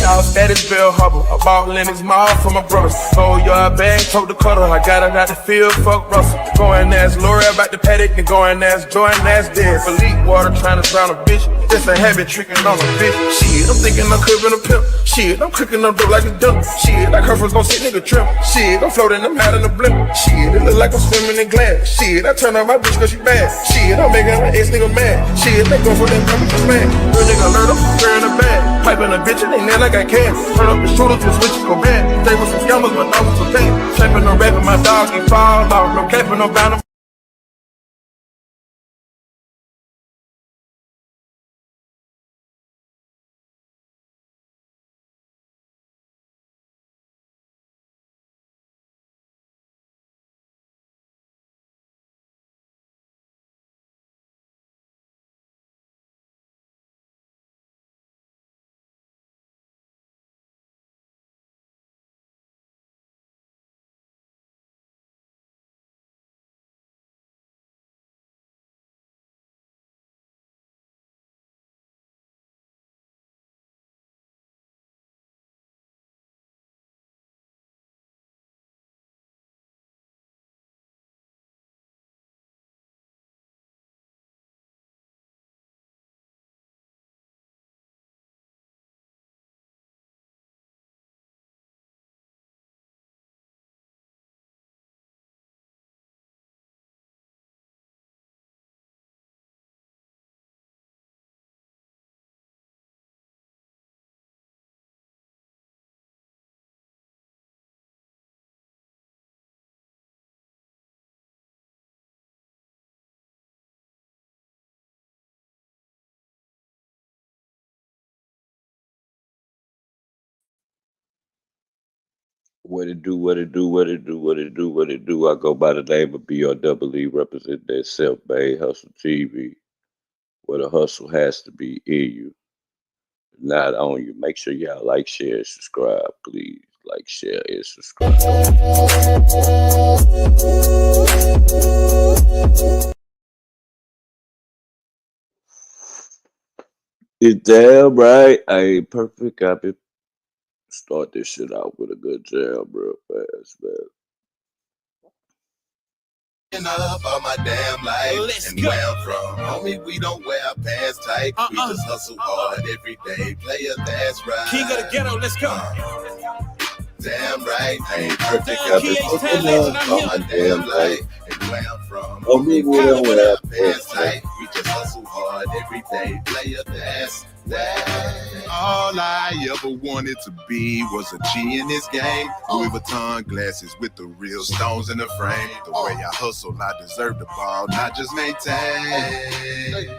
Y'all status Bill Hubble. I bought Lennox Mall for my brothers. Oh, yard bag, tote the cutter. I got it out the field, fuck Russell. Going as L'Oreal about the paddock, and going as Jordan, that's dead. For leak water, trying to drown a bitch. Just a habit, tricking on a bitch. Shit, I'm thinking I'm clipping a pimp. Shit, I'm cooking up dope like a dump. Shit, like her first gon' sit nigga trim. Shit, I'm floating them out in the blimp. Shit, it look like I'm swimming in glass. Shit, I turn on my bitch cause she bad. Shit, I'm making my ex nigga mad. Shit, they go for that coming for smack. Real nigga learn them, wearing a bag. Piping a bitch and they nail like I can. Turn up the shooters with switches go bad. Stay with some scammers, but dogs for pain. Trapping no rapping, my dog ain't fall off. No capping, no bound. What it do, what it do, what it do, what it do, what it do. I go by the name of BREE, represent that self-made hustle TV, where the hustle has to be in you, not on you. Make sure y'all like, share, and subscribe, please. Like, share, and subscribe. It's damn right. I ain't perfect. I've been start this shit out with a good jam real fast, man. Up all my damn life and where I'm from, homie, we don't wear pants tight. We just hustle hard every day. Player, that's right. King of the ghetto, let's go. Damn right, I ain't perfect. I've been fucking up all my damn life and where I'm from, homie, we don't wear pants tight. We just hustle hard every day. Player, that's that. All I ever wanted to be was a G in this game. Louis Vuitton glasses with the real stones in the frame. The way I hustle, I deserve the ball, not just maintain.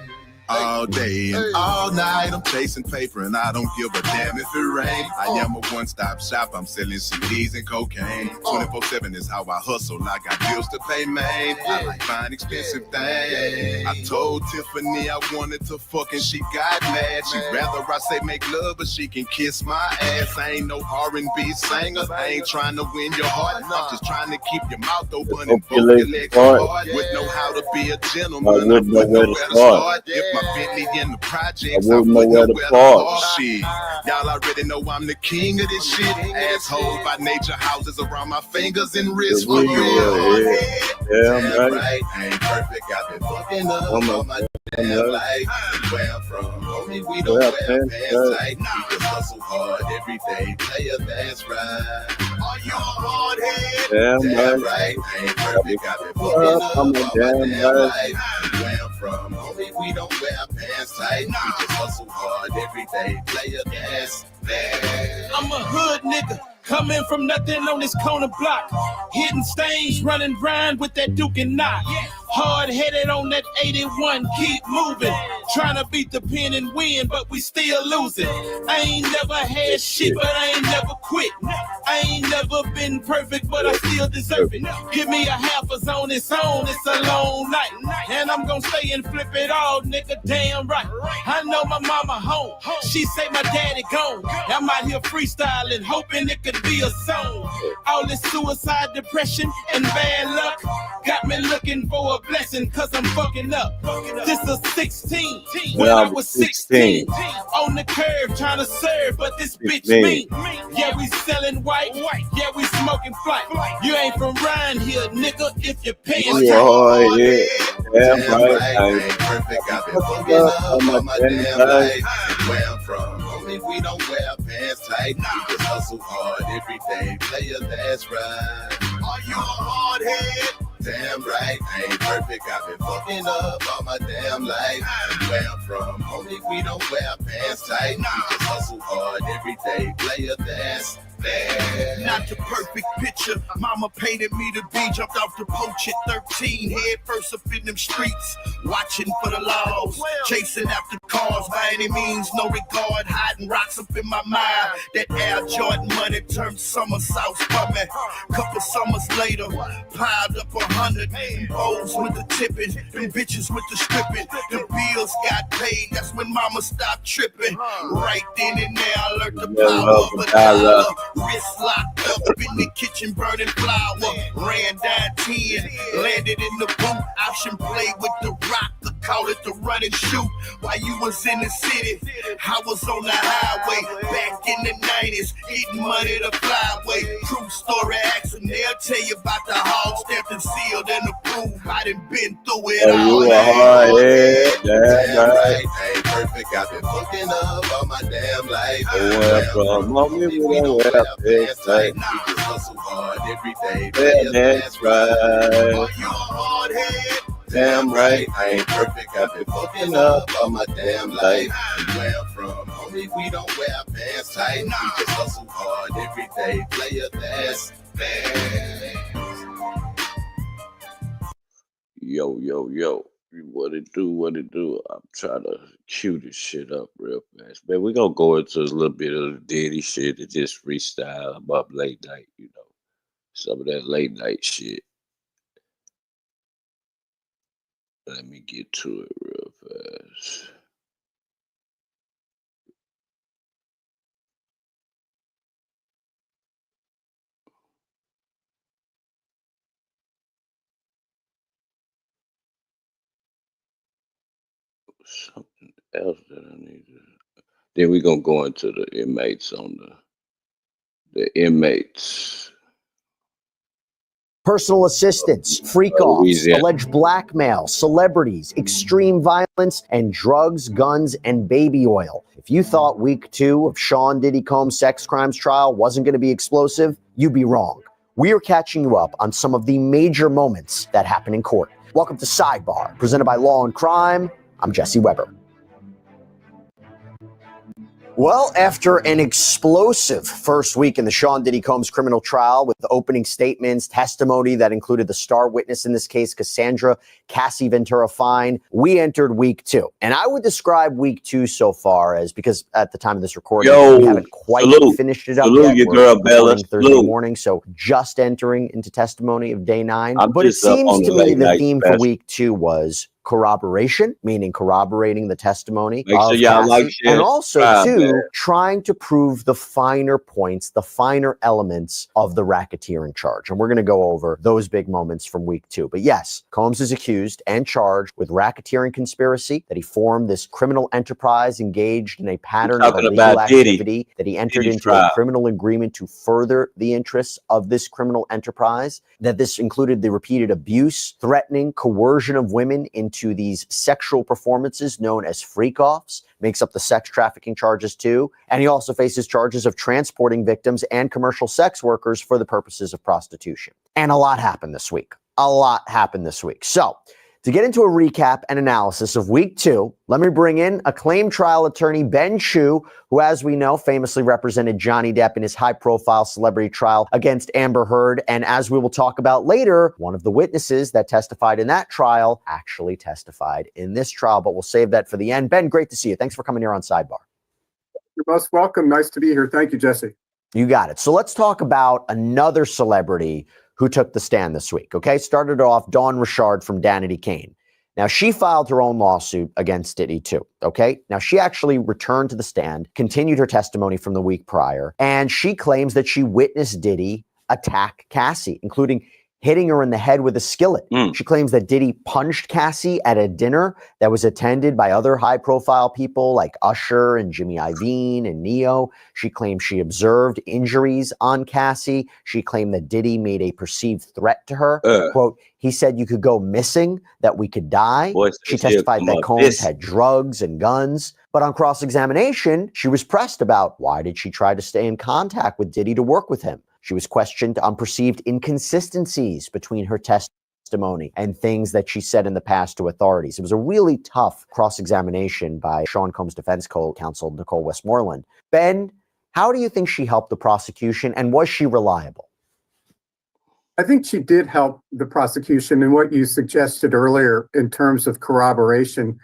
All day and all night, I'm chasing paper and I don't give a damn if it rains. I am a one-stop shop, I'm selling CDs and cocaine. 24/7 is how I hustle, I got bills to pay, man. I like buying expensive things. I told Tiffany I wanted to fuck and she got mad. She'd rather I say make love, but she can kiss my ass. I ain't no R&B singer, I ain't trying to win your heart. I'm just trying to keep your mouth open and both your legs hard. Wouldn't know how to be a gentleman, I wouldn't know where to start. If my Bentley in the projects, I wouldn't know where to park. Shit, y'all already know I'm the king of this shit. Asshole by nature, houses around my fingers and wrists for real. Yeah, right. I ain't perfect, I've been fucking up all my damn life. Where I'm from, homie, we don't wear pants tight. We just hustle hard every day. Player, that's right. Are you a hard head? Damn right. I ain't perfect, I've been fucking up all my damn life. Where I'm from, homie, we don't wear pants tight. We just hustle hard every day. Player, that's that. I'm a hood nigga, coming from nothing on this corner block. Hitting stains, running grind with that Duke and knock. Hard-headed on that 81, keep moving. Trying to beat the pen and win, but we still losing. I ain't never had shit, but I ain't never quit. I ain't never been perfect, but I still deserve it. Give me a half a zone, it's on, it's a long night. And I'm gonna stay and flip it all, nigga, damn right. I know my mama home, she say my daddy gone. I'm out here freestyling, hoping it could be a song. All this suicide, depression, and bad luck got me looking for a blessing, cause I'm fucking up. This is 16, when I was 16. On the curb trying to serve, but this bitch me. Yeah, we selling white. Yeah, we smoking flight. You ain't from around here, nigga, if you're paying Oh, yeah. Damn right. I ain't perfect. I've been fucking up all my damn life. Where I'm from, homie, we don't wear pants tight. We just hustle hard every day. Player, that's right. Are you a hard head? Damn right, I ain't perfect. I've been fucking up all my damn life. Where I'm from, homie, we don't wear pants tight. We just hustle hard every day. Player, that's bad. Not the perfect picture. Mama painted me to be. Jumped off the porch at 13. Head first up in them streets. Watching for the laws. Chasing after cars. By any means, no regard. Hiding rocks up in my mind. That Air Jordan money turned somersaults for me. Couple summers later, piled up 100. Bowls with the tipping. Them bitches with the stripping. The bills got paid. That's when mama stopped tripping. Right then and there, I learned the power of a dollar. Wrist locked up in the kitchen, burning flour. Ran down 10, landed in the boot. Option play with the rock, to call it the run and shoot. While you was in the city, I was on the highway. Back in the 90s, getting money to fly away. True story accident, they'll tell you about the hog stamped and sealed and approved. I done been through it all. You a hard head. Damn right, I ain't perfect. I've been fucking up all my damn life. Where I'm from, homie, we don't wear pants tight. We just hustle hard every day. Yeah, that's right. Are you a hard head? Damn right, I ain't perfect. I've been fucking up all my damn life. Where I'm from, homie, we don't wear pants tight. We just hustle hard every day. Player, that's bad. Yo. What it do? I'm trying to cue this shit up real fast. Man, we're gonna go into a little bit of the Diddy shit and just freestyle. I'm up late night, some of that late night shit. Let me get to it real fast. Something else that I need to. Then we're gonna go into the inmates on the inmates. Personal assistance, freak-offs, Louisiana. alleged blackmail, celebrities, extreme violence, and drugs, guns, and baby oil. If you thought week 2 of Sean Diddy Combs' sex crimes trial wasn't going to be explosive, you'd be wrong. We are catching you up on some of the major moments that happen in court. Welcome to Sidebar, presented by Law and Crime. I'm Jesse Weber. Well, after an explosive first week in the Sean Diddy Combs criminal trial with the opening statements, testimony that included the star witness in this case, Cassandra Cassie Ventura Fine, we entered week 2. And I would describe week 2 so far as, because at the time of this recording, we haven't quite finished it up yet. Your girl, Bella. Thursday morning, so just entering into testimony of day 9. But it seems to me the theme for week 2 was corroboration, meaning corroborating the testimony of Cassie, and also trying to prove the finer points, the finer elements of the racketeering charge. And we're going to go over those big moments from week 2. But yes, Combs is accused and charged with racketeering conspiracy, that he formed this criminal enterprise engaged in a pattern of illegal activity, that he entered into a criminal agreement to further the interests of this criminal enterprise, that this included the repeated abuse, threatening, coercion of women into these sexual performances known as freak-offs, makes up the sex trafficking charges too. And he also faces charges of transporting victims and commercial sex workers for the purposes of prostitution. And a lot happened this week. So, to get into a recap and analysis of week 2, let me bring in acclaimed trial attorney Ben Chu, who, as we know, famously represented Johnny Depp in his high-profile celebrity trial against Amber Heard. And as we will talk about later, one of the witnesses that testified in that trial actually testified in this trial. But we'll save that for the end. Ben, great to see you. Thanks for coming here on Sidebar. You're most welcome. Nice to be here. Thank you, Jesse. You got it. So let's talk about another celebrity who took the stand this week, okay? Started off Dawn Richard from Danity Kane. Now, she filed her own lawsuit against Diddy too, okay? Now, she actually returned to the stand, continued her testimony from the week prior, and she claims that she witnessed Diddy attack Cassie, including hitting her in the head with a skillet. She claims that Diddy punched Cassie at a dinner that was attended by other high-profile people like Usher and Jimmy Iovine and Neo. She claims she observed injuries on Cassie. She claimed that Diddy made a perceived threat to her. Quote, he said you could go missing, that we could die. She testified that Combs had drugs and guns. But on cross-examination, she was pressed about why did she try to stay in contact with Diddy to work with him. She was questioned on perceived inconsistencies between her testimony and things that she said in the past to authorities. It was a really tough cross-examination by Sean Combs' defense counsel, Nicole Westmoreland. Ben, how do you think she helped the prosecution, and was she reliable? I think she did help the prosecution in what you suggested earlier in terms of corroboration.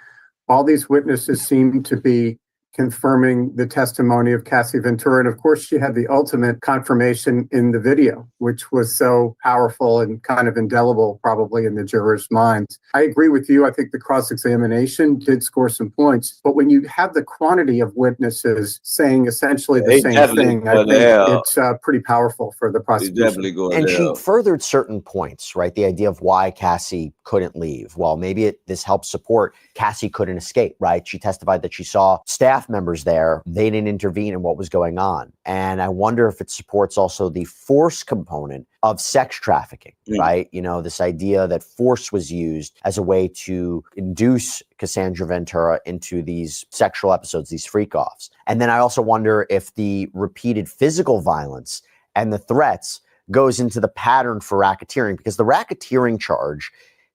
All these witnesses seem to be confirming the testimony of Cassie Ventura. And of course, she had the ultimate confirmation in the video, which was so powerful and kind of indelible, probably in the jurors' minds. I agree with you. I think the cross-examination did score some points. But when you have the quantity of witnesses saying essentially the same thing, I think it's pretty powerful for the prosecution. And she furthered certain points, right? The idea of why Cassie couldn't leave. Well, maybe this helps support Cassie couldn't escape, right? She testified that she saw staff members there. They didn't intervene in what was going on. And I wonder if it supports also the force component of sex trafficking, right? You know, this idea that force was used as a way to induce Cassandra Ventura into these sexual episodes, these freak-offs. And then I also wonder if the repeated physical violence and the threats goes into the pattern for racketeering, because the racketeering charge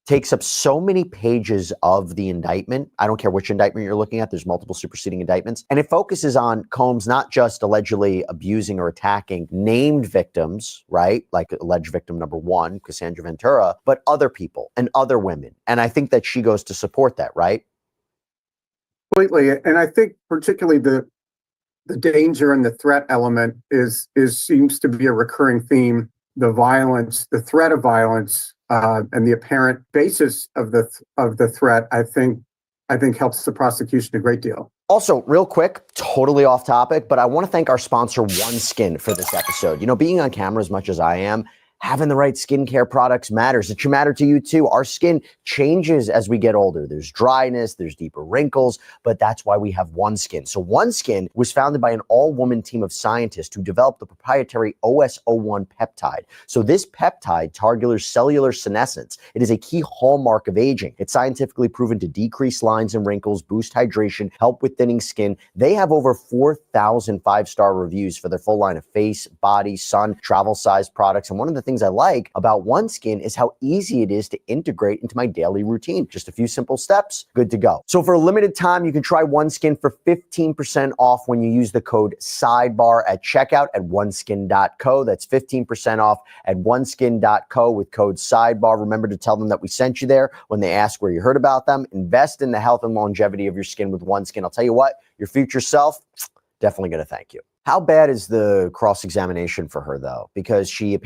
takes up so many pages of the indictment. I don't care which indictment you're looking at. There's multiple superseding indictments. And it focuses on Combs not just allegedly abusing or attacking named victims, right? Like alleged victim number one, Cassandra Ventura, but other people and other women. And I think that she goes to support that, right? Completely. And I think particularly the danger and the threat element seems to be a recurring theme. The violence, the threat of violence, and the apparent basis of the threat, I think helps the prosecution a great deal. Also, real quick, totally off topic, but I want to thank our sponsor, OneSkin, for this episode. You know, being on camera as much as I am, having the right skincare products matters. It should matter to you too. Our skin changes as we get older. There's dryness, there's deeper wrinkles, but that's why we have OneSkin. So OneSkin was founded by an all-woman team of scientists who developed the proprietary OS01 peptide. So this peptide targets cellular senescence. It is a key hallmark of aging. It's scientifically proven to decrease lines and wrinkles, boost hydration, help with thinning skin. They have over 4,000 five-star reviews for their full line of face, body, sun, travel-sized products. And one of the things I like about OneSkin is how easy it is to integrate into my daily routine. Just a few simple steps, good to go. So for a limited time, you can try OneSkin for 15% off when you use the code SIDEBAR at checkout at oneskin.co. That's 15% off at oneskin.co with code SIDEBAR. Remember to tell them that we sent you there when they ask where you heard about them. Invest in the health and longevity of your skin with OneSkin. I'll tell you what, your future self, definitely going to thank you. How bad is the cross-examination for her, though? Because she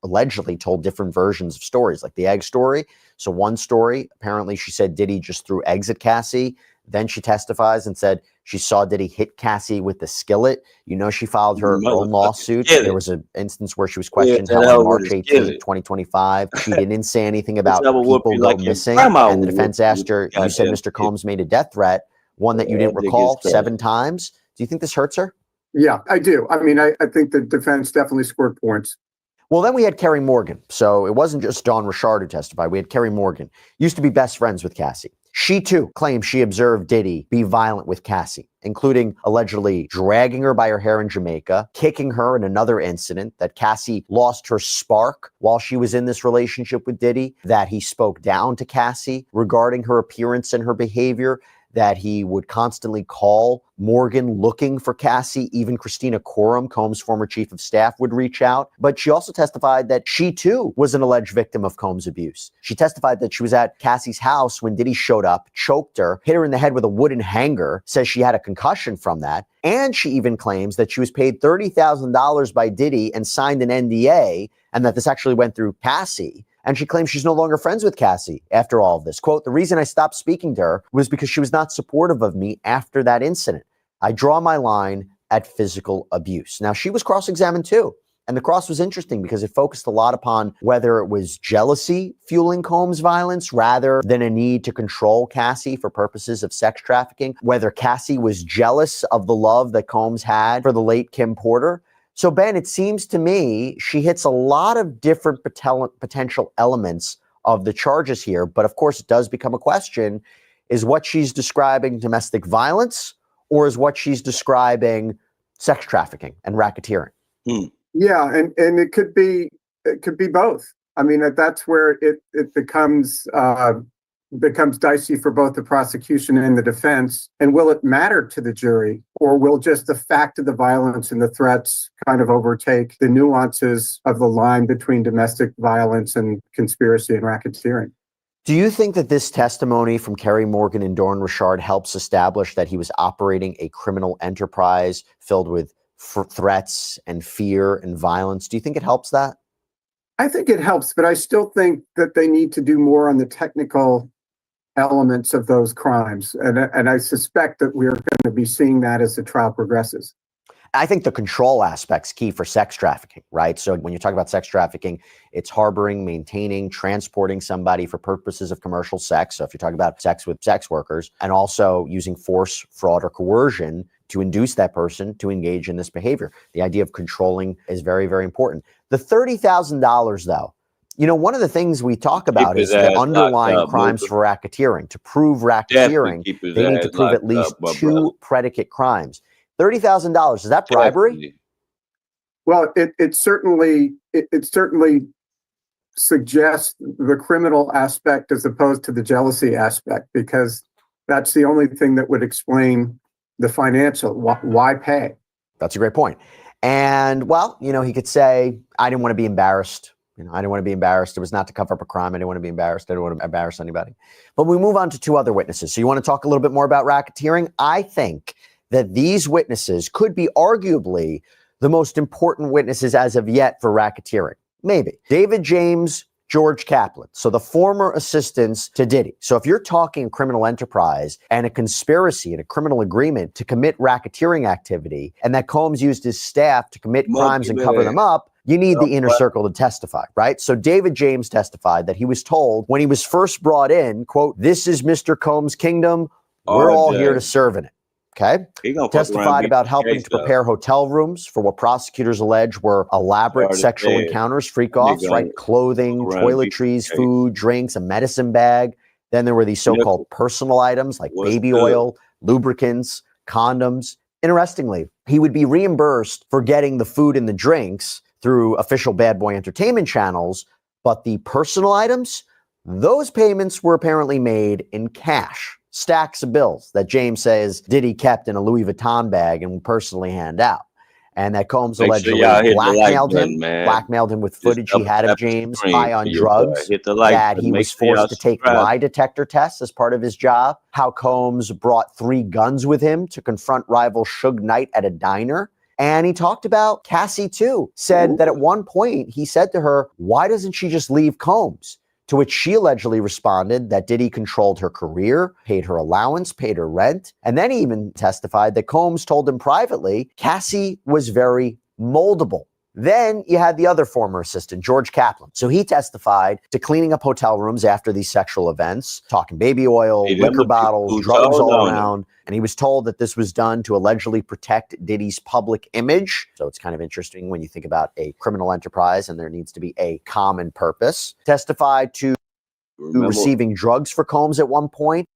allegedly told different versions of stories, like the egg story. So one story, apparently she said Diddy just threw eggs at Cassie. Then she testifies and said she saw Diddy hit Cassie with the skillet. You know, she filed her own lawsuit. There was an instance where she was questioned how on March 18, 2025, she didn't say anything about people go missing. And the defense asked her, you said Mr. Combs made a death threat, one that you didn't recall 7 times. Do you think this hurts her? Yeah, I do. I mean, I think the defense definitely scored points. Well, then we had Kerry Morgan. So it wasn't just Dawn Richard who testified. We had Kerry Morgan, used to be best friends with Cassie. She, too, claims she observed Diddy be violent with Cassie, including allegedly dragging her by her hair in Jamaica, kicking her in another incident, that Cassie lost her spark while she was in this relationship with Diddy, that he spoke down to Cassie regarding her appearance and her behavior, that he would constantly call Morgan looking for Cassie. Even Christina Coram, Combs' former chief of staff, would reach out. But she also testified that she, too, was an alleged victim of Combs' abuse. She testified that she was at Cassie's house when Diddy showed up, choked her, hit her in the head with a wooden hanger, says she had a concussion from that. And she even claims that she was paid $30,000 by Diddy and signed an NDA, and that this actually went through Cassie. And she claims she's no longer friends with Cassie after all of this. Quote, the reason I stopped speaking to her was because she was not supportive of me after that incident. I draw my line at physical abuse. Now, she was cross-examined too. And the cross was interesting because it focused a lot upon whether it was jealousy fueling Combs' violence rather than a need to control Cassie for purposes of sex trafficking, whether Cassie was jealous of the love that Combs had for the late Kim Porter. So, Ben, it seems to me she hits a lot of different potential elements of the charges here. But of course, it does become a question, is what she's describing domestic violence or is what she's describing sex trafficking and racketeering? Yeah, and it could be both. I mean, that's where it becomes dicey for both the prosecution and the defense. And will it matter to the jury, or will just the fact of the violence and the threats kind of overtake the nuances of the line between domestic violence and conspiracy and racketeering? Do you think that this testimony from Kerry Morgan and Dawn Richard helps establish that he was operating a criminal enterprise filled with threats and fear and violence? Do you think it helps that? I think it helps, but I still think that they need to do more on the technical elements of those crimes. And I suspect that we're going to be seeing that as the trial progresses. I think the control aspect's key for sex trafficking, right? So when you talk about sex trafficking, it's harboring, maintaining, transporting somebody for purposes of commercial sex. So if you're talking about sex with sex workers, and also using force, fraud, or coercion to induce that person to engage in this behavior. The idea of controlling is very, very important. The $30,000, though, you know, one of the things we talk about is the underlying crimes for racketeering. To prove racketeering, they need to prove at least two predicate crimes. $30,000, is that bribery? Well, it certainly suggests the criminal aspect as opposed to the jealousy aspect, because that's the only thing that would explain the financial. Why pay? That's a great point. And, well, you know, he could say, I didn't want to be embarrassed. You know, I didn't want to be embarrassed. It was not to cover up a crime. I didn't want to be embarrassed. I didn't want to embarrass anybody. But we move on to two other witnesses. So you want to talk a little bit more about racketeering? I think that these witnesses could be arguably the most important witnesses as of yet for racketeering. Maybe. David James, George Kaplan. So the former assistants to Diddy. So if you're talking criminal enterprise and a conspiracy and a criminal agreement to commit racketeering activity, and that Combs used his staff to commit crimes and cover them up, you need the inner circle to testify, right? So David James testified that he was told when he was first brought in, quote, "This is Mr. Combs' kingdom. We're all here to serve in it." Okay. Testified about helping to prepare hotel rooms for what prosecutors allege were elaborate sexual encounters, freak-offs, right? Clothing, toiletries, food, drinks, a medicine bag. Then there were these so-called personal items like baby oil, lubricants, condoms. Interestingly, he would be reimbursed for getting the food and the drinks through official Bad Boy Entertainment channels, but the personal items, those payments were apparently made in cash. Stacks of bills that James says Diddy kept in a Louis Vuitton bag and would personally hand out. And that Combs allegedly blackmailed him with footage he had of James high on drugs, that he was forced to take lie detector tests as part of his job, how Combs brought 3 guns with him to confront rival Suge Knight at a diner. And he talked about Cassie, too, said that at one point he said to her, why doesn't she just leave Combs? To which she allegedly responded that Diddy controlled her career, paid her allowance, paid her rent. And then he even testified that Combs told him privately Cassie was very moldable. Then you had the other former assistant, George Kaplan. So he testified to cleaning up hotel rooms after these sexual events, talking baby oil, liquor bottles, drugs all around. And he was told that this was done to allegedly protect Diddy's public image. So it's kind of interesting when you think about a criminal enterprise and there needs to be a common purpose. Testified to receiving drugs for Combs at one point.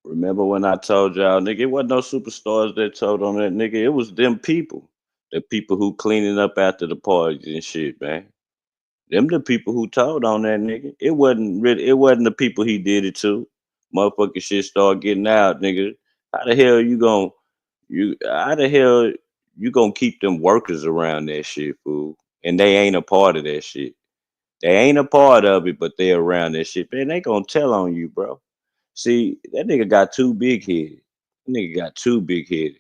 Remember when I told y'all, nigga, it wasn't no superstars that told on that nigga. It was them people. The people who cleaning up after the parties and shit, man. Them the people who told on that nigga. It wasn't the people he did it to. Motherfucking shit start getting out, nigga. How the hell you gonna keep them workers around that shit, fool? And they ain't a part of that shit. They ain't a part of it, but they around that shit. Man, they gonna tell on you, bro. See, that nigga got too big-headed. Nigga got too big-headed.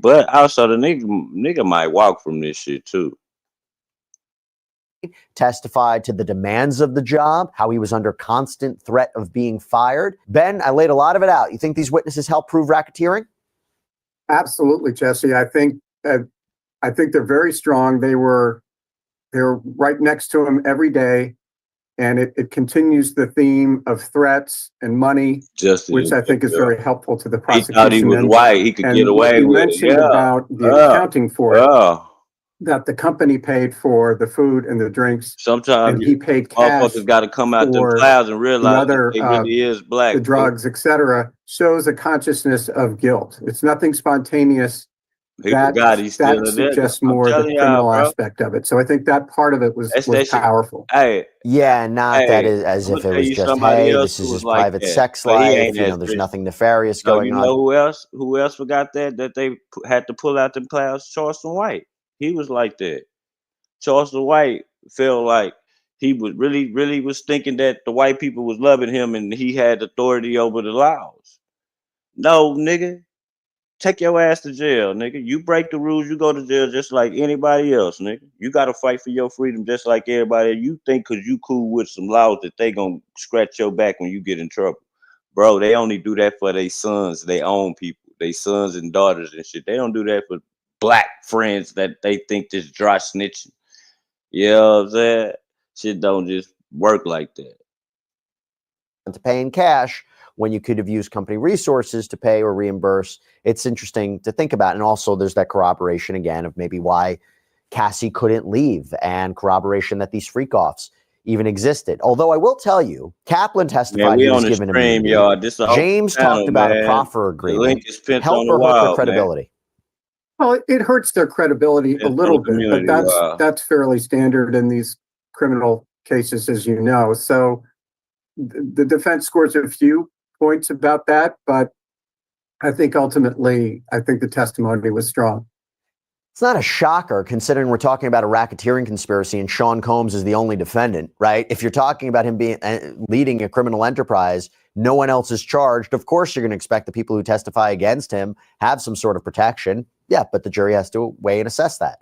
But also the nigga might walk from this shit too. Testified to the demands of the job, how he was under constant threat of being fired. Ben, I laid a lot of it out. You think these witnesses help prove racketeering? Absolutely, Jesse. I think I think they're very strong. They're right next to him every day. And it continues the theme of threats and money, which I think is very helpful to the prosecution. He thought he was white. He could get away with it. You mentioned about the accounting for it, that the company paid for the food and the drinks. Sometimes and he paid cash. Motherfuckers got to come out them clouds and realize that he really is black. The drugs, etc., shows a consciousness of guilt. It's nothing spontaneous. That suggests more the criminal aspect of it. So I think that part of it was powerful. Hey, that is as if it was just, hey, this is his private sex life. There's nothing nefarious going on. Who else forgot that they had to pull out them clouds? Charleston White. He was like that. Charleston White felt like he was really was thinking that the white people was loving him and he had authority over the laws. No, nigga. Take your ass to jail, nigga. You break the rules, you go to jail just like anybody else, nigga. You got to fight for your freedom just like everybody. You think because you cool with some laws that they gonna scratch your back when you get in trouble. Bro, they only do that for their sons, their own people, their sons and daughters and shit. They don't do that for black friends that they think this dry snitching. You know what I'm saying? Shit don't just work like that. To pay in cash when you could have used company resources to pay or reimburse. It's interesting to think about. And also there's that corroboration again of maybe why Cassie couldn't leave and corroboration that these freak-offs even existed. Although I will tell you, Kaplan testified he was given immunity. James talked about a proffer agreement. Help or hurt their credibility. Well, it hurts their credibility a little bit, but that's fairly standard in these criminal cases, as you know. So the defense scores a few points about that, but I think ultimately, the testimony was strong. It's not a shocker considering we're talking about a racketeering conspiracy and Sean Combs is the only defendant, right? If you're talking about him being leading a criminal enterprise, no one else is charged. Of course, you're going to expect the people who testify against him have some sort of protection. Yeah, but the jury has to weigh and assess that.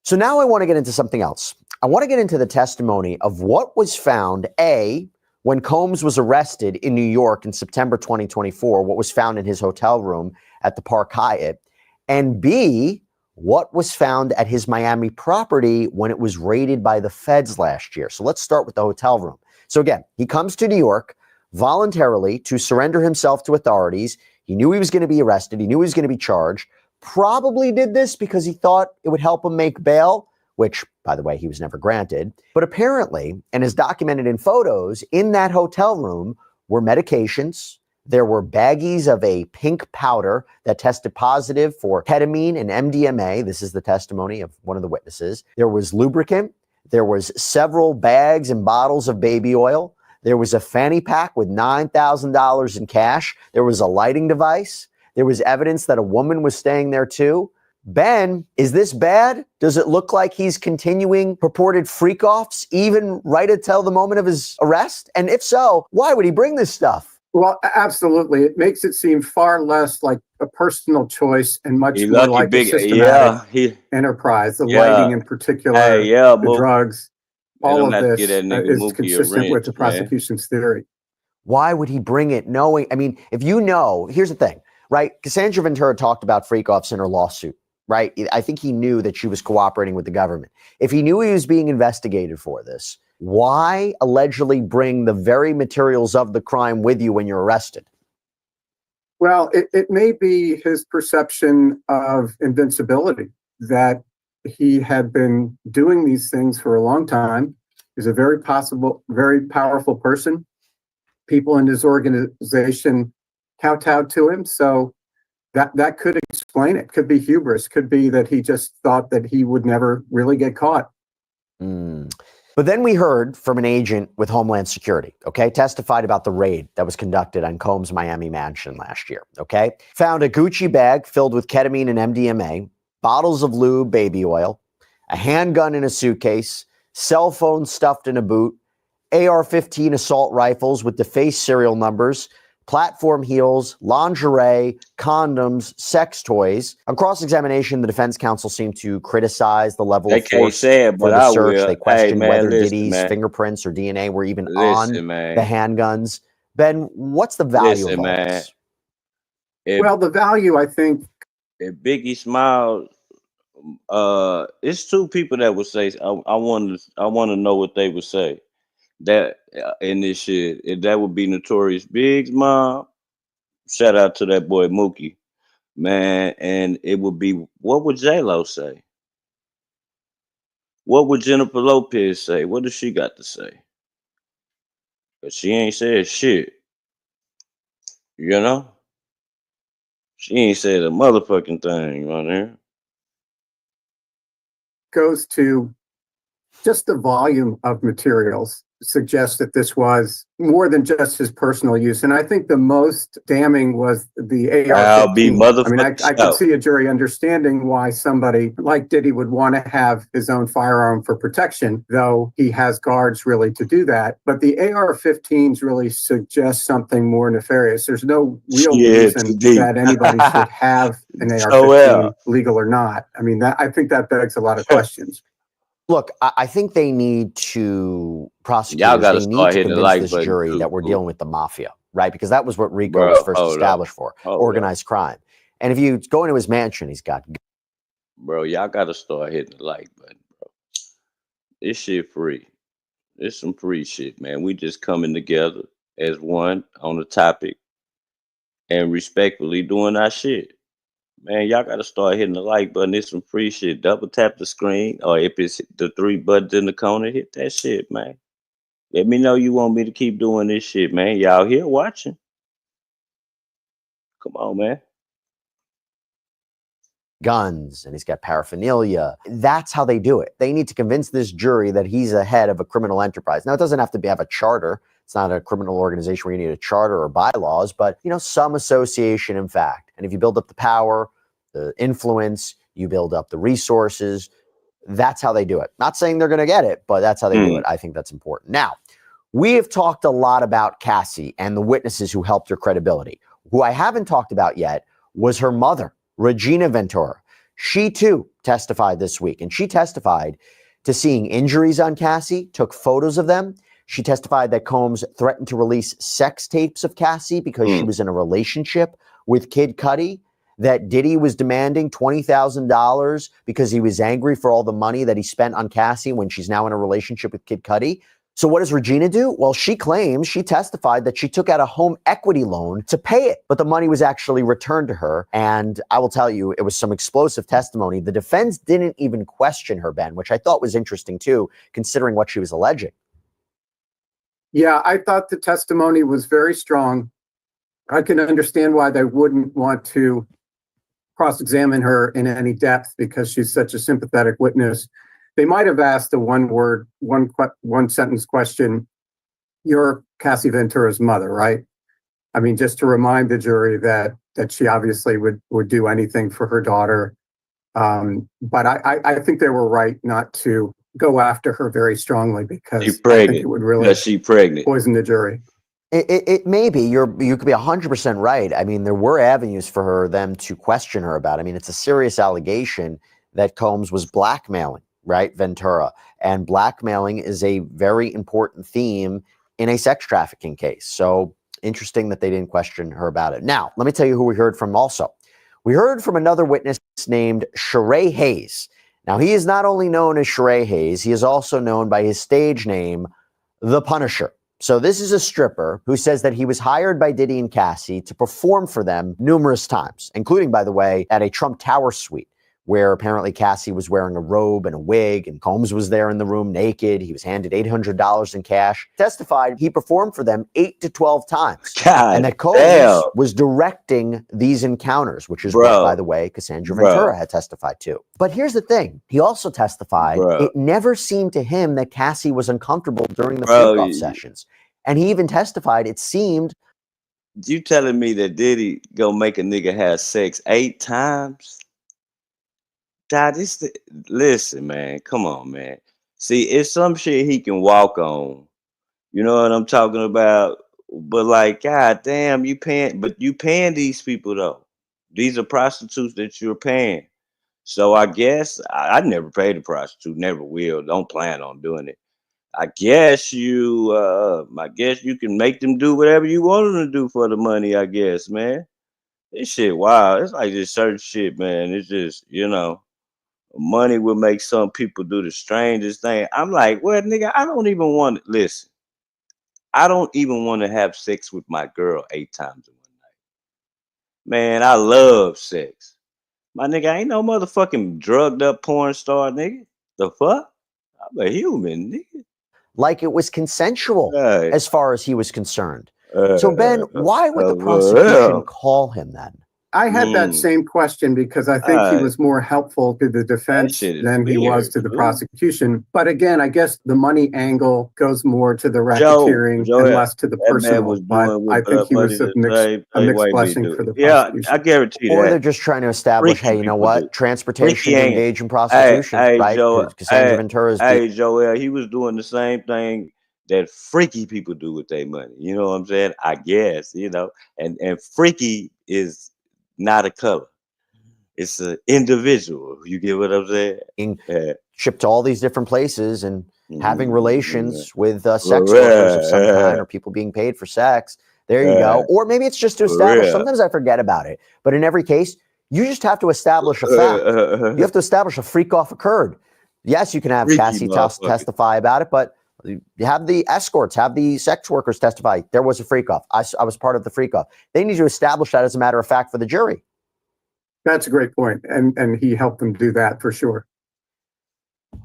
So now I want to get into something else. I want to get into the testimony of what was found, when Combs was arrested in New York in September 2024, what was found in his hotel room at the Park Hyatt, and B, what was found at his Miami property when it was raided by the feds last year. So let's start with the hotel room. So again, he comes to New York voluntarily to surrender himself to authorities. He knew he was going to be arrested. He knew he was going to be charged. Probably did this because he thought it would help him make bail, which, by the way, he was never granted. But apparently, and as documented in photos, in that hotel room were medications. There were baggies of a pink powder that tested positive for ketamine and MDMA. This is the testimony of one of the witnesses. There was lubricant. There was several bags and bottles of baby oil. There was a fanny pack with $9,000 in cash. There was a lighting device. There was evidence that a woman was staying there too. Ben, is this bad? Does it look like he's continuing purported freak-offs even right until the moment of his arrest? And if so, why would he bring this stuff? Well, absolutely. It makes it seem far less like a personal choice and much more like a systematic enterprise. The lighting in particular, the drugs, all of this is consistent with the prosecution's theory. Why would he bring it knowing? I mean, if you know, here's the thing, right? Cassandra Ventura talked about freak-offs in her lawsuit, right? I think he knew that she was cooperating with the government. If he knew he was being investigated for this, why allegedly bring the very materials of the crime with you when you're arrested? Well, it may be his perception of invincibility, that he had been doing these things for a long time. He's a very powerful person. People in his organization kowtowed to him. So that could explain it. Could be hubris. Could be that he just thought that he would never really get caught. But then we heard from an agent with Homeland Security, testified about the raid that was conducted on Combs' Miami mansion last year, Found a Gucci bag filled with ketamine and MDMA, bottles of lube, baby oil, a handgun in a suitcase, cell phone stuffed in a boot, AR-15 assault rifles with defaced serial numbers, platform heels, lingerie, condoms, sex toys. On cross-examination, the defense counsel seemed to criticize the level of force for the search. They questioned whether Diddy's fingerprints or DNA were even on the handguns. Ben, what's the value of all this? Well, the value, I think... If Biggie Smalls It's two people that would say. I want to know what they would say. That in this shit, that would be Notorious Big's mom. Shout out to that boy Mookie, man. And it would be, what would J-Lo say? What would Jennifer Lopez say? What does she got to say? Cause she ain't said shit. You know, she ain't said a motherfucking thing on there. Goes to just the volume of materials suggests that this was more than just his personal use. And I think the most damning was the AR-15. I mean, I could see a jury understanding why somebody like Diddy would want to have his own firearm for protection, though he has guards really to do that. But the AR-15s really suggest something more nefarious. There's no real reason that anybody should have an AR-15, legal or not. I mean, I think that begs a lot of questions. Look, I think they need to prosecute. They need to convince this jury that we're dealing with the mafia, right? Because that was what RICO was first established for, organized crime. And if you go into his mansion, he's got... Bro, y'all got to start hitting the like button, bro. This shit free. It's some free shit, man. We just coming together as one on the topic and respectfully doing our shit. Man, y'all got to start hitting the like button. It's some free shit. Double tap the screen, or if it's the 3 buttons in the corner, hit that shit, man. Let me know you want me to keep doing this shit, man. Y'all here watching? Come on, man. Guns, and he's got paraphernalia. That's how they do it. They need to convince this jury that he's a head of a criminal enterprise. Now, it doesn't have to have a charter. It's not a criminal organization where you need a charter or bylaws, but, you know, some association, in fact. And if you build up the power, the influence, you build up the resources, that's how they do it. Not saying they're going to get it, but that's how they do it. I think that's important. Now, we have talked a lot about Cassie and the witnesses who helped her credibility. Who I haven't talked about yet was her mother, Regina Ventura. She, too, testified this week, and she testified to seeing injuries on Cassie, took photos of them. She testified that Combs threatened to release sex tapes of Cassie because she was in a relationship with Kid Cudi, that Diddy was demanding $20,000 because he was angry for all the money that he spent on Cassie when she's now in a relationship with Kid Cudi. So what does Regina do? Well, she claims, she testified that she took out a home equity loan to pay it, but the money was actually returned to her. And I will tell you, it was some explosive testimony. The defense didn't even question her, Ben, which I thought was interesting too, considering what she was alleging. Yeah, I thought the testimony was very strong. I can understand why they wouldn't want to cross-examine her in any depth because she's such a sympathetic witness. They might have asked a one-sentence question, "You're Cassie Ventura's mother, right?" I mean, just to remind the jury that she obviously would do anything for her daughter. But I think they were right not to go after her very strongly because she's pregnant. I think it would really poison the jury. It may be. You could be 100% right. I mean, there were avenues for them to question her about. I mean, it's a serious allegation that Combs was blackmailing, right, Ventura. And blackmailing is a very important theme in a sex trafficking case. So interesting that they didn't question her about it. Now, let me tell you who we heard from also. We heard from another witness named Sheree Hayes. Now, he is not only known as Sheree Hayes, he is also known by his stage name, The Punisher. So this is a stripper who says that he was hired by Diddy and Cassie to perform for them numerous times, including, by the way, at a Trump Tower suite, where apparently Cassie was wearing a robe and a wig, and Combs was there in the room naked. He was handed $800 in cash. Testified he performed for them 8 to 12 times. And that Combs was directing these encounters, which is what, by the way, Cassandra Ventura had testified to. But here's the thing. He also testified it never seemed to him that Cassie was uncomfortable during the freak-off sessions. And he even testified it seemed... You telling me that Diddy go make a nigga have sex 8 times? God, listen, man. Come on, man. See, it's some shit he can walk on. You know what I'm talking about? But like, God damn, you paying these people though. These are prostitutes that you're paying. So I guess I never paid a prostitute, never will. Don't plan on doing it. I guess you can make them do whatever you want them to do for the money, I guess, man. This shit, wow. It's like this certain shit, man. It's just, you know. money will make some people do the strangest thing. I'm like, well, nigga, I don't even want to listen. I don't even want to have sex with my girl 8 times in one night. Man, I love sex. My nigga, ain't no motherfucking drugged up porn star, nigga. The fuck? I'm a human, nigga. Like it was consensual as far as he was concerned. So Ben, why would the prosecution call him then? I had that same question because I think he was more helpful to the defense than he was to the prosecution. But again, I guess the money angle goes more to the racketeering and less to the personal. But I think he was a mixed blessing for the prosecution. I guarantee that. Or they're just trying to establish, hey, you know what? Transportation to engage in prostitution, right? Regina Ventura is Hey, Joel, he was doing the same thing that freaky people do with their money. You know what I'm saying? I guess, you know, and freaky is not a color. It's an individual. You get what I'm saying? Shipped to all these different places and having relations with sex workers of some kind or people being paid for sex. There you go. Or maybe it's just to establish. Sometimes I forget about it. But in every case, you just have to establish a fact. You have to establish a freak off occurred. Yes, you can have Cassie testify about it, but you have the escorts, have the sex workers testify. There was a freak off. I was part of the freak off. They need to establish that as a matter of fact for the jury. That's a great point. And he helped them do that for sure.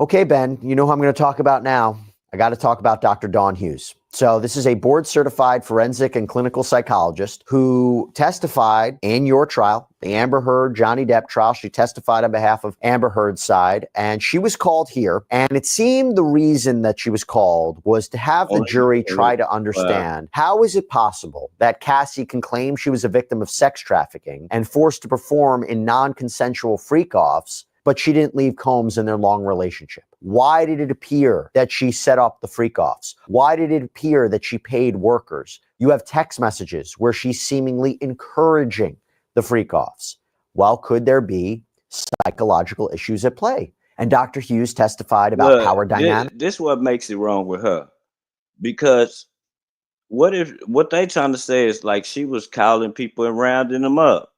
Okay, Ben, you know who I'm going to talk about now. I got to talk about Dr. Dawn Hughes. So this is a board-certified forensic and clinical psychologist who testified in your trial, the Amber Heard, Johnny Depp trial. She testified on behalf of Amber Heard's side, and she was called here. And it seemed the reason that she was called was to have the jury try to understand how is it possible that Cassie can claim she was a victim of sex trafficking and forced to perform in non-consensual freak-offs, but she didn't leave Combs in their long relationship? Why did it appear that she set up the freak-offs? Why did it appear that she paid workers? You have text messages where she's seemingly encouraging the freak-offs. Well, could there be psychological issues at play? And Dr. Hughes testified about power dynamics. This what makes it wrong with her. Because what they trying to say is like she was calling people and rounding them up.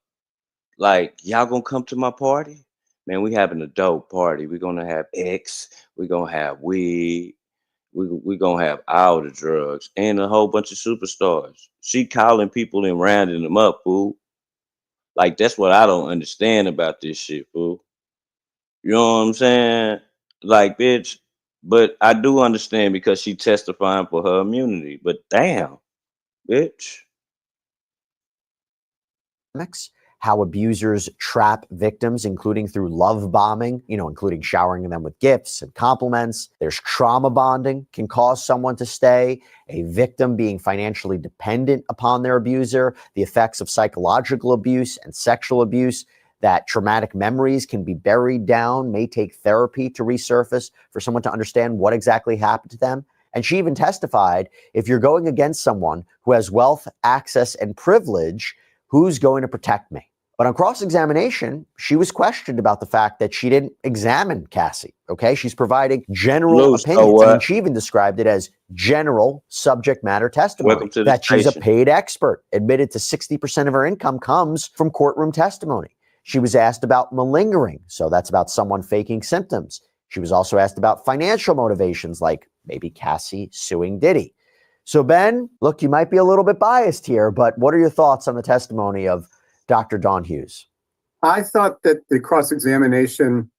Like, y'all gonna come to my party? Man, we having a dope party. We're gonna have X. We're gonna have weed. We're gonna have all the drugs and a whole bunch of superstars. She calling people and rounding them up, fool. Like, that's what I don't understand about this shit, fool. You know what I'm saying? Like, bitch. But I do understand because she testifying for her immunity. But damn, bitch. How abusers trap victims, including through love bombing, including showering them with gifts and compliments. There's trauma bonding can cause someone to stay, a victim being financially dependent upon their abuser, the effects of psychological abuse and sexual abuse, that traumatic memories can be buried down, may take therapy to resurface for someone to understand what exactly happened to them. And she even testified, if you're going against someone who has wealth, access, and privilege, who's going to protect me? But on cross-examination, she was questioned about the fact that she didn't examine Cassie, okay? She's providing general opinions. I mean, she even described it as general subject matter testimony, that she's a paid expert, admitted to 60% of her income comes from courtroom testimony. She was asked about malingering, so that's about someone faking symptoms. She was also asked about financial motivations, like maybe Cassie suing Diddy. So Ben, look, you might be a little bit biased here, but what are your thoughts on the testimony of Dr. Dawn Hughes? I thought that the cross-examination,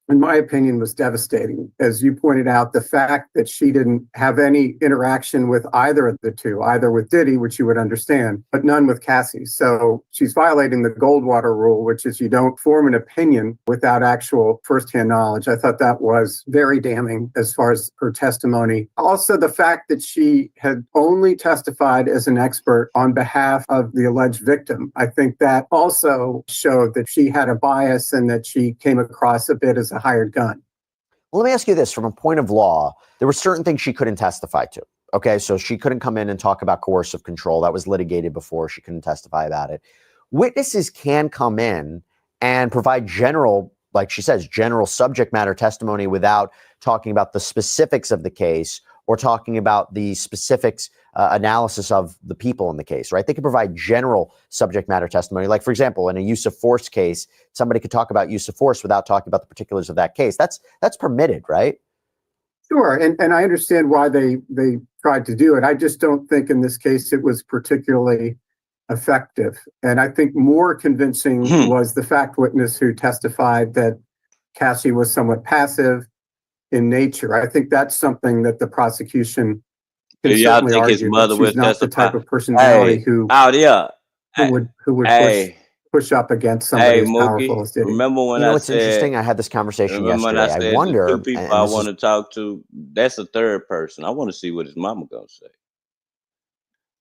in my opinion, was devastating. As you pointed out, the fact that she didn't have any interaction with either of the two, either with Diddy, which you would understand, but none with Cassie. So she's violating the Goldwater rule, which is you don't form an opinion without actual firsthand knowledge. I thought that was very damning as far as her testimony. Also, the fact that she had only testified as an expert on behalf of the alleged victim. I think that also showed that she had a bias and that she came across a bit as a hired gun. Well, let me ask you this. From a point of law, there were certain things she couldn't testify to. Okay, so she couldn't come in and talk about coercive control. That was litigated before. She couldn't testify about it. Witnesses can come in and provide general, like she says, general subject matter testimony without talking about the specifics of the case or talking about the specifics analysis of the people in the case, right? They could provide general subject matter testimony. Like, for example, in a use of force case, somebody could talk about use of force without talking about the particulars of that case. That's permitted, right? Sure, and I understand why they tried to do it. I just don't think in this case it was particularly effective. And I think more convincing was the fact witness who testified that Cassie was somewhat passive in nature. I think that's something that the prosecution can certainly argue. His mother she's not the type of personality who would push up against somebody as powerful as Diddy. Remember when what's interesting? I had this conversation yesterday. I wonder. Two people I want to talk to. That's a third person. I want to see what his mama gonna say.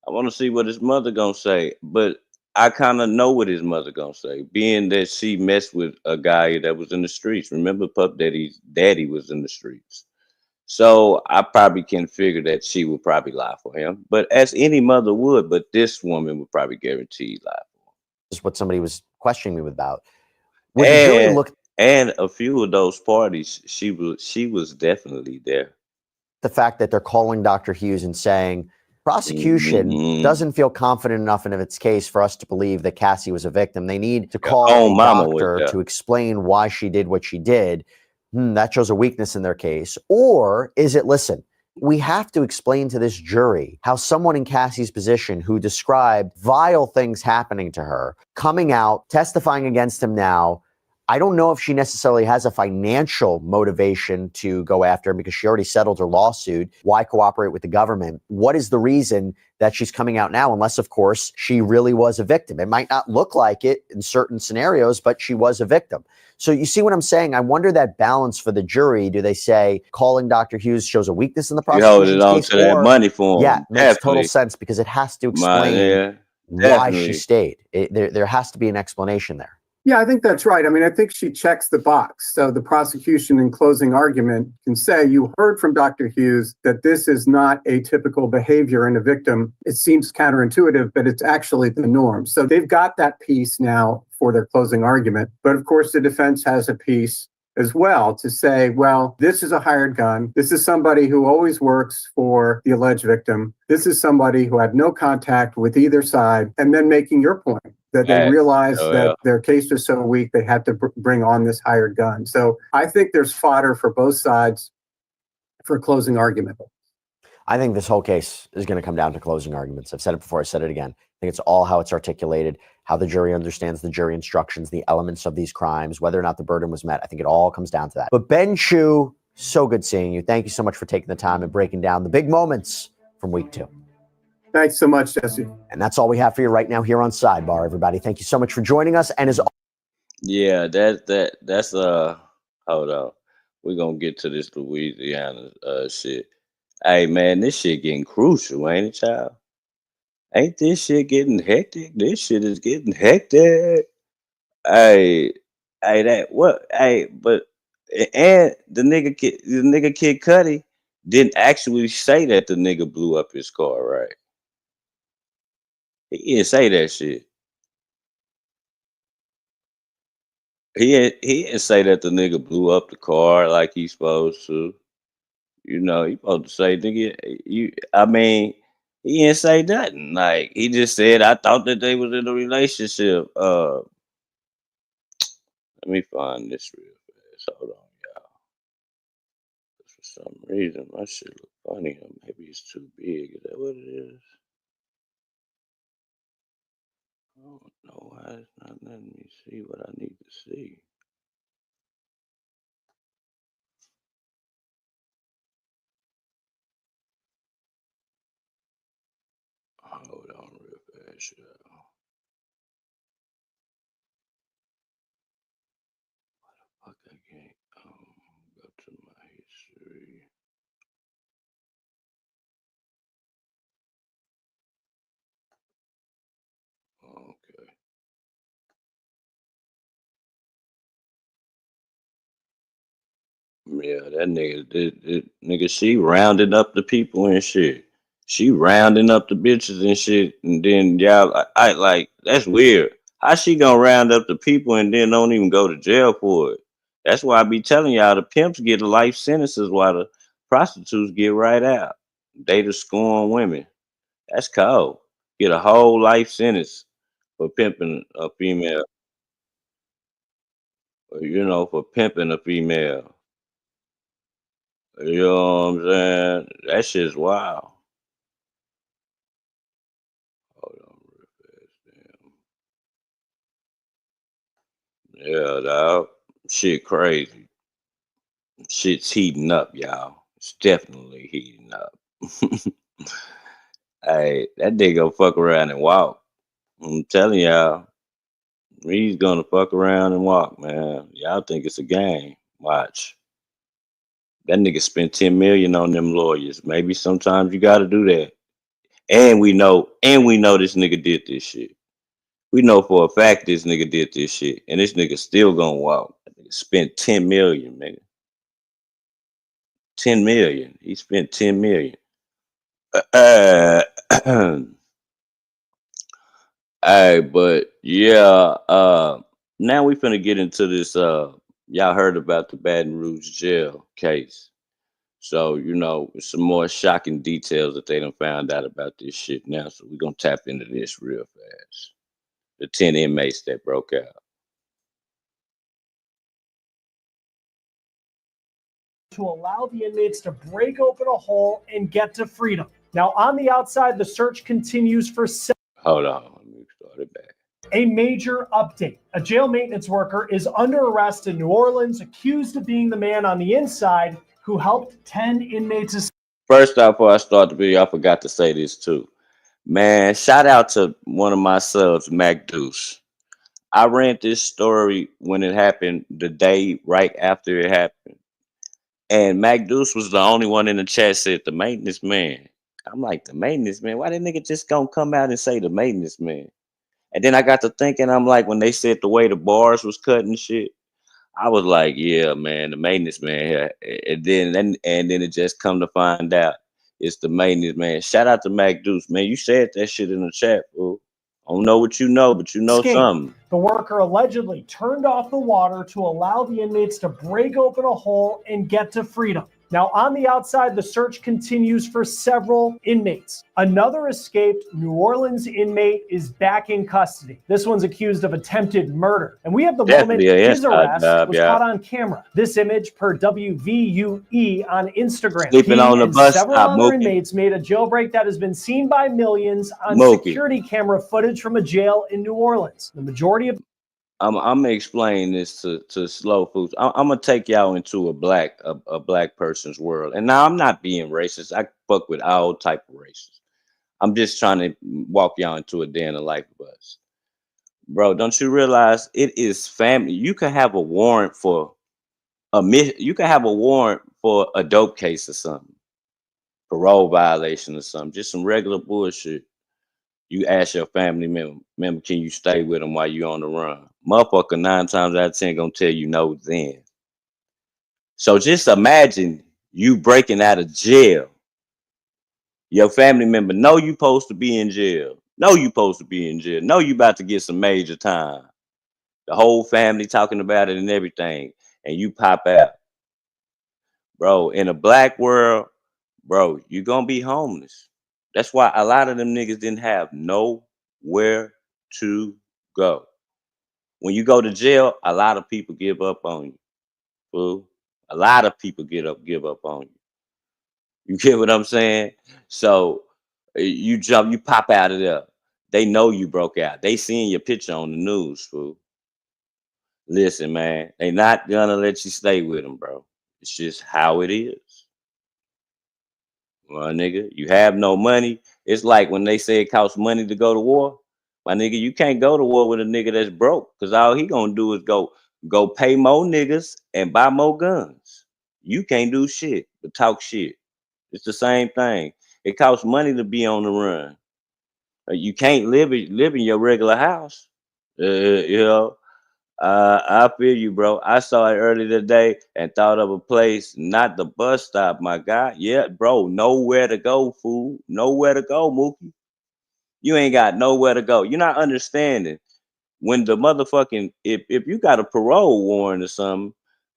I want to see what his mother gonna say. But I kind of know what his mother gonna say, being that she messed with a guy that was in the streets. Remember, Pup Daddy's daddy was in the streets. So I probably can figure that she would probably lie for him. But as any mother would, but this woman would probably guarantee lie for him. Is what somebody was questioning me about. And a few of those parties, she was definitely there. The fact that they're calling Dr. Hughes and saying prosecution doesn't feel confident enough in its case for us to believe that Cassie was a victim. They need to call a doctor to explain why she did what she did. That shows a weakness in their case. Or is it, listen, we have to explain to this jury how someone in Cassie's position who described vile things happening to her, coming out, testifying against him now, I don't know if she necessarily has a financial motivation to go after him because she already settled her lawsuit. Why cooperate with the government? What is the reason that she's coming out now? Unless, of course, she really was a victim. It might not look like it in certain scenarios, but she was a victim. So you see what I'm saying? I wonder that balance for the jury. Do they say calling Dr. Hughes shows a weakness in the prosecution's case? You hold it on to that money for him. Yeah, makes total sense because it has to explain why she stayed. There has to be an explanation there. Yeah, I think that's right. I mean, I think she checks the box. So the prosecution in closing argument can say, you heard from Dr. Hughes that this is not a typical behavior in a victim. It seems counterintuitive, but it's actually the norm. So they've got that piece now for their closing argument. But of course, the defense has a piece as well to say, well, this is a hired gun. This is somebody who always works for the alleged victim. This is somebody who had no contact with either side. And then making your point that they realized that their case was so weak, they had to bring on this hired gun. So I think there's fodder for both sides for closing argument. I think this whole case is going to come down to closing arguments. I've said it before. I said it again. I think it's all how it's articulated, how the jury understands the jury instructions, the elements of these crimes, whether or not the burden was met. I think it all comes down to that. But Ben Chew, so good seeing you. Thank you so much for taking the time and breaking down the big moments from week 2. Thanks so much, Jesse. And that's all we have for you right now here on Sidebar, everybody. Thank you so much for joining us. And as that's hold on. We're gonna get to this Louisiana shit. Hey man, this shit getting crucial, ain't it, child? Ain't this shit getting hectic? This shit is getting hectic. But and the nigga Kid Cudi didn't actually say that the nigga blew up his car, right? He didn't say that shit. He didn't say that the nigga blew up the car like he's supposed to. You know, he supposed to say, nigga, he didn't say nothing. Like, he just said, I thought that they was in a relationship. Let me find this real fast. Hold on, y'all. For some reason, my shit look funny. Or maybe it's too big. Is that what it is? I don't know why it's not letting me see what I need to see. Hold on real fast, y'all. Why the fuck I can't go to my history? Okay. Yeah, that nigga, she rounding up the people and shit. She rounding up the bitches and shit, and then y'all, I like, that's weird. How she gonna round up the people and then don't even go to jail for it? That's why I be telling y'all the pimps get life sentences while Prostitutes get right out. They the scorn women. That's cold. Get a whole life sentence for pimping a female. For pimping a female. You know what I'm saying? That shit's wild. Hold on real fast. Damn. Yeah, dog. Shit crazy. Shit's heating up, y'all. It's definitely heating up. Hey, that nigga fuck around and walk. I'm telling y'all, he's gonna fuck around and walk, man. Y'all think it's a game. Watch. That nigga spent 10 million on them lawyers. Maybe sometimes you gotta do that. And we know this nigga did this shit. We know for a fact this nigga did this shit. And this nigga still gonna walk. That nigga spent 10 million, nigga. 10 million. He spent 10 million. Hey, but yeah, now we finna get into this. Y'all heard about the Baton Rouge jail case. So, some more shocking details that they done found out about this shit now. So we're gonna tap into this real fast. The 10 inmates that broke out. To allow the inmates to break open a hole and get to freedom. Now, on the outside, the search continues for. Hold on, let me start it back. A major update. A jail maintenance worker is under arrest in New Orleans, accused of being the man on the inside who helped 10 inmates. First off, before I start the video, I forgot to say this too. Man, shout out to one of my subs, Mac Deuce. I ran this story when it happened, the day right after it happened. And Mac Deuce was the only one in the chat said the maintenance man. I'm like, the maintenance man? Why that nigga just gonna come out and say the maintenance man? And then I got to thinking, I'm like, when they said the way the bars was cut and shit, I was like, yeah, man, the maintenance man here. And then it just come to find out it's the maintenance man. Shout out to Mac Deuce, man. You said that shit in the chat, fool. I don't know what you know, but you know something. The worker allegedly turned off the water to allow the inmates to break open a hole and get to freedom. Now, on the outside, the search continues for several inmates. Another escaped New Orleans inmate is back in custody. This one's accused of attempted murder. And we have the moment his arrest was caught on camera. This image per WVUE on Instagram. Sleeping on the bus. Several other inmates made a jailbreak that has been seen by millions on security camera footage from a jail in New Orleans. The majority of I'm gonna explain this to slow foods. I'm gonna take y'all into a black person's world. And now I'm not being racist. I fuck with all type of races. I'm just trying to walk y'all into a day in the life of us. Bro, don't you realize it is family? You can have a warrant for a dope case or something, parole violation or something, just some regular bullshit. You ask your family member, can you stay with them while you on the run? Motherfucker, 9 times out of 10 gonna tell you no then. So just imagine you breaking out of jail. Your family member know you supposed to be in jail. Know you supposed to be in jail. Know you about to get some major time. The whole family talking about it and everything. And you pop out. Bro, in a black world, bro, you're gonna be homeless. That's why a lot of them niggas didn't have nowhere to go. When you go to jail, a lot of people give up on you. Fool. A lot of people give up on you. You get what I'm saying? So you pop out of there. They know you broke out. They seeing your picture on the news, fool. Listen, man, they not gonna let you stay with them, bro. It's just how it is. Well, nigga, you have no money. It's like when they say it costs money to go to war. My nigga, you can't go to war with a nigga that's broke, because all he gonna do is go pay more niggas and buy more guns. You can't do shit but talk shit. It's the same thing. It costs money to be on the run. You can't live in your regular house. I feel you, bro. I saw it earlier today and thought of a place, not the bus stop, my guy. Yeah, bro, nowhere to go, fool. Nowhere to go, Mookie. You ain't got nowhere to go. You're not understanding. When the motherfucking, if you got a parole warrant or something,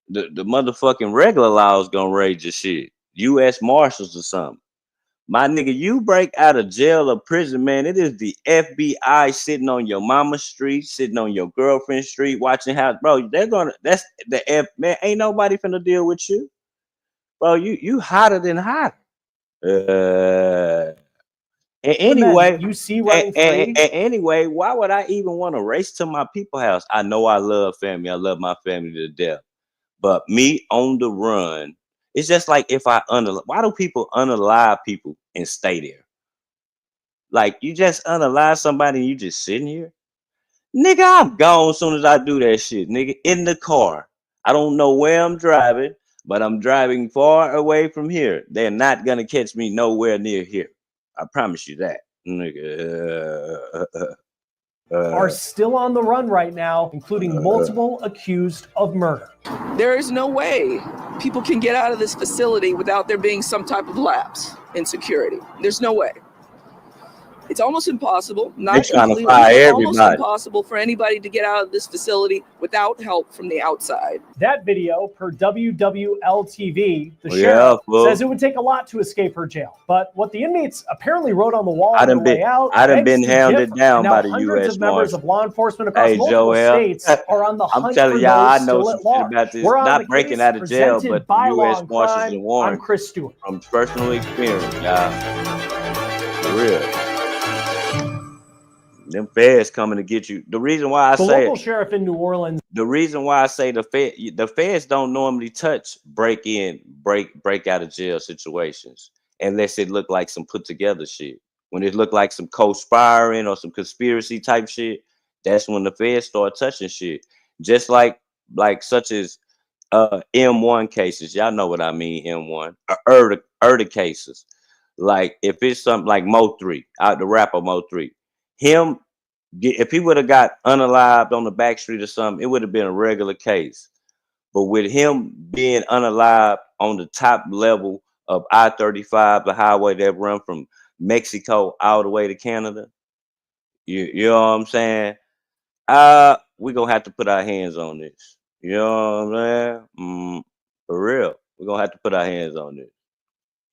the motherfucking regular law is gonna raise your shit. U.S. Marshals or something. My nigga, you break out of jail or prison, man. It is the FBI sitting on your mama's street, sitting on your girlfriend's street, watching how, bro. That's the F, man. Ain't nobody finna deal with you, bro. You hotter than hot. Anyway, you see running free. Anyway, why would I even want to race to my people's house? I know I love family. I love my family to death. But me on the run, it's just like if why do people unalive people and stay there? Like you just unalive somebody and you just sitting here? Nigga, I'm gone as soon as I do that shit, nigga, in the car. I don't know where I'm driving, but I'm driving far away from here. They're not gonna catch me nowhere near here. I promise you that, nigga. Are still on the run right now, including multiple accused of murder. There is no way people can get out of this facility without there being some type of lapse in security. There's no way. It's almost impossible, not completely, almost impossible for anybody to get out of this facility without help from the outside. That video, per WWL-TV, the sheriff says it would take a lot to escape her jail. But what the inmates apparently wrote on the wall on the way out, I done been hounded down by the U.S. Hundreds of members of law enforcement across multiple states are on the hunt I'm telling for y'all, I those know still some at large. shit about this. We're Not breaking out of jail, but the U.S. Marshals and Warren. I'm Chris Stewart. From personal experience, y'all. For real. Them feds coming to get you. The reason why I say the local sheriff in New Orleans. The reason why I say the feds don't normally touch break out of jail situations unless it look like some put together shit. When it look like some conspiring or some conspiracy type shit, that's when the feds start touching shit. Just like such as M1 cases. Y'all know what I mean, M1. Erda cases. Like if it's something like Mo3, the rapper Mo3. If he would have got unalived on the back street or something, it would have been a regular case. But with him being unalived on the top level of I-35, the highway that run from Mexico all the way to Canada, you know what I'm saying? We're going to have to put our hands on this. You know what I'm saying? For real. We're going to have to put our hands on this.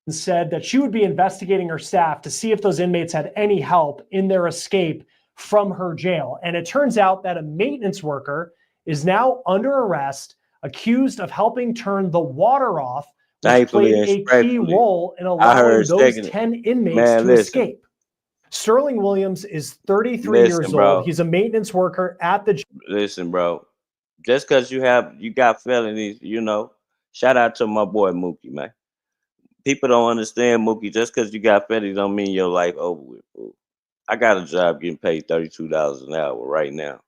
Said that she would be investigating her staff to see if those inmates had any help in their escape from her jail. And it turns out that a maintenance worker is now under arrest, accused of helping turn the water off, which played a key role in allowing those 10 inmates to escape. Sterling Williams is 33 years old. He's a maintenance worker at the... Listen, bro. Just because you got felonies, shout out to my boy Mookie, man. People don't understand, Mookie. Just because you got felonies don't mean your life over with, fool. I got a job getting paid $32 an hour right now.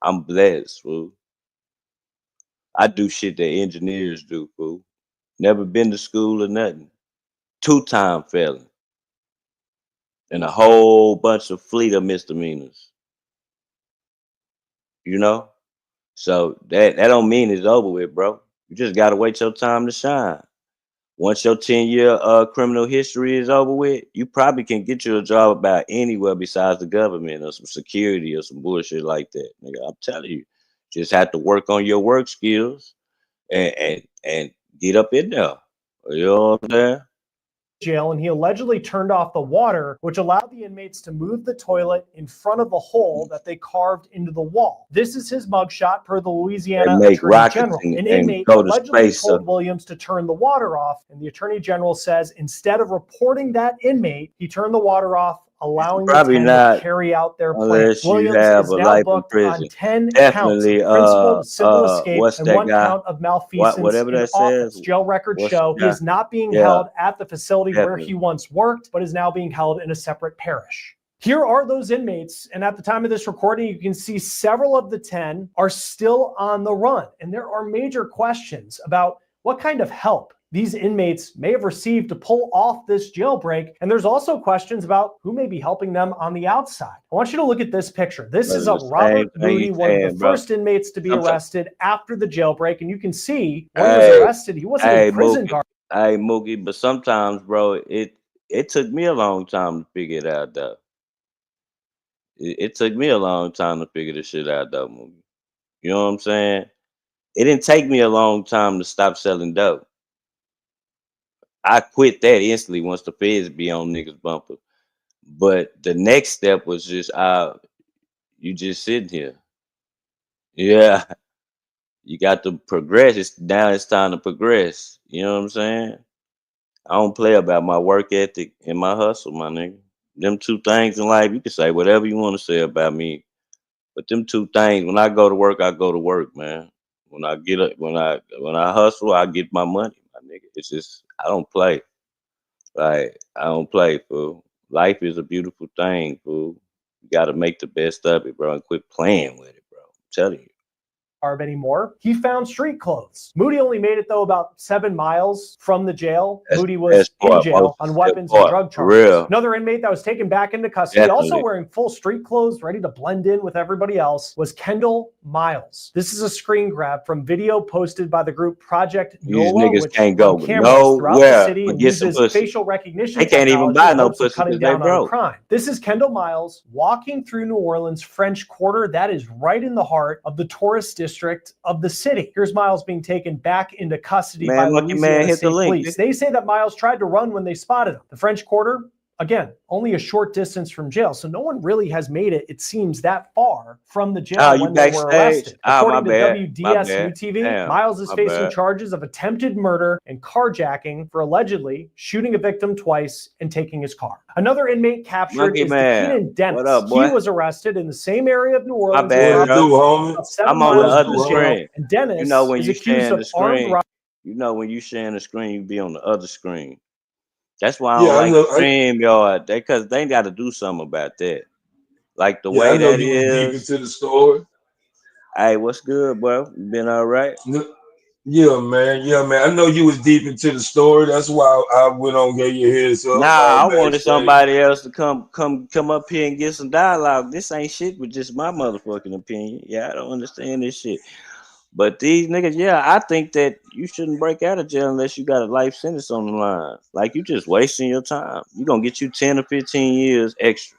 I'm blessed, fool. I do shit that engineers do, fool. Never been to school or nothing. 2-time felon. And a whole bunch of fleet of misdemeanors. So that don't mean it's over with, bro. You just gotta wait your time to shine. Once your 10-year criminal history is over with, you probably can get you a job about anywhere besides the government or some security or some bullshit like that. Nigga, I'm telling you, just have to work on your work skills and get up in there. You know what I'm saying? Jail, and he allegedly turned off the water, which allowed the inmates to move the toilet in front of the hole that they carved into the wall. This is his mugshot per the Louisiana Attorney General. An inmate allegedly told Williams to turn the water off, and the Attorney General says instead of reporting that inmate, he turned the water off, allowing the 10 to carry out their plan. Williams is now booked on 10 counts of principal civil escape and 1 count of malfeasance in office. Jail records show he is not being held at the facility where he once worked, but is now being held in a separate parish. Here are those inmates, and at the time of this recording, you can see several of the 10 are still on the run, and there are major questions about what kind of help these inmates may have received to pull off this jailbreak. And there's also questions about who may be helping them on the outside. I want you to look at this picture. This is of Robert Moody, one of the first inmates to be arrested after the jailbreak. And you can see when he was arrested, he wasn't in prison guard. Hey, Mookie, but sometimes, bro, it took me a long time to figure it out, though. It took me a long time to figure this shit out, though, Mookie. You know what I'm saying? It didn't take me a long time to stop selling dope. I quit that instantly once the feds be on niggas bumper. But the next step was just you just sitting here. Yeah. You got to progress. It's time to progress. You know what I'm saying? I don't play about my work ethic and my hustle, my nigga. Them two things in life, you can say whatever you want to say about me. But them two things, when I go to work, I go to work, man. When I get up, when I hustle, I get my money, my nigga. It's just I don't play. Like I don't play, fool. Life is a beautiful thing, fool. You gotta make the best of it, bro, and quit playing with it, bro. I'm telling you. Anymore. He found street clothes. Moody only made it though about 7 miles from the jail. Moody was in jail on weapons and drug charges. Another inmate that was taken back into custody, also wearing full street clothes, ready to blend in with everybody else, was Kendall Miles. This is a screen grab from video posted by the group Project NOLA, which can't go cameras throughout the city and uses facial recognition. They can't even buy no pussy cutting down on crime. This is Kendall Miles walking through New Orleans' French Quarter. That is right in the heart of the tourist district of the city. Here's Miles being taken back into custody by Louisiana State Police. They say that Miles tried to run when they spotted him. The French Quarter, again, only a short distance from jail, so no one really has made it, it seems, that far from the jail when they were arrested. According to WDSU-TV, Miles is facing charges of attempted murder and carjacking for allegedly shooting a victim twice and taking his car. Another inmate captured is Keenan Dennis. Up, he was arrested in the same area of New Orleans. I'm on the other screen. And Dennis you know when is you accused of armed robbery. You know when you sharing the screen, you be on the other screen. That's why I don't like StreamYard. Because they got to do something about that. Like the way that is. Deep into the story. Hey, what's good, bro? You been all right? Yeah, man. I know you was deep into the story. That's why I went on gave you a heads up. Nah, I wanted somebody else to come up here and get some dialogue. This ain't shit with just my motherfucking opinion. Yeah, I don't understand this shit. But these niggas, I think that you shouldn't break out of jail unless you got a life sentence on the line. Like, you just wasting your time. You gonna get you 10 or 15 years extra.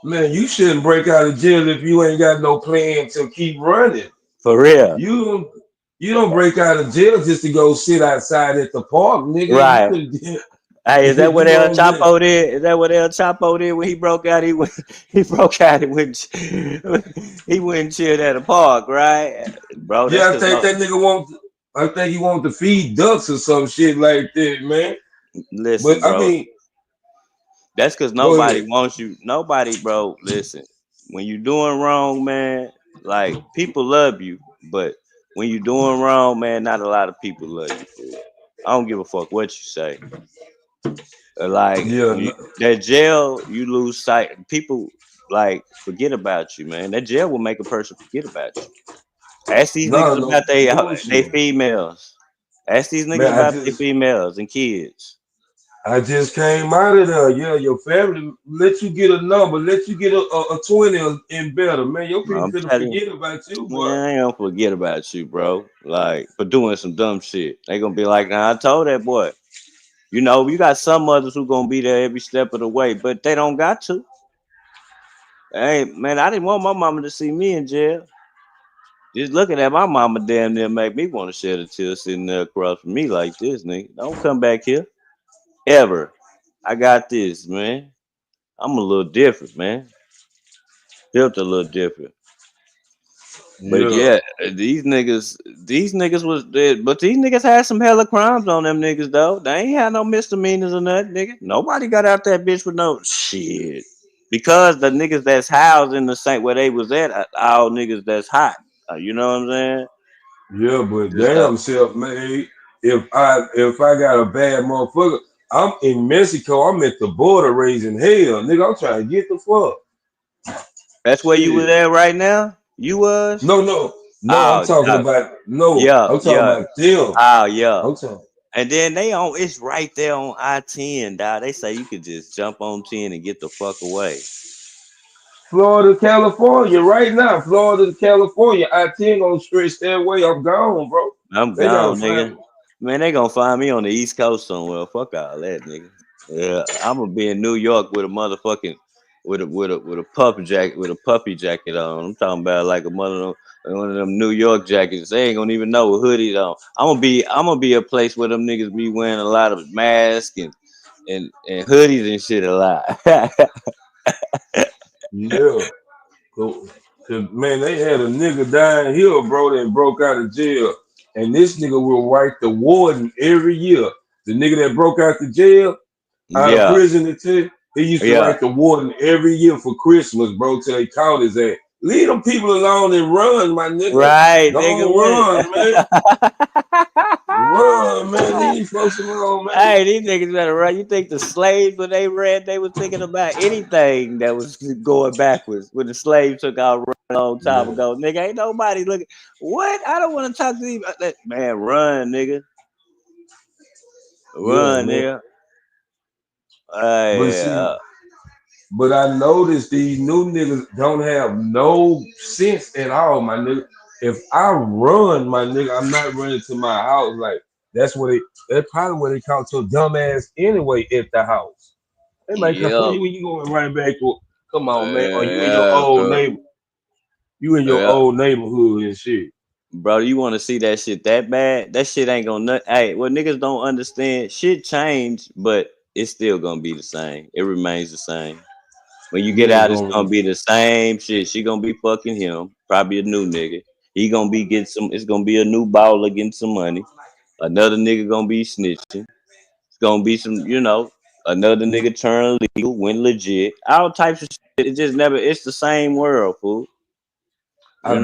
Man, you shouldn't break out of jail if you ain't got no plan to keep running. For real. You don't break out of jail just to go sit outside at the park, nigga. Right. Hey, is that what El Chapo did? Is that what El Chapo did when he broke out? He broke out and went and chilled at a park, right? Bro, yeah, I think that nigga he wanted to feed ducks or some shit like that, man. Listen, bro. I mean, that's because nobody wants you. Nobody, bro. Listen, when you doing wrong, man, like, people love you, but when you doing wrong, man, not a lot of people love you. I don't give a fuck what you say. Like, that jail, you lose sight. People like forget about you, man. That jail will make a person forget about you. Ask these niggas about they females. Ask these niggas about their females and kids. I just came out of there. Yeah, your family let you get a number, let you get a 20 and better, man. Your people gonna forget about you, boy. Man, I ain't gonna forget about you, bro. Like, for doing some dumb shit. They gonna be like, nah, I told that boy. You know, you got some others who gonna be there every step of the way, but they don't got to. Hey, man, I didn't want my mama to see me in jail. Just looking at my mama damn near make me want to shed a tear sitting there across from me like this, nigga. Don't come back here. Ever. I got this, man. I'm a little different, man. Built a little different. But these niggas was dead. But these niggas had some hella crimes on them niggas, though. They ain't had no misdemeanors or nothing, nigga. Nobody got out that bitch with no shit. Because the niggas that's housed in the same where they was at, all niggas that's hot. You know what I'm saying? Yeah, but damn self-made. If I got a bad motherfucker, I'm in Mexico. I'm at the border raising hell, nigga. I'm trying to get the fuck. That's where you was at right now? You was? No. I'm talking about I'm talking about them. Oh yeah. I'm talking. And then it's right there on I-10, dog. They say you could just jump on 10 and get the fuck away. Florida, California, right now. Florida, California. I-10 gonna stretch that way. I'm gone, bro. I'm gone, nigga. Man, they gonna find me on the East Coast somewhere. Fuck all that, nigga. Yeah, I'm gonna be in New York with with a puppy jacket on. I'm talking about like one of them New York jackets. They ain't gonna even know what hoodie on. I'm gonna be a place where them niggas be wearing a lot of masks and hoodies and shit a lot. Yeah. Cause man, they had a nigga down here, bro, that broke out of jail. And this nigga will write the warden every year. The nigga that broke out the jail, out of prison, he used to write the warden every year for Christmas, bro, till they caught his ass. Leave them people alone and run, my nigga. Right, Don't run, man. Run, man. Leave folks alone, man. Hey, these niggas better run. You think the slaves, when they ran, they was thinking about anything that was going backwards. When the slaves took out a long time ago, nigga, ain't nobody looking. What? I don't want to talk to you about that. Man, run, nigga. Run, nigga. But I noticed these new niggas don't have no sense at all, my nigga. If I run, my nigga, I'm not running to my house. Like that's probably what they caught your dumb ass anyway at the house. They might come when you going right back. Come on, man. Or you in your old neighbor. You in your old neighborhood and shit. Bro, you want to see that shit that bad? That shit ain't gonna. Hey, what niggas don't understand, shit changed, but it's still gonna be the same. It remains the same. When you get out, it's gonna be the same shit. She gonna be fucking him, probably a new nigga. He gonna be getting some. It's gonna be a new baller getting some money. Another nigga gonna be snitching. It's gonna be some, another nigga turn legal, went legit. All types of shit. It just never. It's the same world, fool. I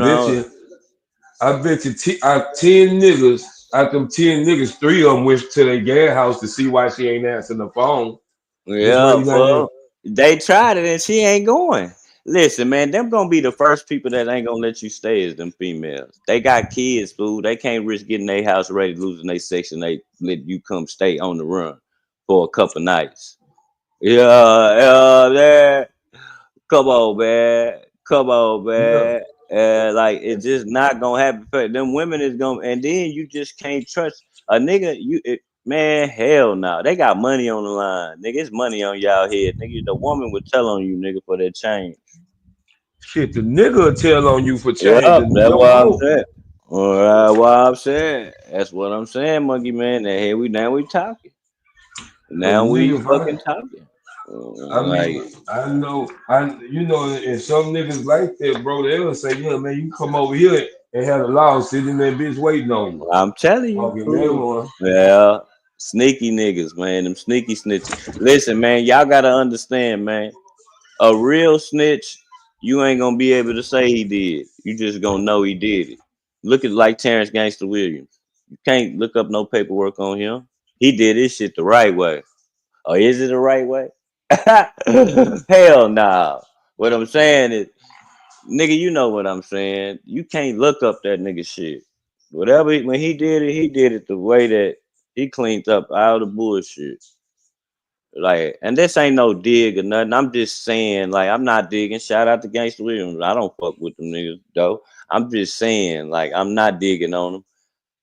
bet you 10 niggas. Out them 10 niggas, 3 of them went to their gas house to see why she ain't answering the phone. Yeah, fool. They tried it and she ain't going. Listen, man, them gonna be the first people that ain't gonna let you stay as them females. They got kids, fool. They can't risk getting their house ready, losing their Section 8, let you come stay on the run for a couple nights. Yeah. Come on, man. Like it's just not gonna happen. Them women is gonna, and then you just can't trust a nigga. Man, hell no. They got money on the line. Nigga, it's money on y'all head. Nigga, the woman would tell on you, nigga, for that change. Shit, the nigga will tell on you for change. That's what I'm saying. All right, what I'm saying. That's what I'm saying, monkey man. Now we talking. Now we fucking talking. I know, and some niggas like that, bro. They'll say, yeah, man, you come over here and have a law sitting there, bitch, waiting on you. I'm telling you. Yeah. Sneaky niggas, man. Them sneaky snitches. Listen, man, y'all gotta understand, man. A real snitch, you ain't gonna be able to say he did. You just gonna know he did it. Look at like Terrence Gangster Williams. You can't look up no paperwork on him. He did his shit the right way. Or is it the right way? Hell nah. What I'm saying is, nigga, you know what I'm saying. You can't look up that nigga shit. Whatever, when he did it the way that he cleaned up all the bullshit. Like, and this ain't no dig or nothing. I'm just saying, like, I'm not digging. Shout out to Gangsta Williams. I don't fuck with them niggas, though. I'm just saying, like, I'm not digging on them.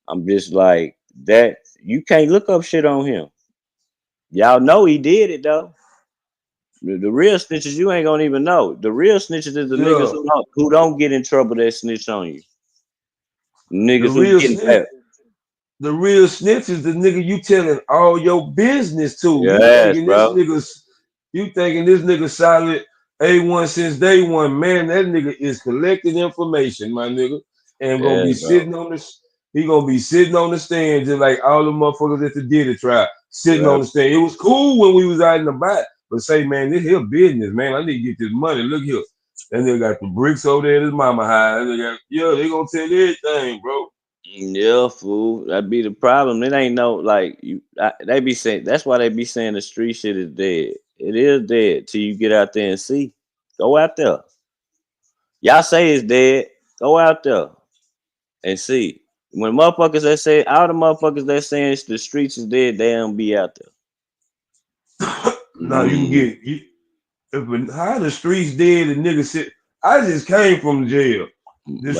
I'm just like, that, you can't look up shit on him. Y'all know he did it, though. The real snitches, you ain't gonna even know. The real snitches is the niggas who don't get in trouble that snitch on you. Niggas who getting paid. The real snitch is the nigga you telling all your business to. Yes, You thinking this nigga solid A1 since day one. Man, that nigga is collecting information, my nigga. And gonna be sitting on the he gonna be sitting on the stand just like all the motherfuckers at the DiddyTrial sitting on the stand. It was cool when we was out in the back, but say, man, this here business, man. I need to get this money. Look here. And they got the bricks over there at his mama house. They got, they gonna tell everything, bro. Yeah, fool. That be the problem. It ain't no like they be saying. That's why they be saying the street shit is dead. It is dead till you get out there and see. Go out there. Y'all say it's dead. Go out there and see. When motherfuckers that say all the motherfuckers that saying the streets is dead, they don't be out there. Now you can get how the streets dead and niggas sit. I just came from jail. The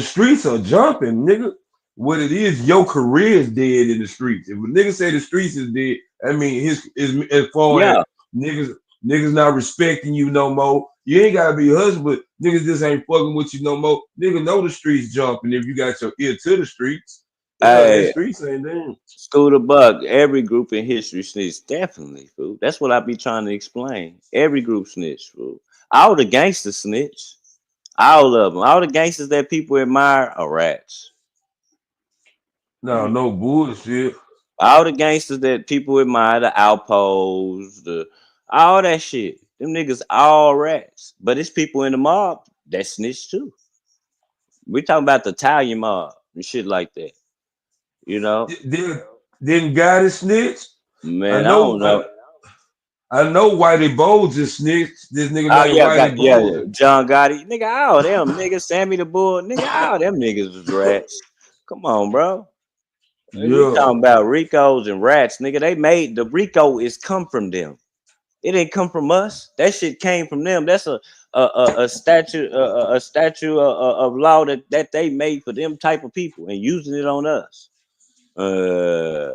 streets are jumping, nigga. What it is, your career is dead in the streets. If a nigga say the streets is dead, I mean his as far as Niggas not respecting you no more. You ain't gotta be a husband, but niggas just ain't fucking with you no more. Nigga know the streets jumping if you got your ear to the streets. Hey, streets ain't damn. Scooter Buck, every group in history snitch, definitely, fool. That's what I be trying to explain. Every group snitch, fool. All the gangsters snitch. All of them. All the gangsters that people admire are rats. No bullshit. All the gangsters that people admire, the outposts, all that shit. Them niggas all rats. But it's people in the mob that snitch too. We talking about the Italian mob and shit like that. You know? Didn't Gotti snitch? Man, I don't know. I know Whitey Bowles just snitched. This nigga named Whitey Bowles. John Gotti. Nigga, all them niggas, Sammy the Bull, nigga, all them niggas was rats. Come on, bro. You talking about Ricos and rats, nigga. They made the Rico is come from them. It didn't come from us. That shit came from them. That's a statute of law that they made for them type of people and using it on us. I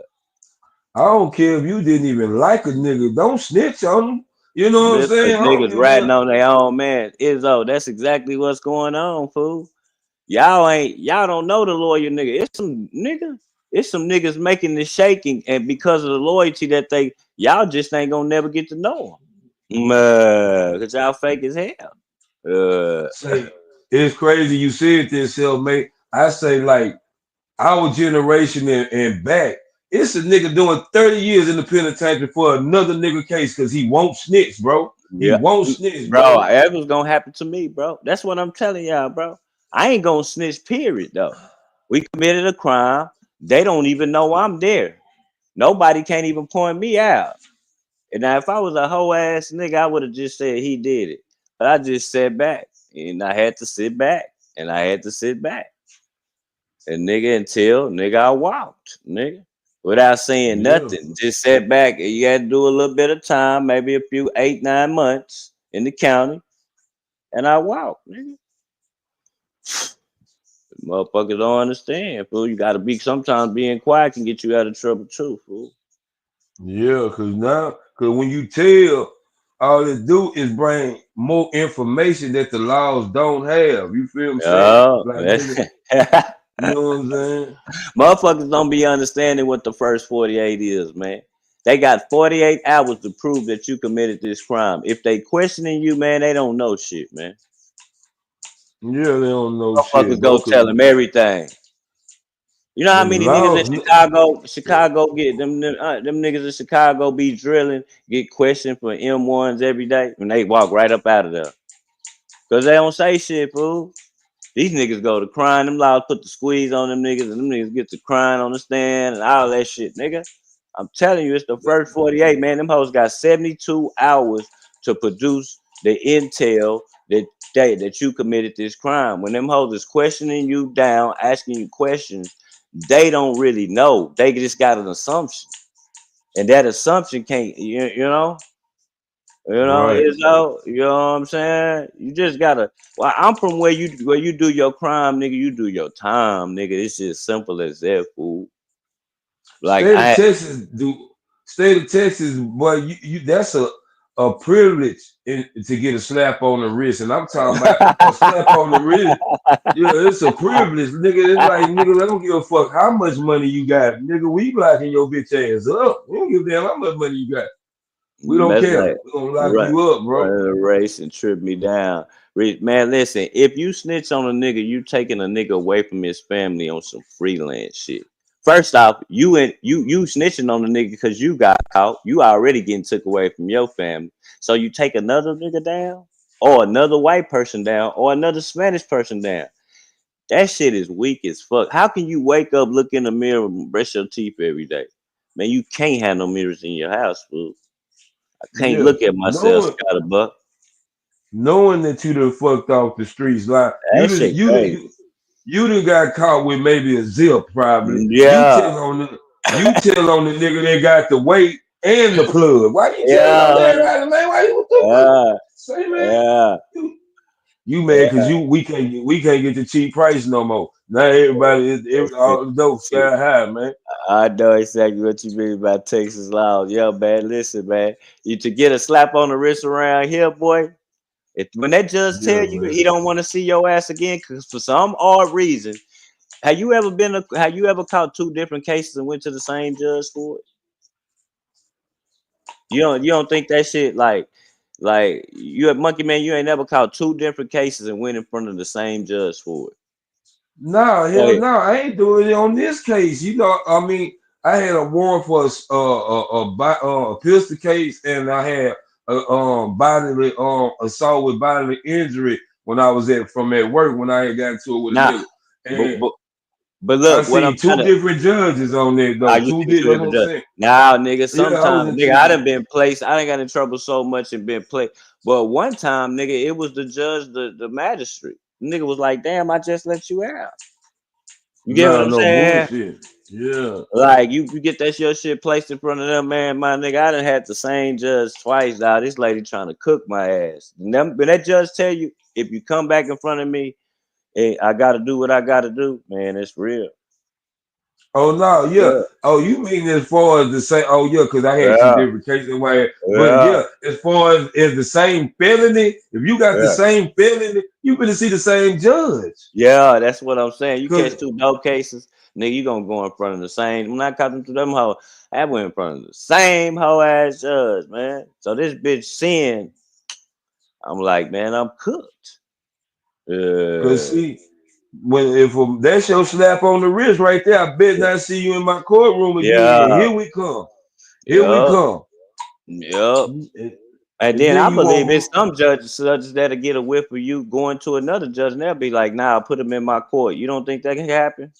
don't care if you didn't even like a nigga. Don't snitch on them. You know what I'm saying? Niggas ratting on their own man. Izzo, that's exactly what's going on, fool. Y'all don't know the lawyer nigga. It's some niggas making this shaking, and because of the loyalty that y'all just ain't gonna never get to know them. Cause y'all fake as hell. It's crazy you said this, mate. I say like our generation and back. It's a nigga doing 30 years in the penitentiary for another nigga case because he won't snitch, bro. He won't snitch, bro. That was gonna happen to me, bro. That's what I'm telling y'all, bro. I ain't gonna snitch, period, though. We committed a crime. They don't even know I'm there. Nobody can't even point me out. And now, if I was a whole ass nigga, I would have just said he did it. But I just sat back, and I had to sit back, and I had to sit back. And until I walked, nigga. Without saying nothing, just sat back. And you had to do a little bit of time, maybe a few 8-9 months in the county, and I walked, nigga. Motherfuckers don't understand, fool. You gotta sometimes being quiet can get you out of trouble too, fool. Yeah, cause when you tell, all it do is bring more information that the laws don't have. You feel what I'm saying? Like, you know what I'm saying? Motherfuckers don't be understanding what the first 48 is, man. They got 48 hours to prove that you committed this crime. If they questioning you, man, they don't know shit, man. Yeah, they don't know motherfuckers shit. Go tell them everything. You know how many niggas in Chicago get them niggas in Chicago be drilling, get questioned for M1s every day, and they walk right up out of there. Cause they don't say shit, fool. These niggas go to crying. Them laws put the squeeze on them niggas, and them niggas get to crying on the stand and all that shit, nigga. I'm telling you, it's the first 48, man. Them hoes got 72 hours to produce the intel that you committed this crime. When them hoes is questioning you down, asking you questions, they don't really know. They just got an assumption, and that assumption can't, you know. Right. You know what I'm saying? You just gotta. Well, I'm from where you do your crime, nigga. You do your time, nigga. It's just simple as that, fool. Like State of Texas, boy, you that's a privilege to get a slap on the wrist, and I'm talking about a slap on the wrist. Yeah, it's a privilege, nigga. It's like, nigga, I don't give a fuck how much money you got, nigga. We locking your bitch ass up. We don't give a damn how much money you got. We don't care. Like, we're gonna lock you up, bro. Race and trip me down. Man, listen, if you snitch on a nigga, you taking a nigga away from his family on some freelance shit. First off, you snitching on the nigga because you got caught. You already getting took away from your family. So you take another nigga down, or another white person down, or another Spanish person down. That shit is weak as fuck. How can you wake up, look in the mirror, and brush your teeth every day? Man, you can't have no mirrors in your house, fool. I can't look at myself, Scott a Buck. Knowing that you done fucked off the streets, like you done got caught with maybe a zip, probably. Yeah. You tell on the nigga that got the weight and the plug. Why you tell on everybody, man? Why you say, man? Yeah. You mad because we can't get the cheap price no more. Now everybody all the dope sky high, man. I know exactly what you mean by Texas laws. Yeah, man. Listen, man. You to get a slap on the wrist around here, boy. When that judge tell you he don't want to see your ass again, because for some odd reason, have you ever caught two different cases and went to the same judge for it? You don't think that shit like you a monkey man, you ain't never caught two different cases and went in front of the same judge for it. No, hell no, I ain't doing it on this case. You know, I mean, I had a warrant for a pistol case, and I had a bodily assault with bodily injury when I was at work when I had got into it with a nigga. And but look, I see two different judges on there though. Two different judges. Now, nigga, sometimes nigga, I done been placed. I done got in trouble so much and been placed. But one time, nigga, it was the judge, the magistrate. Nigga was like, damn, I just let you out. You get what I'm saying? Bullshit. Yeah. Like you get that your shit placed in front of them, man. My nigga, I done had the same judge twice now. This lady trying to cook my ass. When that judge tell you, if you come back in front of me, hey, I gotta do what I gotta do, man. It's real. Oh no, yeah. Oh, you mean as far as the same? Oh yeah, because I had two different cases where, but yeah, as far as the same felony, if you got the same felony, you gonna see the same judge. Yeah, that's what I'm saying. You catch two dope cases, nigga, you gonna go in front of the same. When I caught them to them hoe, I went in front of the same hoe ass judge, man. So this bitch sin, I'm like, man, I'm cooked. Cause see, if that's your slap on the wrist right there, I bet not see you in my courtroom again. Here we come. Here we come. Yep. And then I believe it's some judges that'll get a whiff of you going to another judge and they'll be like, nah, I'll put him in my court. You don't think that can happen?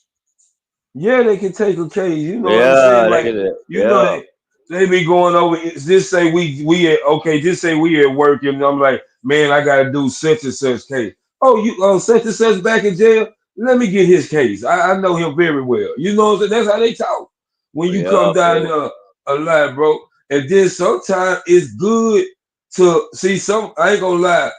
Yeah, they can take a case. You know what I'm saying? Like, you know, they be going over. Just say just say we at work, and I'm like, man, I gotta do such and such case. Oh, you such and such back in jail. Let me get his case. I know him very well. You know what I'm saying? That's how they talk when you come down there alive, bro. And then sometimes it's good to see some. I ain't gonna lie.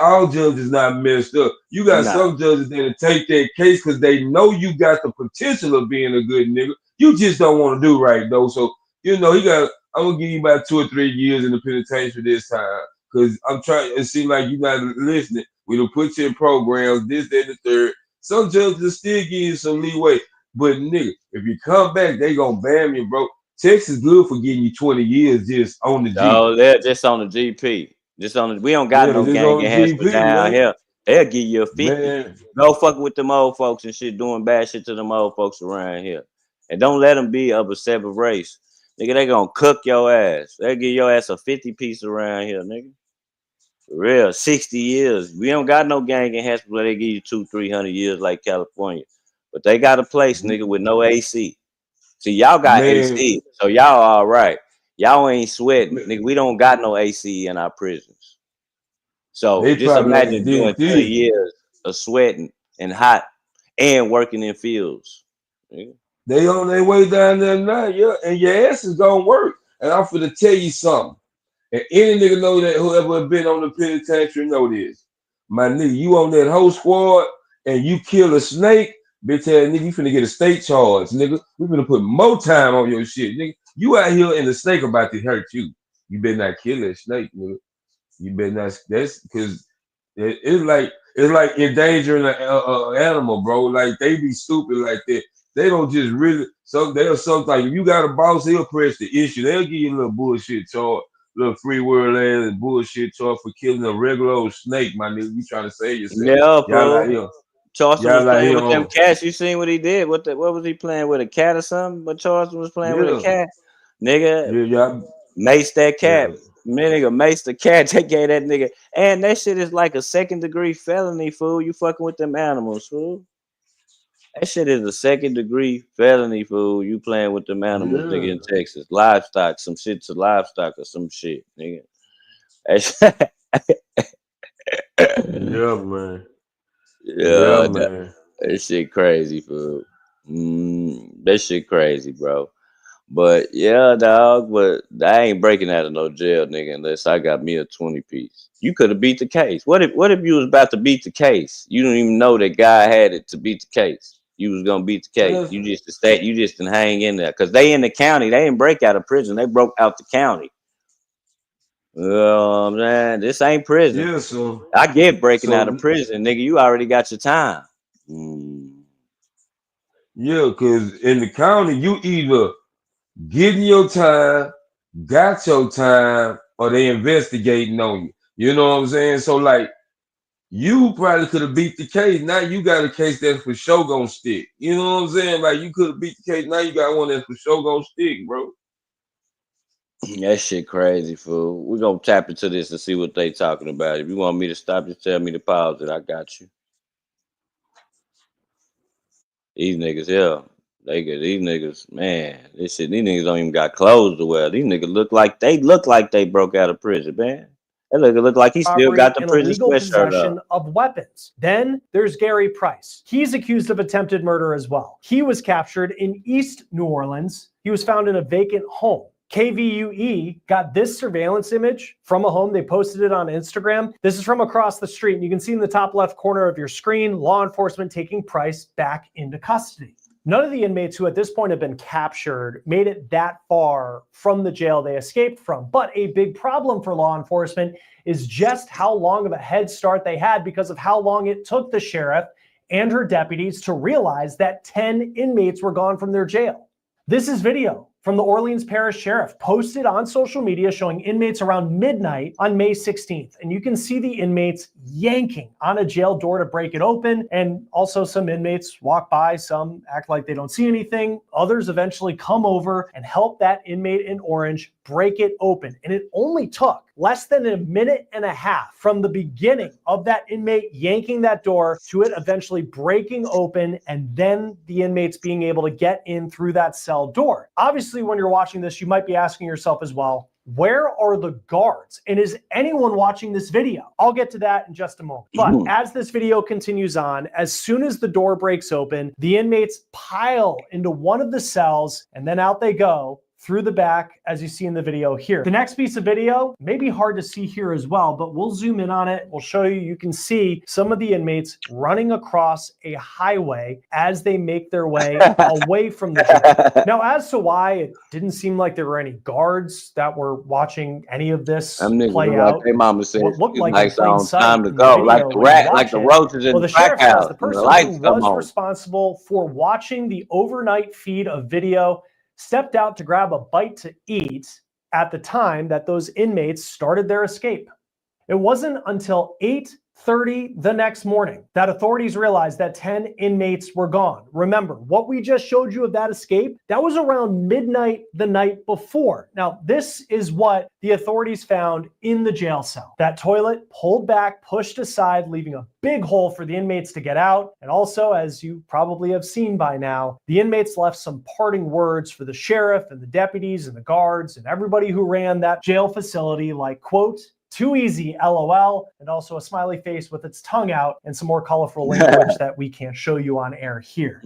All judges not messed up. You got some judges that take that case because they know you got the potential of being a good nigga. You just don't want to do right though. So you know I'm gonna give you about 2 or 3 years in the penitentiary this time because I'm trying. It seems like you're not listening. We don't put you in programs, this, that, and the third. Some judges still give you some leeway, but nigga, if you come back, they gonna ban you, bro. Texas good for getting you 20 years just on the G. Oh, they're just on the GP. We don't got no gang enhancement down here. They'll give you a 50. Man. Go fuck with them old folks and shit, doing bad shit to them old folks around here. And don't let them be of a separate race. Nigga, they gonna cook your ass. They'll give your ass a 50 piece around here, nigga. For real, 60 years. We don't got no gang enhancement where they give you 200-300 years like California. But they got a place, nigga, with no AC. See, y'all got AC, so y'all all right. Y'all ain't sweating. Nigga, we don't got no AC in our prisons. So just imagine doing 20 years of sweating and hot and working in fields. Nigga. They on their way down there now, yeah, and your ass is gonna work. And I'm finna tell you something. And any nigga know that whoever been on the penitentiary know this. My nigga, you on that whole squad and you kill a snake, bitch ass nigga, you finna get a state charge, nigga. We finna put more time on your shit, nigga. You out here and the snake about to hurt you. You better not kill that snake, nigga. You better not. That's because it's like endangering an animal, bro. Like they be stupid like that. They don't just really. So they'll sometimes if you got a boss, he'll press the issue. They'll give you a little bullshit charge, little free world ass and bullshit charge for killing a regular old snake, my nigga. You trying to save yourself? Yeah, bro. Charleston was playing with them cats. You seen what he did? What was he playing with, a cat or something? But Charleston was playing with a cat, nigga. Mace that cat. Man, nigga, mace the cat. They gave that nigga, and that shit is like a 2nd-degree felony, fool. You fucking with them animals, fool. That shit is a 2nd-degree felony, fool. You playing with them animals, nigga, in Texas. Livestock, some shit to livestock or some shit, nigga. Yeah, man. Yeah, man. That shit crazy, fool. That shit crazy, bro. But yeah, dog. But I ain't breaking out of no jail, nigga, unless I got me a 20 piece. You could have beat the case. What if you was about to beat the case? You don't even know that guy had it to beat the case. you was gonna beat the case. You just didn't hang in there because they in the county. They didn't break out of prison. They broke out the county. Man, this ain't prison. Yeah, so I get breaking out of prison, nigga. You already got your time. Yeah, because in the county, you either getting your time, got your time, or they investigating on you. You know what I'm saying? So like, you probably could have beat the case. Now you got a case that's for sure gonna stick. You know what I'm saying? Like you could have beat the case. Now you got one that's for sure gonna stick, bro. That shit crazy, fool. We're gonna tap into this and see what they talking about. If you want me to stop, just tell me to pause it. I got you. These niggas, yeah. These niggas, man. This shit, these niggas don't even got clothes to wear. These niggas look like they broke out of prison, man. That look like he still got the prison sweatshirt up. Of weapons. Then there's Gary Price. He's accused of attempted murder as well. He was captured in East New Orleans. He was found in a vacant home. KVUE got this surveillance image from a home. They posted it on Instagram. This is from across the street. And you can see in the top left corner of your screen, law enforcement taking Price back into custody. None of the inmates who at this point have been captured made it that far from the jail they escaped from. But a big problem for law enforcement is just how long of a head start they had because of how long it took the sheriff and her deputies to realize that 10 inmates were gone from their jail. This is video from the Orleans Parish Sheriff posted on social media showing inmates around midnight on May 16th. And you can see the inmates yanking on a jail door to break it open. And also some inmates walk by, some act like they don't see anything. Others eventually come over and help that inmate in orange break it open. And it only took less than a minute and a half from the beginning of that inmate yanking that door to it eventually breaking open and then the inmates being able to get in through that cell door. Obviously, when you're watching this, you might be asking yourself as well, where are the guards? And is anyone watching this video? I'll get to that in just a moment. But as this video continues on, as soon as the door breaks open, the inmates pile into one of the cells and then out they go through the back, as you see in the video here. The next piece of video may be hard to see here as well, but we'll zoom in on it. We'll show you, you can see some of the inmates running across a highway as they make their way away from the jail. Now, as to why it didn't seem like there were any guards that were watching any of this play out, their mama said, what looked like nice on time to go, like the rat, like the roaches in the crack house. The person who was responsible for watching the overnight feed of video stepped out to grab a bite to eat at the time that those inmates started their escape. It wasn't until 8:30 the next morning that authorities realized that 10 inmates were gone. Remember, what we just showed you of that escape, that was around midnight the night before. Now, this is what the authorities found in the jail cell. That toilet pulled back, pushed aside, leaving a big hole for the inmates to get out. And also, as you probably have seen by now, the inmates left some parting words for the sheriff and the deputies and the guards and everybody who ran that jail facility, like, quote, "Too easy, LOL," and also a smiley face with its tongue out and some more colorful language that we can't show you on air here.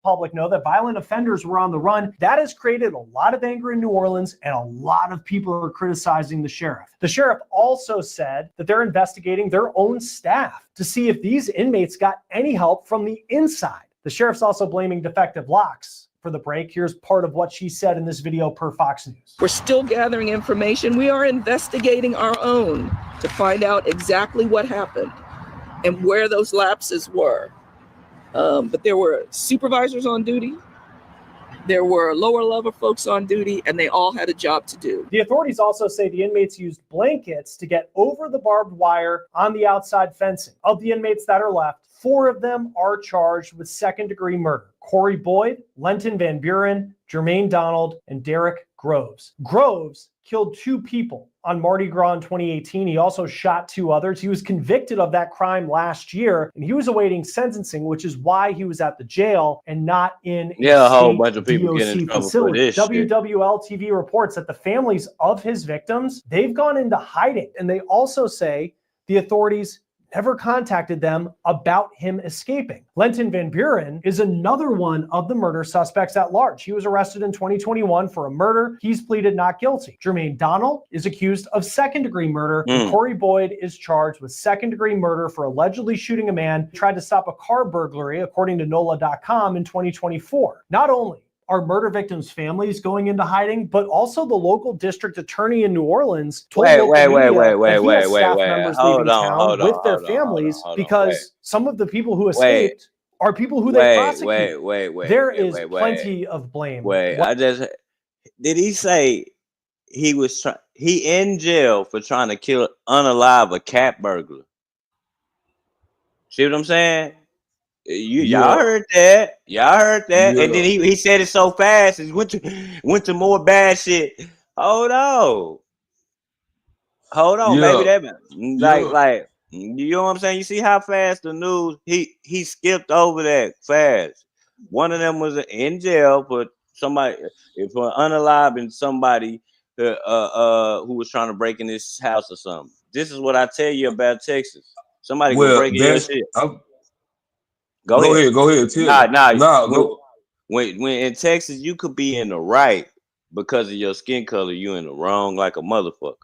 Public know that violent offenders were on the run. That has created a lot of anger in New Orleans, and a lot of people are criticizing the sheriff. The sheriff also said that they're investigating their own staff to see if these inmates got any help from the inside. The sheriff's also blaming defective locks for the break. Here's part of what she said in this video per Fox News. We're still gathering information. We are investigating our own to find out exactly what happened and where those lapses were. But there were supervisors on duty. There were lower level folks on duty, and they all had a job to do. The authorities also say the inmates used blankets to get over the barbed wire on the outside fencing. Of the inmates that are left, 4 of them are charged with second-degree murder. Corey Boyd, Lenton Van Buren, Jermaine Donald, and Derek Groves. Groves killed 2 people on Mardi Gras in 2018. He also shot 2 others. He was convicted of that crime last year, and he was awaiting sentencing, which is why he was at the jail and not in a whole bunch of people getting in trouble facility. for this WWL TV reports that the families of his victims, they've gone into hiding, and they also say the authorities never contacted them about him escaping. Lenton Van Buren is another one of the murder suspects at large. He was arrested in 2021 for a murder. He's pleaded not guilty. Jermaine Donnell is accused of second-degree murder. And Corey Boyd is charged with second-degree murder for allegedly shooting a man who tried to stop a car burglary, according to NOLA.com, in 2024. Not only are murder victims' families going into hiding, but also the local district attorney in New Orleans told local media that he has staff members leaving town with their families because some of the people who escaped are people who they prosecute. There is plenty of blame. Did he say he in jail for trying to unalive a cat burglar? See what I'm saying? Y'all heard that. Y'all heard that. Yeah. And then he said it so fast. He went to more bad shit. Hold on. Maybe that like you know what I'm saying? You see how fast the news he skipped over that fast. One of them was in jail for unaliving somebody who was trying to break in his house or something. This is what I tell you about Texas. Somebody can break in your shit. Go ahead. Go. When in Texas, you could be in the right because of your skin color. You in the wrong like a motherfucker.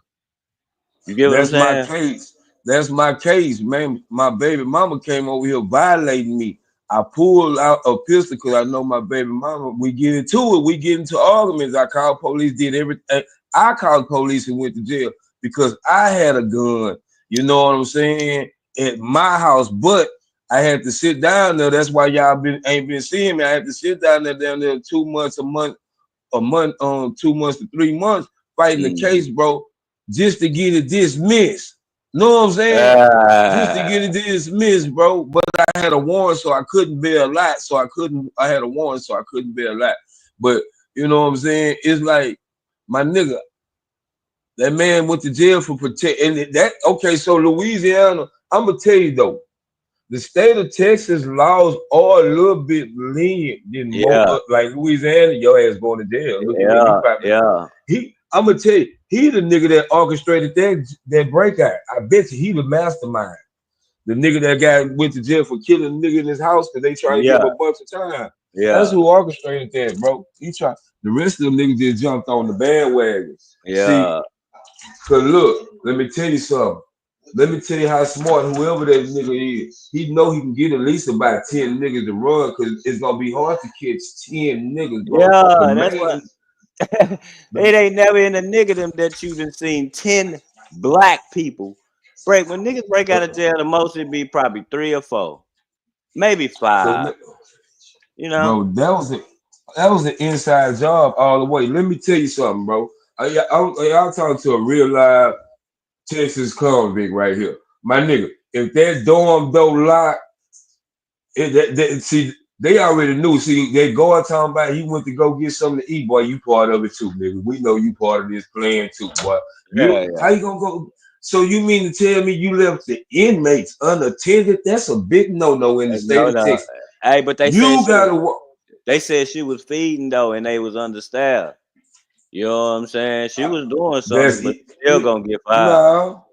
You get what I'm saying? That's my case, man. My baby mama came over here violating me. I pulled out a pistol because I know my baby mama. We get into it. We get into arguments. I called police, did everything. I called police and went to jail because I had a gun. You know what I'm saying? At my house, but I had to sit down there. That's why y'all ain't been seeing me. I had to sit down there 2 months, 2 months to 3 months fighting the case, bro, just to get it dismissed. Know what I'm saying? Just to get it dismissed, bro. But I had a warrant, so I couldn't bear a lot. I had a warrant, so I couldn't bear a lot. But you know what I'm saying? It's like, my nigga, that man went to jail for protecting that. Okay, so Louisiana, I'm gonna tell you though. The state of Texas laws are a little bit lenient than like Louisiana. Your ass going to jail. I'm gonna tell you, he the nigga that orchestrated that breakout. I bet you he the mastermind. The nigga that went to jail for killing a nigga in his house because they tried to give him a bunch of time. That's who orchestrated that, bro. He tried. The rest of them niggas just jumped on the bandwagon. See, cause look, let me tell you something. Let me tell you how smart whoever that nigga is. He know he can get at least about 10 niggas to run because it's gonna be hard to catch 10 niggas, bro. That's what. It ain't never in a nigga them that you've been seen 10 black people break. When niggas break out of jail, the most it'd be probably 3 or 4, maybe 5. You know, bro, that was an inside job all the way. Let me tell you something, bro. Y'all talking to a real live Texas convict right here, my nigga. If that dorm door locked, see, they already knew. See, they go out talking about he went to go get something to eat. Boy, you part of it too, nigga. We know you part of this plan too, boy. How you gonna go? So you mean to tell me you left the inmates unattended? That's a big no-no in the state of Texas. Hey, but they said she was feeding though, and they was understaffed. You know what I'm saying? She was doing something, but still gonna get fired. No,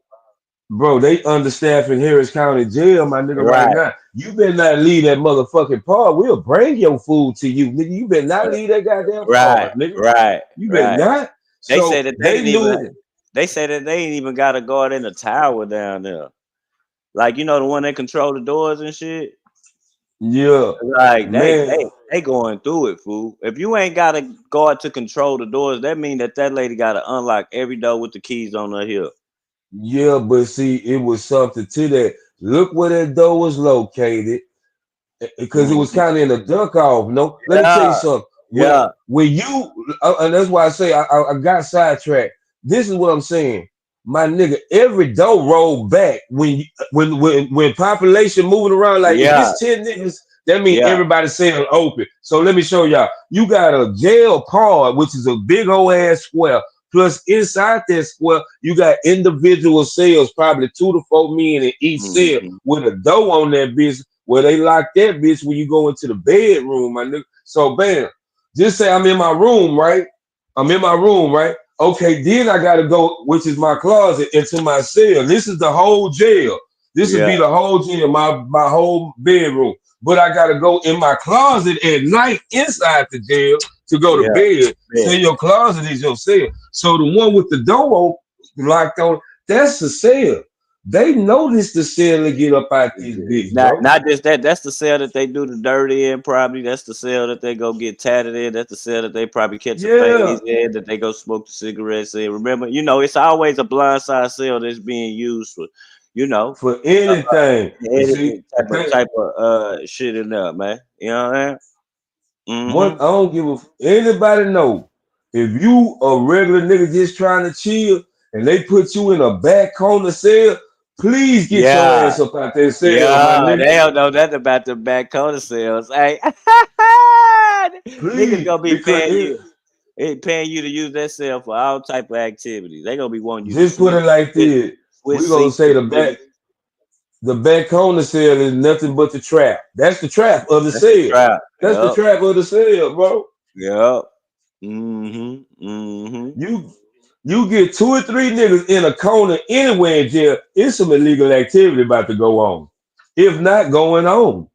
bro, they understaffed in Harris County Jail, my nigga, right now. You better not leave that motherfucking part. We'll bring your food to you, nigga. You better not leave that goddamn part, nigga. You better not. They said that they said that they ain't even got a guard in the tower down there. Like, you know, the one that control the doors and shit. Yeah, like they going through it, fool. If you ain't got a guard to control the doors, that mean that lady got to unlock every door with the keys on her hip. Yeah, but see, it was something to that. Look where that door was located, because it was kind of in a duck off. No, let me tell you something. When you and that's why I say I got sidetracked. This is what I'm saying. My nigga, every door rolled back when population moving around like if it's 10 niggas, that means everybody saying open. So let me show y'all. You got a jail pod, which is a big old ass square. Plus inside that square, you got individual cells, probably 2 to 4 men in each cell, with a door on that bitch where they lock that bitch when you go into the bedroom, my nigga. So bam, just say I'm in my room, right? Okay, then I gotta go, which is my closet, into my cell. This is the whole jail. This would be the whole gym, my whole bedroom. But I gotta go in my closet at night inside the jail to go to bed. So your closet is your cell. So the one with the door locked on, that's the cell. They notice the cell to get up out this bitch, bro. Not just that. That's the cell that they do the dirty in. Probably that's the cell that they go get tatted in. That's the cell that they probably catch a phase in. That they go smoke the cigarettes in. Remember, it's always a blindside cell that's being used for, for anything. Type of shit in there, man. You know what I mean? One, I don't give anybody know if you a regular nigga just trying to chill and they put you in a back corner cell. Please get your ass up out there cell, my nigga. They don't know nothing about the back corner cells. Hey, niggas gonna be paying you to use that cell for all type of activities. They gonna be wanting you. Just put it like this. We gonna say the back corner cell is nothing but the trap. That's the trap of the cell. That's the trap of the cell, bro. Yep. You get 2 or 3 niggas in a corner anywhere in jail, it's some illegal activity about to go on. If not going on.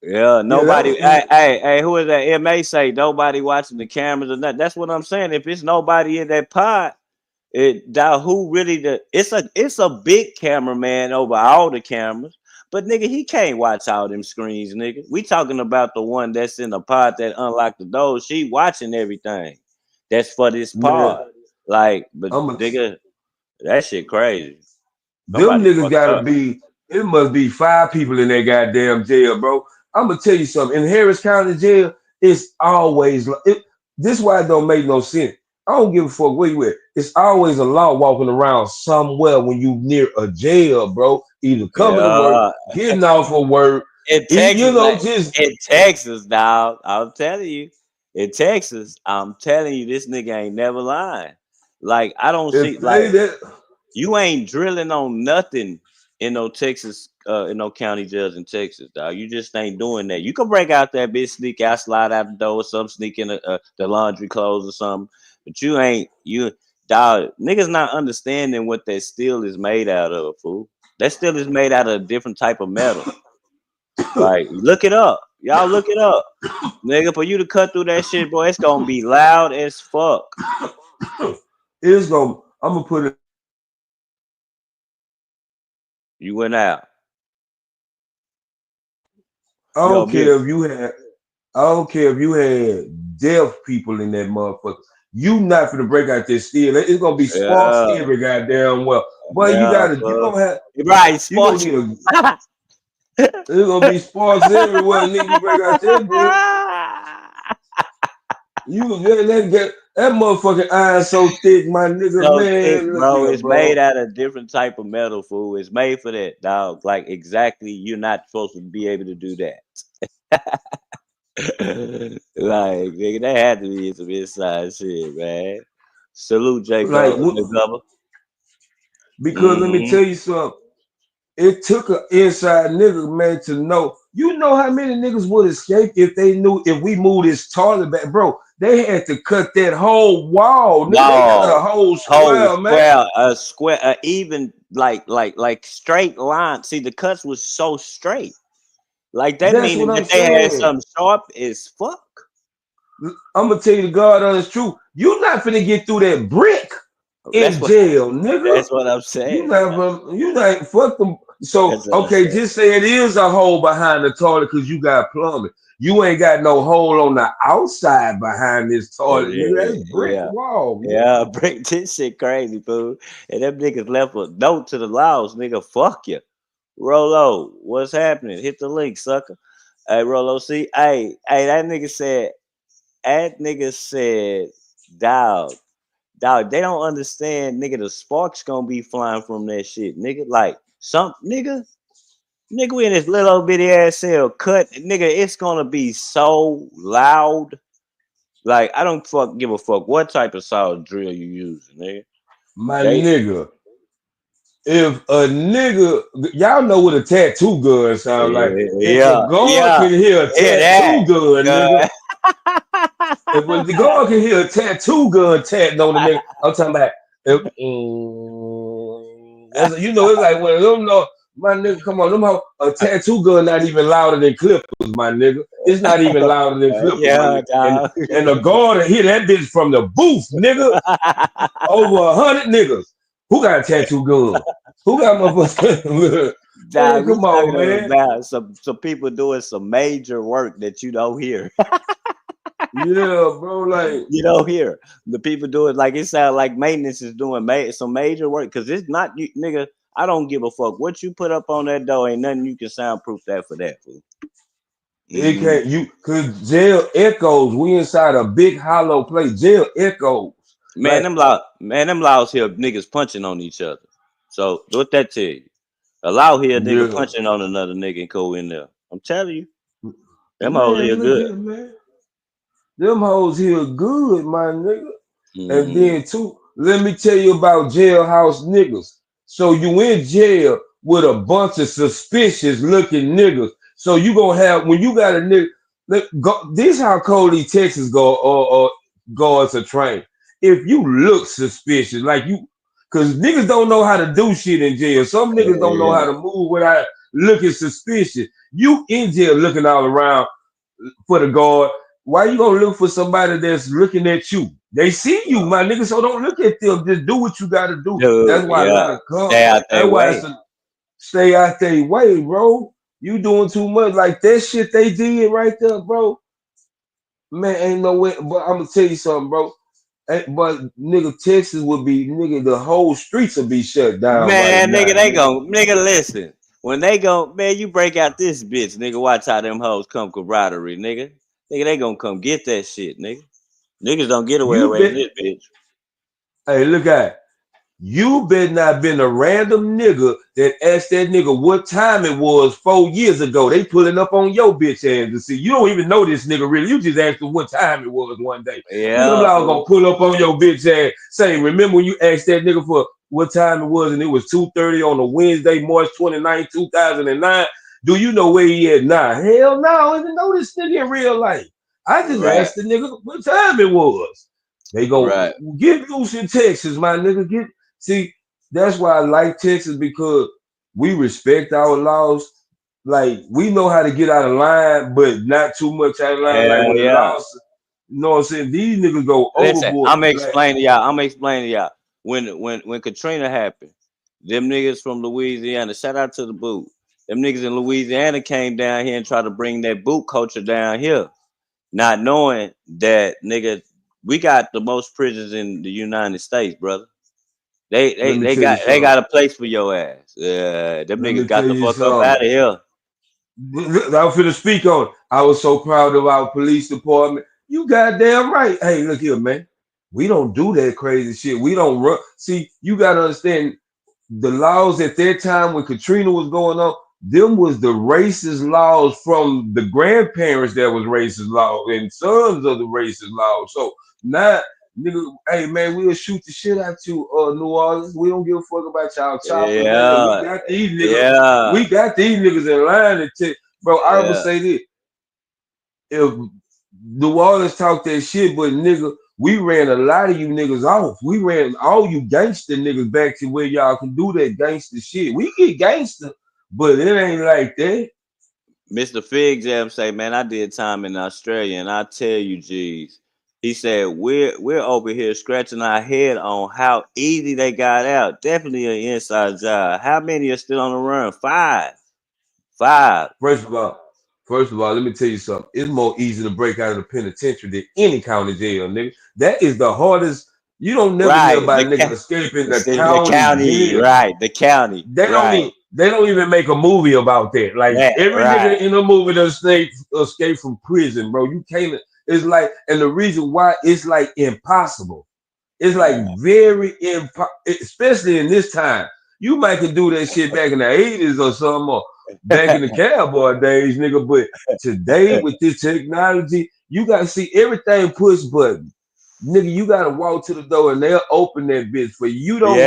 Yeah, nobody. Hey, who is that? MA say nobody watching the cameras or nothing. That's what I'm saying. If it's nobody in that pod, who really it's a big cameraman over all the cameras. But nigga, he can't watch all them screens, nigga. We talking about the one that's in the pod that unlocked the doors. She watching everything. That's for this pod. Like, but nigga, that shit crazy. Them niggas gotta be, it must be 5 people in that goddamn jail, bro. I'm gonna tell you something. In Harris County jail, it's always this is why it don't make no sense. I don't give a fuck where you at. It's always a law walking around somewhere when you near a jail, bro. Either coming to work, getting off of work. In Texas, in Texas, dog. I'm telling you. In Texas, I'm telling you, this nigga ain't never lying. Like, I don't see you ain't drilling on nothing in no Texas, in no county jails in Texas, dog. You just ain't doing that. You can break out that bitch, sneak out, slide out the door, or something, sneak in the laundry clothes or something. But dog, niggas not understanding what that steel is made out of, fool. That steel is made out of a different type of metal. Like, look it up. Y'all look it up. Nigga, for you to cut through that shit, boy, it's gonna be loud as fuck. I'm gonna put it. You went out. I don't care if you had deaf people in that motherfucker. You not gonna break out this steel. It's gonna be sparks every goddamn well. But you don't have sparks. There's gonna be sparks everywhere, nigga. You break out that bitch. That motherfucking iron so thick, my nigga, so man. Thick, bro, it's made out of a different type of metal, fool. It's made for that, dog. Like, exactly, you're not supposed to be able to do that. Like, nigga, that had to be some inside shit, man. Salute, J. Cole, because let me tell you something. It took an inside nigga, man, to know. You know how many niggas would escape if they knew if we moved this toilet back, bro? They had to cut that whole wall. Nigga, they cut a whole square, man. A square, even like straight line. See, the cuts was so straight. Like that meaning that they had something sharp as fuck. I'm gonna tell you the God honest truth. You not finna get through that brick in jail, nigga. That's what I'm saying. You not fuck them. So okay, just say it is a hole behind the toilet because you got plumbing. You ain't got no hole on the outside behind this toilet. That's brick wall. Man. Yeah, brick. This shit crazy, fool. And them niggas left a note to the laws, nigga. Fuck you. Rolo, what's happening? Hit the link, sucker. Hey, Rolo, see, hey, that nigga said, dog, they don't understand, nigga, the sparks gonna be flying from that shit, nigga. Like, nigga, we in this little bitty ass cell cut, nigga, it's gonna be so loud. Like, I don't give a fuck what type of solid drill you using, nigga. Nigga. If a nigga, y'all know what a tattoo gun sounds like. If a guard can hear a tattoo gun, nigga. If the guard can hear a tattoo gun tatting on the nigga, I'm talking about. You know, it's like one of them. No, my nigga, come on, them a tattoo gun not even louder than clippers, my nigga. It's not even louder than clippers, my nigga. And the guard hit that bitch from the booth, nigga. Over 100 niggas. Who got a tattoo gun? Who got motherfuckers? Man, come on, man. About some people doing some major work that you don't hear. Yeah, bro, like you don't hear the people doing like it sounds like maintenance is doing some major work because it's not you, nigga. I don't give a fuck what you put up on that door. Ain't nothing you can soundproof that for that fool. It can't cause jail echoes. We inside a big hollow place. Jail echoes. Man, them laws here niggas punching on each other. So what that tell you? Allow here a nigga punching on another nigga and go in there. I'm telling you, them hoes here good. Man. Them hoes here good, my nigga. And then too, let me tell you about jailhouse niggas. So you in jail with a bunch of suspicious looking niggas. So you gonna have when you got a nigga. This how Cody, Texas guards are trained. If you look suspicious, like you, cause niggas don't know how to do shit in jail. Some niggas don't know how to move without looking suspicious. You in jail looking all around for the guard. Why you gonna look for somebody that's looking at you? They see you, my nigga, so don't look at them. Just do what you gotta do. Dude, that's why a lot of cops stay out their way, bro. You doing too much. Like that shit they did right there, bro. Man, ain't no way. But I'm gonna tell you something, bro. But nigga, Texas would be the whole streets would be shut down. Man, right nigga, listen. When they go, man, you break out this bitch, nigga. Watch how them hoes come camaraderie, nigga. Nigga, they gonna come get that shit, nigga. Niggas don't get away with this bitch. Hey, look at you. Better not been a random nigga that asked that nigga what time it was 4 years ago. They pulling up on your bitch ass to see. You don't even know this nigga really. You just asked him what time it was one day. Yeah, them all gonna pull up on your bitch ass. Say, remember when you asked that nigga for what time it was and it was 2:30 on a Wednesday, March 29, 2009? Do you know where he at now? Hell no, I didn't know this nigga in real life. I just asked the nigga what time it was. They go get loose in Texas, my nigga. See, that's why I like Texas because we respect our laws. Like we know how to get out of line, but not too much out of line. Like when the laws, you know what I'm saying? These niggas go overboard. I'm explaining to y'all. When Katrina happened, them niggas from Louisiana, shout out to the boot. Them niggas in Louisiana came down here and tried to bring that boot culture down here, not knowing that nigga, we got the most prisons in the United States, brother. They got a place for your ass. Them niggas got the fuck up out of here. I was finna speak on it. I was so proud of our police department. You goddamn right. Hey, look here, man. We don't do that crazy shit. We don't run. See, you gotta understand the laws at that time when Katrina was going on. Them was the racist laws from the grandparents that was racist laws and sons of the racist laws. So now, nigga, hey man, we'll shoot the shit out you, New Orleans. We don't give a fuck about y'all choppers. Man. We got these niggas. We got these niggas in line to bro. I would say this: if New Orleans talk that shit, but nigga, we ran a lot of you niggas off. We ran all you gangster niggas back to where y'all can do that gangster shit. We get gangster. But it ain't like that. Mr. Fig Jam say, man, I did time in Australia, and I tell you, G's, he said, we're over here scratching our head on how easy they got out. Definitely an inside job. How many are still on the run? 5. First of all, let me tell you something. It's more easy to break out of the penitentiary than any county jail, nigga. That is the hardest. You don't never hear about niggas escaping the county jail. Right, the county. They don't even make a movie about that. Like every nigga in a movie that escape from prison, bro. You can't. It's like, and the reason why it's like impossible. It's like very impossible, especially in this time. You might could do that shit back in the 80s or something, or back in the cowboy days, nigga. But today with this technology, you gotta see everything push button. Nigga, you gotta walk to the door and they'll open that bitch for you. Don't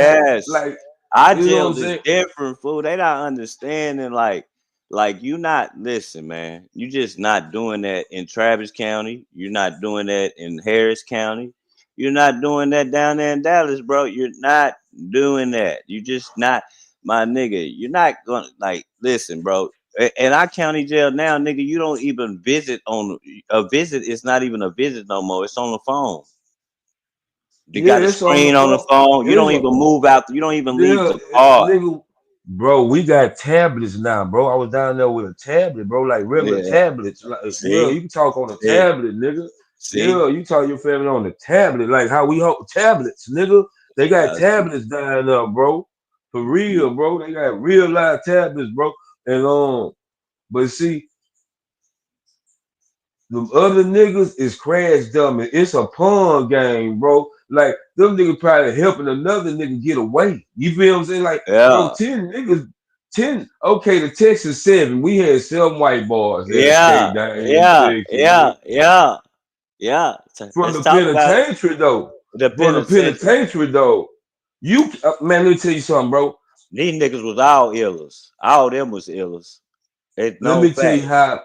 like. Our jail is different, fool. They not understanding like you not listen, man. You just not doing that in Travis County. You're not doing that in Harris County. You're not doing that down there in Dallas, bro. You're not doing that. You just not. my nigga, you're not gonna like listen, bro. In our county jail now, nigga, you don't even visit on a visit. It's not even a visit no more. It's on the phone. You got a screen on the phone. You don't even move out. You don't even leave the car. Nigga, bro, we got tablets now, bro. I was down there with a tablet, bro, like regular tablets. Like, yeah, you can talk on a tablet, nigga. Yeah, you talk your family on the tablet, like how we hold tablets, nigga. They got tablets down there, bro. For real, bro. They got real live tablets, bro. And but see, the other niggas is crash dummy. It's a pawn game, bro. Like them niggas probably helping another nigga get away. You feel what I'm saying? Like, bro, 10 niggas, 10. Okay, the Texas 7. We had 7 white boys. Yeah. From the penitentiary though. You man, let me tell you something, bro. These niggas was all illers. All them was illers. Let me tell you how.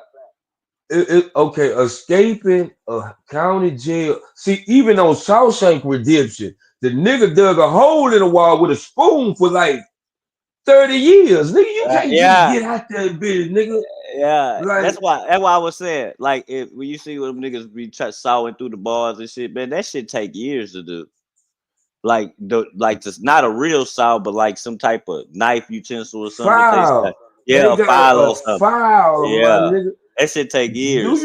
Okay, escaping a county jail. See, even on Shawshank Redemption, the nigga dug a hole in the wall with a spoon for like 30 years. Nigga, you can't just get out there, bitch, nigga. Yeah, like, that's why I was saying, like, when you see them niggas be sawing through the bars and shit, man, that shit take years to do. Like it's not a real saw, but like some type of knife utensil or something. File. A file or something. File, yeah, that shit take years.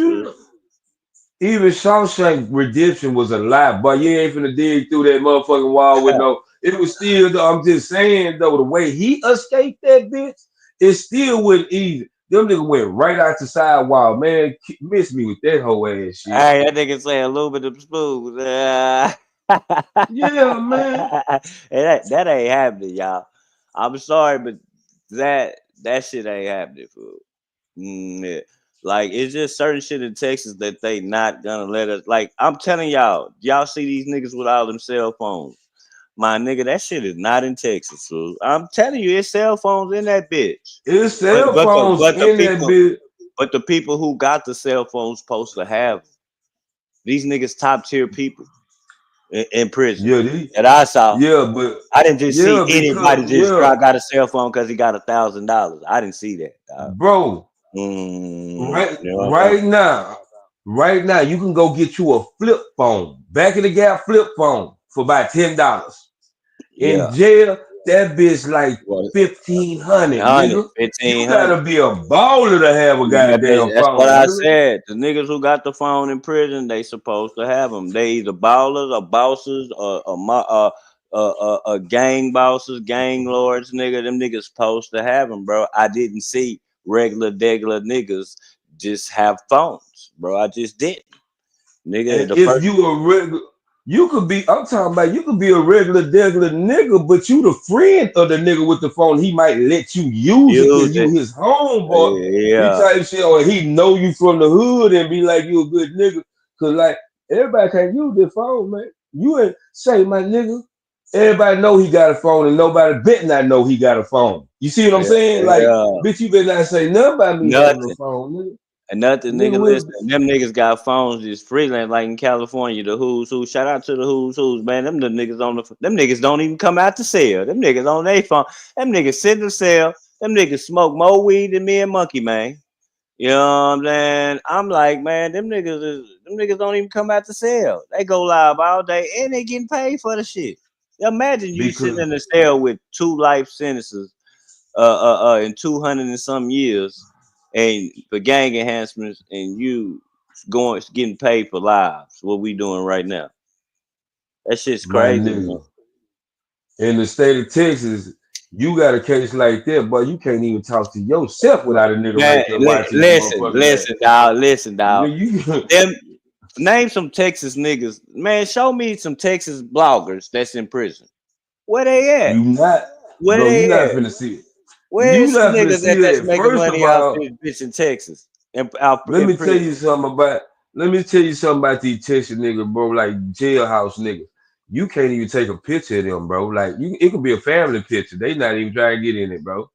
Even Shawshank Redemption was a lie, but you ain't finna dig through that motherfucking wall with no. It was still though. I'm just saying though, the way he escaped that bitch, it still wasn't easy. Them niggas went right out the side wall, man. Miss me with that whole ass shit. Hey, that nigga say a little bit of spoons. Yeah, man. that ain't happening, y'all. I'm sorry, but that shit ain't happening, fool. Yeah. Like, it's just certain shit in Texas that they not gonna let us. Like, I'm telling y'all see these niggas with all them cell phones. My nigga, that shit is not in Texas, fool. I'm telling you, it's cell phones in that bitch. It's cell phones in that bitch. But the people who got the cell phones supposed to have them. These niggas top tier people in prison. Yeah, that I saw. Yeah, but I didn't just see anybody just got a cell phone because he got $1,000. I didn't see that, dog. Bro. Right now, you can go get you a flip phone, back of the gap flip phone for about $10. In jail, that bitch like $1,500. Nigga. You gotta be a baller to have a goddamn phone. That's what I said. The niggas who got the phone in prison, they supposed to have them. They either ballers or bosses or gang bosses, gang lords, nigga. Them niggas supposed to have them, bro. I didn't see regular niggas just have phones, bro. I just didn't, nigga. If you a regular, you could be. I'm talking about you could be a regular nigga, but you the friend of the nigga with the phone. He might let you use it because you his homeboy. He type shit, or he know you from the hood and be like you a good nigga. Cause like everybody can't use their phone, man. You ain't say my nigga. Everybody know he got a phone, and nobody bet not know he got a phone. You see what I'm saying? Like, bitch, you better not say nothing about me having a phone, nigga. And nothing, nigga. Listen, them niggas got phones just freelance, like in California. The who's who. Shout out to the who's man. Them the niggas on them niggas don't even come out to sell. Them niggas on their phone. Them niggas sit to sell. Them niggas smoke more weed than me and Monkey, man. You know what I'm saying? I'm like, man, them niggas don't even come out to sell. They go live all day and they getting paid for the shit. Imagine you sitting in a cell with 2 life sentences, in 200 and some years, and for gang enhancements, and you getting paid for lives. What we doing right now? That shit's crazy, man. In the state of Texas, you got a case like that, but you can't even talk to yourself without a nigga right there watching. Listen, dog. Name some Texas niggas, man. Show me some Texas bloggers that's in prison. Where they at? You're not finna see it. Where's the niggas that's making money out this bitch in Texas? Let me tell you something about these Texas niggas, bro. Like jailhouse niggas. You can't even take a picture of them, bro. Like it could be a family picture. They not even trying to get in it, bro.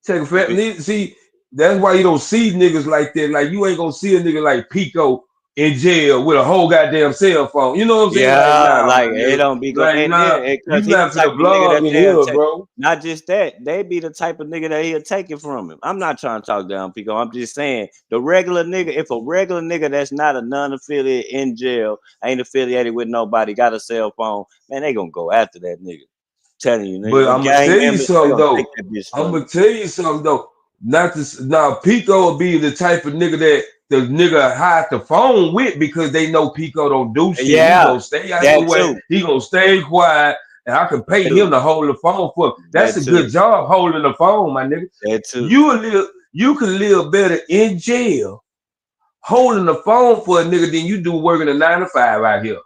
Take a family. See, that's why you don't see niggas like that. Like you ain't gonna see a nigga like Pico in jail with a whole goddamn cell phone. You know what I'm saying? Yeah, like, nah, it don't be go. like, And nah, then you because he the not type finna of nigga blog that in they'll here, take. bro. Not just that, they be the type of nigga that he'll take it from him. I'm not trying to talk down Pico. I'm just saying the regular nigga, if a regular nigga that's not a non-affiliate in jail, ain't affiliated with nobody, got a cell phone, man, they gonna go after that nigga. Telling you, nigga. But Them I'm gonna gang tell you members, they something gonna though. take that bitch I'm from gonna you. tell you something though. Now Pico will be the type of nigga that the nigga hide the phone with because they know Pico don't do shit. Yeah, He gonna stay out that the way. too. He gonna stay quiet, and I can pay him to hold the phone for him. That's That a too. good job holding the phone, my nigga. That too. You can live better in jail holding the phone for a nigga than you do working a 9 to 5 out here.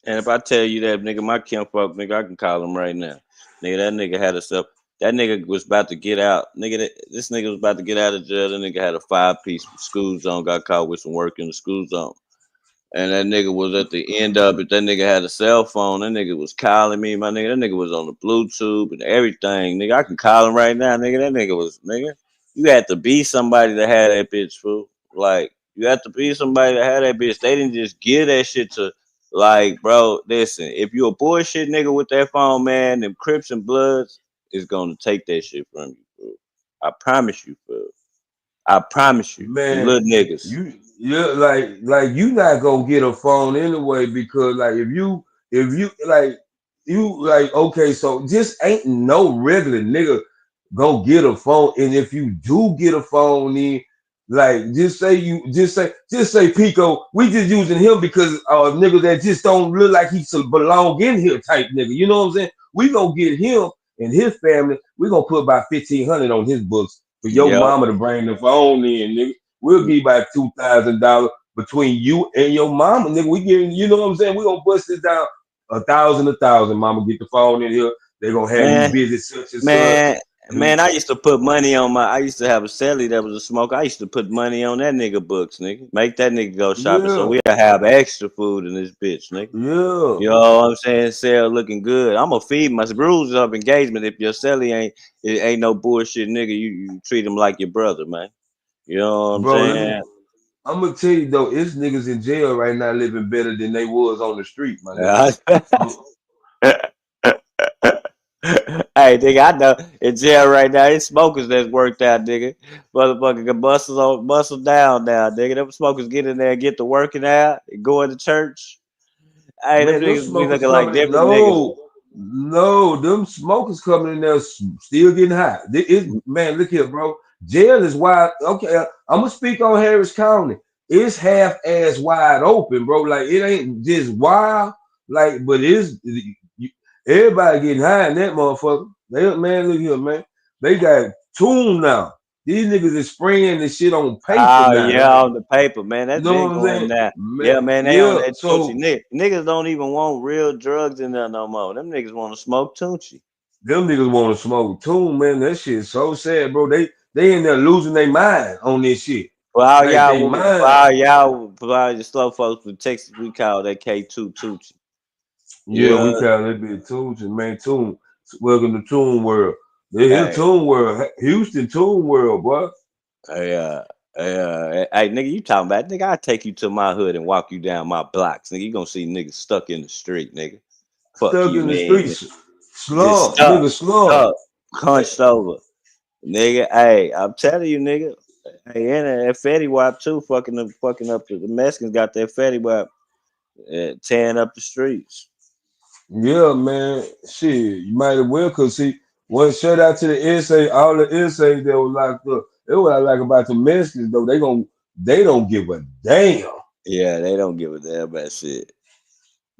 And if I tell you that, nigga, my kinfolk, nigga, I can call him right now. Nigga, that nigga had us up. That nigga was about to get out. Nigga, this nigga was about to get out of jail. That nigga had a 5-piece school zone, got caught with some work in the school zone. And that nigga was at the end of it. That nigga had a cell phone. That nigga was calling me, my nigga. That nigga was on the Bluetooth and everything. Nigga, I can call him right now, nigga. That nigga was, nigga. You had to be somebody that had that bitch, fool. Like, you had to be somebody that had that bitch. They didn't just give that shit to, like, bro, listen. If you a bullshit nigga with that phone, man, them Crips and Bloods is gonna take that shit from you, fool. I promise you, fool. I promise you, them Man, little niggas. like you not gonna get a phone anyway because like if you like okay, so just ain't no regular nigga go get a phone, and if you do get a phone, then like just say Pico, we just using him because nigga that just don't look like he should belong in here type nigga. You know what I'm saying? We gonna get him and his family. We gonna put about 1,500 on his books for your mama to bring the phone in, nigga. We'll give you about $2,000 between you and your mama, nigga. We giving, you know what I'm saying? We gonna bust it down 1,000. Mama, get the phone in here. They gonna have you visit such and such. Man, I used to put money on I used to have a celly that was a smoker. I used to put money on that nigga books, nigga. Make that nigga go shopping so we'll have extra food in this bitch, nigga. Yeah. You know what I'm saying? Sell looking good. I'm gonna feed my rules of engagement. If your celly ain't no bullshit, nigga, you treat him like your brother, man. You know what I'm saying? I'm gonna tell you though, it's niggas in jail right now living better than they was on the street, my nigga. Hey, nigga, I know in jail right now, it's smokers that's worked out, nigga. Motherfucker can muscle down now, nigga. Them smokers get in there and get to working out and going to church. Hey, Man, them them niggas be smokers looking like coming in. different niggas. No, them smokers coming in there still getting high. Man, look here, bro. Jail is wide. Okay, I'm gonna speak on Harris County. It's half-ass wide open, bro. Like it ain't just wild, like, but everybody getting high in that motherfucker. Man, look here, man. They got tune now. These niggas is spraying this shit on paper now. Yeah, on the paper, man. That's You know been what I'm going saying? down. Man, Yeah, man, they on that so Tunchi. Niggas don't even want real drugs in there no more. Them niggas want to smoke Tunchi. them niggas want to smoke too, man. That shit so sad, bro. They in there losing their mind on this shit. For all Like y'all slow folks from Texas, we call that K2 Tunchi. Yeah, we call that bitch Tune, man. Tune. Welcome to Tune World. They here Tune World. Houston Tune World, boy. Hey, nigga, you talking about, nigga, I'll take you to my hood and walk you down my blocks. Nigga, you gonna see niggas stuck in the street, nigga. Fuck stuck you, in the man. streets. Slump, nigga, slump. Hunched over. Nigga, hey, I'm telling you, nigga. Hey, and that fatty wap too, fucking up the Mexicans got that fatty wap tearing up the streets. Yeah, man. Shit, you might as well, cause see, one shout out to the SA, all the essays that were locked up. It what I like about the Mexicans though, they don't give a damn. Yeah, they don't give a damn about shit.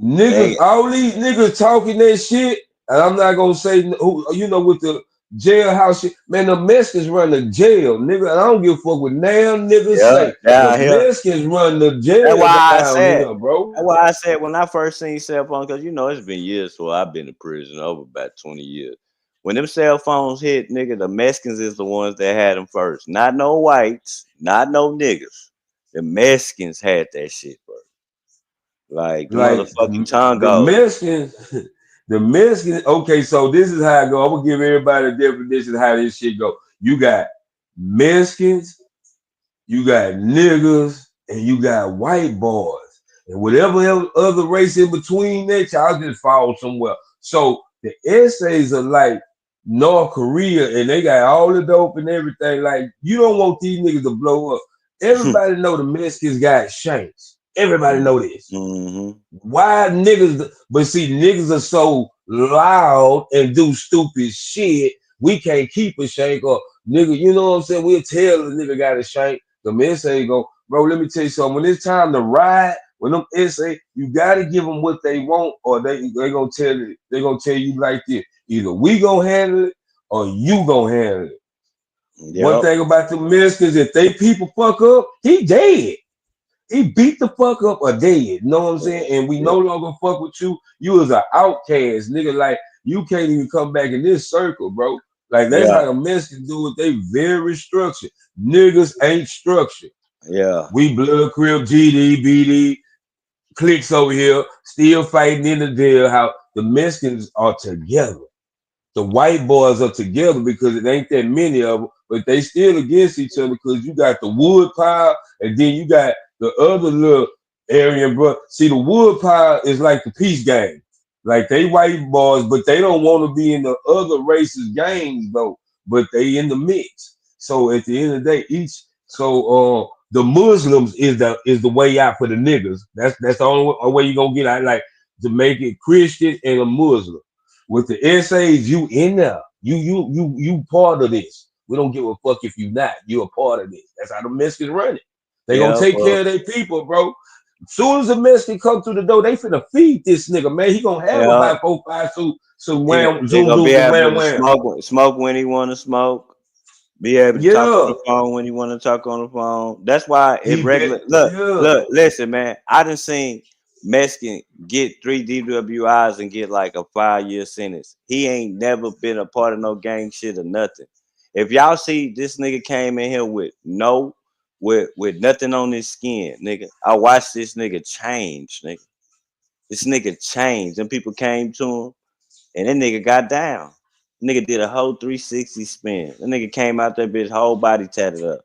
Niggas, all these niggas talking that shit, and I'm not gonna say who, with the jailhouse shit. Man, the Mexicans run the jail, nigga. And I don't give a fuck what damn niggas say. The Mexicans run the jail. That's why I said, here, bro. That's why I said when I first seen cell phones, because it's been years, so I've been in prison over about 20 years. When them cell phones hit, nigga, the Mexicans is the ones that had them first. Not no whites, not no niggas. The Mexicans had that shit first. Like motherfucking Tongo. The Mexicans, okay, so this is how I go. I'm gonna give everybody a definition of how this shit go. You got Mexicans, you got niggas, and you got white boys. And whatever other race in between that, y'all just fall somewhere. So the essays are like North Korea, and they got all the dope and everything. Like, you don't want these niggas to blow up. Everybody know the Mexicans got shanks. Everybody know this. Why niggas? But see, niggas are so loud and do stupid shit. We can't keep a shank or nigga. You know what I'm saying? We'll tell the nigga got a shank. The Mexicans go, bro. Let me tell you something. When it's time to ride, when them say you gotta give them what they want, or they gonna tell you, they gonna tell you like this: either we gonna handle it or you gonna handle it. Yep. One thing about the Mexicans, if they people fuck up, he dead. He beat the fuck up or dead. You know what I'm saying? And we no longer fuck with you. You as an outcast, nigga. Like, you can't even come back in this circle, bro. Like, that's how the Mexicans do it. They very structured. Niggas ain't structured. Yeah. We blood, crib, GD, BD, clicks over here, still fighting in the deal. How the Mexicans are together. The white boys are together because it ain't that many of them, but they still against each other because you got the wood pile and then you got the other little area, bro. See, the wood pile is like the peace game. Like, they white boys, but they don't want to be in the other races' games though. But they in the mix. So at the end of the day, the Muslims is the way out for the niggas. That's the only way you're gonna get out, like, to make it Christian and a Muslim. With the essays, you in there. You part of this. We don't give a fuck if you not. You a part of this. That's how the Mexicans run it. They gonna take care of their people, bro. Soon as the Mexican come through the door, they finna feed this nigga, man. He gonna have about 4, 5 some wham, zoom, be able wham, to wham. smoke when he want to smoke. Be able to talk on the phone when you want to talk on the phone. That's why it regular. Look, listen, man. I done seen Mexican get 3 DWIs and get like a 5-year sentence. He ain't never been a part of no gang shit or nothing. If y'all see this nigga came in here with nothing on his skin, nigga. I watched this nigga change, nigga. This nigga changed. And people came to him, and that nigga got down. Nigga did a whole 360 spin. That nigga came out there, bitch, whole body tatted up.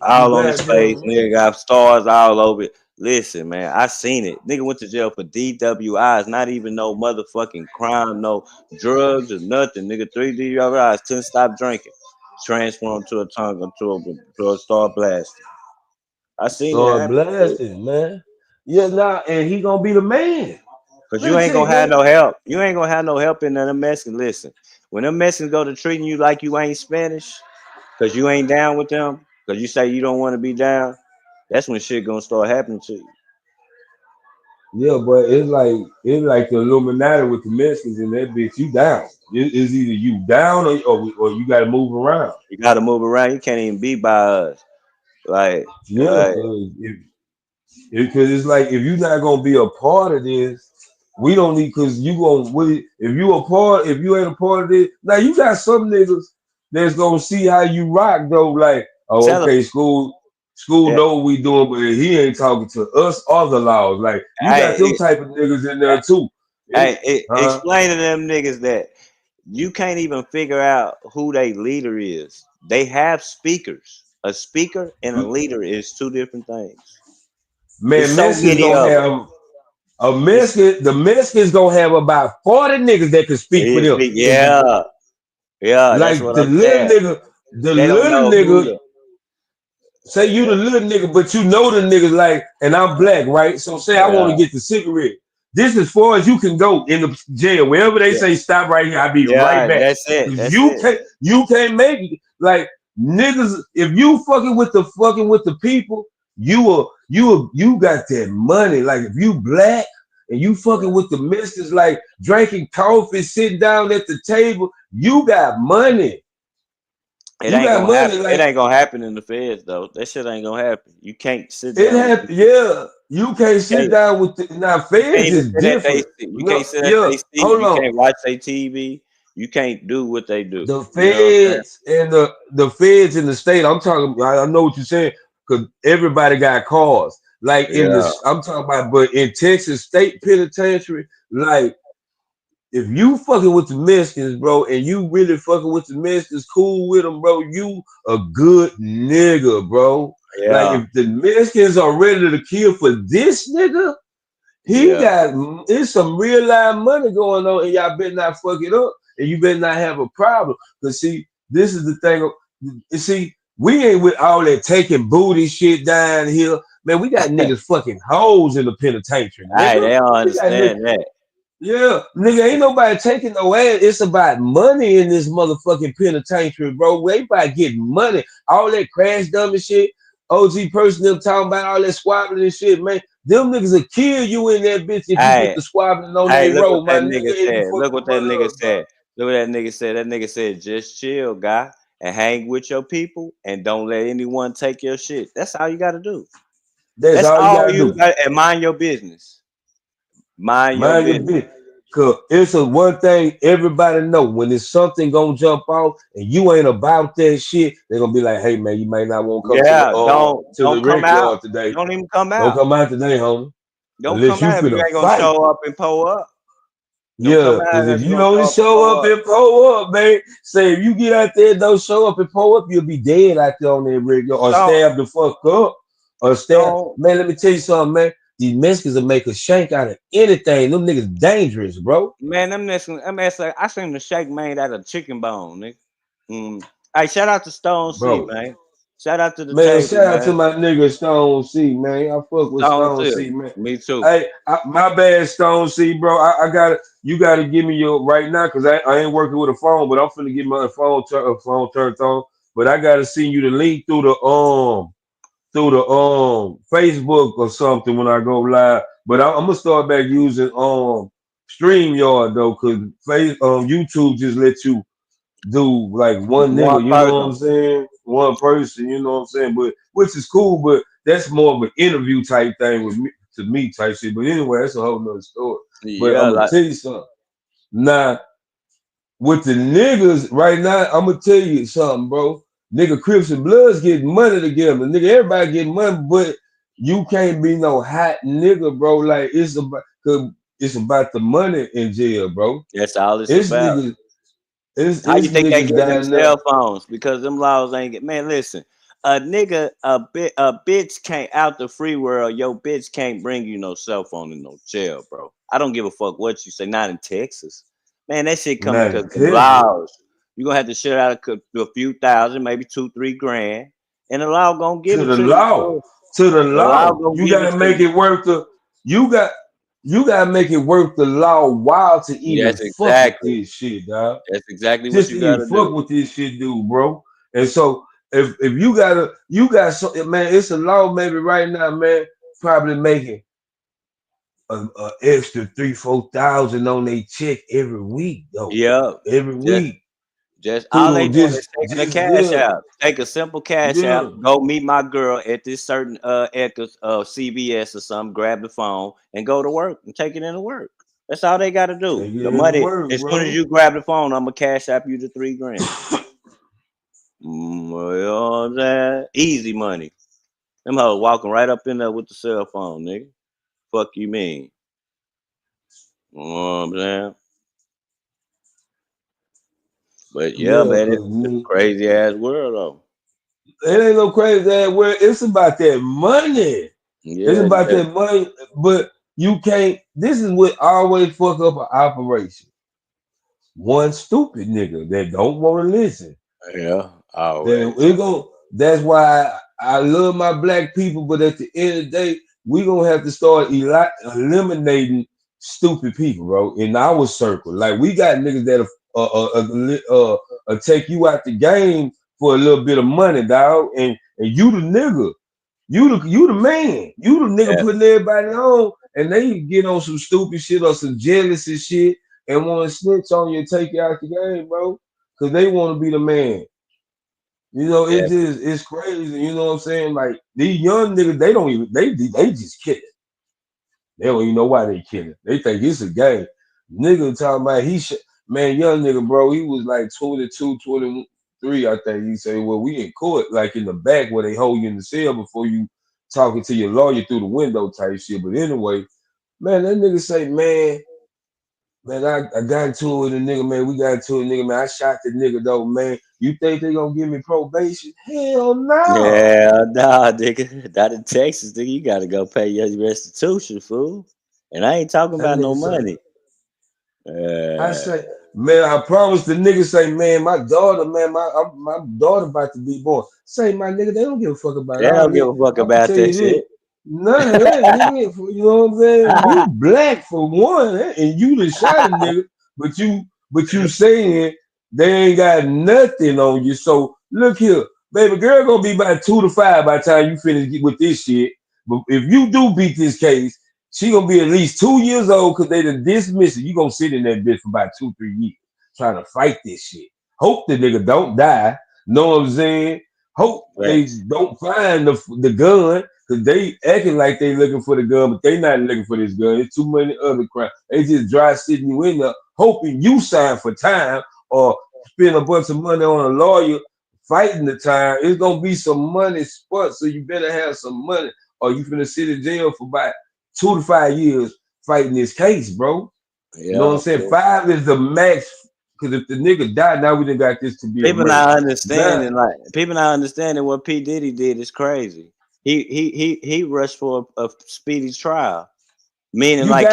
All on his face. Nigga got stars all over it. Listen, man, I seen it. Nigga went to jail for DWIs, not even no motherfucking crime, no drugs or nothing. Nigga, 3 DWIs, couldn't stop drinking. Transformed to a tongue to a star blasting. I seen it blasting, man. Yeah, nah, and he gonna be the man. Cause you ain't gonna have no help. You ain't gonna have no help in them Mexicans. Listen, when them Mexicans go to treating you like you ain't Spanish, cause you ain't down with them, cause you say you don't want to be down, that's when shit gonna start happening to you. Yeah, but it's like the Illuminati with the Mexicans and that bitch. You down? It's either you down or you got to move around. You got to move around. You can't even be by us. Like, because it's like, if you're not gonna be a part of this, we don't need. Because you gonna if you ain't a part of this. Now you got some niggas that's gonna see how you rock though. Like, oh, okay, school know what we doing, but he ain't talking to us or the laws. Like, you got them type of niggas in there too. Explain to them niggas that you can't even figure out who their leader is. They have speakers. A speaker and a leader is 2 different things. Man, Mexicans gonna have a Mexican. The Mexicans gonna have about 40 niggas that can speak for them. Yeah. Like, that's what the I'm little saying. nigga, the little nigga. Say you the little nigga, but you know the niggas, like, and I'm black, right? So say I want to get the cigarette. This is as far as you can go in the jail. Wherever they say stop right here, I'll be right back. That's it. You can't make it. Like, niggas, if you fucking with the people, you got that money. Like, if you black and you fucking with the Mexicans, like drinking coffee, sitting down at the table, you got money. It ain't gonna happen in the feds though. That shit ain't gonna happen. You can't sit down. You can't sit down with feds is different. You can't sit at their seat. You can't watch their TV. You can't do what they do. The feds and the feds in the state. I'm talking. I know what you're saying, because everybody got cars. Like I'm talking about, but in Texas State Penitentiary, like, if you fucking with the Mexicans, bro, and you really fucking with the Mexicans, cool with them, bro, you a good nigga, bro. Like if the Mexicans are ready to kill for this nigga, it's some real live money going on, and y'all better not fuck it up, and you better not have a problem. Cause see, this is the thing. You see, we ain't with all that taking booty shit down here. Man, we got niggas fucking hoes in the penitentiary. Hey, they don't understand that. Yeah, nigga, ain't nobody taking no ass. It's about money in this motherfucking penitentiary, bro. They about getting money. All that crash dummy shit, OG person them talking about all that squabbling and shit, man. Them niggas will kill you in that bitch if you get the squabbling on that road, my nigga. Look what that nigga said. Look what that nigga said. That nigga said, just chill, guy, and hang with your people, and don't let anyone take your shit. That's all you got to do. That's all you got to do. And mind your business. Mind your business. Cause it's a one thing everybody know, when there's something gonna jump off and you ain't about that shit, they're gonna be like, hey man, you may not want to come to the rec yard today. Don't even come out. Don't come out today, homie. Don't come out if you ain't gonna show up and pull up. Yeah, because if you don't show up and pull up, man, say if you get out there and don't show up and pull up, you'll be dead out there on that rec yard, or stab the fuck up, or stab. Man, let me tell you something, man. These Mexicans will make a shank out of anything. Them niggas dangerous, bro. Man, them Mexicans, I seen the shank made out of chicken bone, nigga. Hey, shout out to Stone C, man. Shout out to the man. table, Shout out to my nigga Stone C, man. I fuck with Stone C, man. Me too. Hey, my bad, Stone C, bro. I got you got to give me your right now, cause I ain't working with a phone, but I'm finna get my phone turned on. But I gotta send you the link through the Facebook or something when I go live. But I'm gonna start back using StreamYard though, cause YouTube just let you do like one nigga, you know what I'm saying? One person, you know what I'm saying? But which is cool, but that's more of an interview type thing with me, to me type shit. But anyway, that's a whole nother story. But I'm gonna tell you something. Now, with the niggas right now, I'm gonna tell you something, bro. Nigga, Crips and Bloods getting money together. Nigga, everybody getting money, but you can't be no hot nigga, bro. Like it's about the money in jail, bro. That's all it's about. Niggas, how you think they get them cell phones? Because them laws ain't get. Man, listen, a bitch can't out the free world. Your bitch can't bring you no cell phone in no jail, bro. I don't give a fuck what you say. Not in Texas, man. That shit coming because the laws. You're gonna have to shit out a few thousand, maybe 2-3 grand, and the law gonna give it to the law. To the law, you gotta make it worth the. You gotta make it worth the law while to even fuck with this shit, dog. That's exactly just what you gotta fuck with this shit, dude, bro. And so if you got so man, it's a law maybe right now, man, probably making a extra 3,000-4,000 on their check every week, though. Yeah, every week. Just all they do is take a cash out. Take a simple cash out. Go meet my girl at this certain CVS or something. Grab the phone and go to work and take it into work. That's all they got to do. The money. As soon as you grab the phone, I'm gonna cash out you the 3 grand. You know what I'm saying? Easy money. Them hoes walking right up in there with the cell phone, nigga. Fuck you mean? You know what I'm saying? But yeah, man, it's a crazy ass world though. It ain't no crazy ass world. It's about that money. Yeah, it's about that money. But you can't. This is what always fuck up an operation. One stupid nigga that don't want to listen. Yeah, that's why I love my black people. But at the end of the day, we gonna have to start eliminating stupid people, bro, in our circle. Like we got niggas that take you out the game for a little bit of money, dog. And you the nigga, you the man, you the nigga putting everybody on, and they get on some stupid shit or some jealousy shit and want to snitch on you and take you out the game, bro, because they want to be the man. You know, it's crazy. You know what I'm saying? Like these young niggas, they just kidding. They don't even know why they killing. They think it's a game. Nigga talking about man, young nigga, bro, he was like 22, 23, I think. He say, well, we in court, like in the back where they hold you in the cell before you talking to your lawyer through the window type shit. But anyway, man, that nigga say, man, I got into it with a nigga, man. We got into it, nigga, man. I shot the nigga, though, man. You think they gonna give me probation? Hell no. Yeah, nah, nigga. Not in Texas, nigga. You gotta go pay your restitution, fool. And I ain't talking about no money. I say, man, I promise the nigga say, man, my daughter about to be born. Say, my nigga, they don't give a fuck about they don't give a fuck about that shit. None of that, nigga. You know what I'm saying? You black for one, and you the shot nigga, but you saying they ain't got nothing on you. So look here, baby girl gonna be about 2 to 5 by the time you finish with this shit. But if you do beat this case, she gonna be at least 2 years old because they done dismiss it. You gonna sit in that bitch for about 2-3 years trying to fight this shit. Hope the nigga don't die. Know what I'm saying? Hope they don't find the gun. Cause they acting like they looking for the gun, but they not looking for this gun. It's too many other crimes. They just dry sitting you in there, hoping you sign for time or spend a bunch of money on a lawyer fighting the time. It's gonna be some money spent, so you better have some money, or you finna sit in jail for about 2 to 5 years fighting this case, bro. You know what I'm saying? 5 is the max. Cause if the nigga died, now we done got this to be. People not understanding, people not understanding what P. Diddy did is crazy. He rushed for a speedy trial, meaning like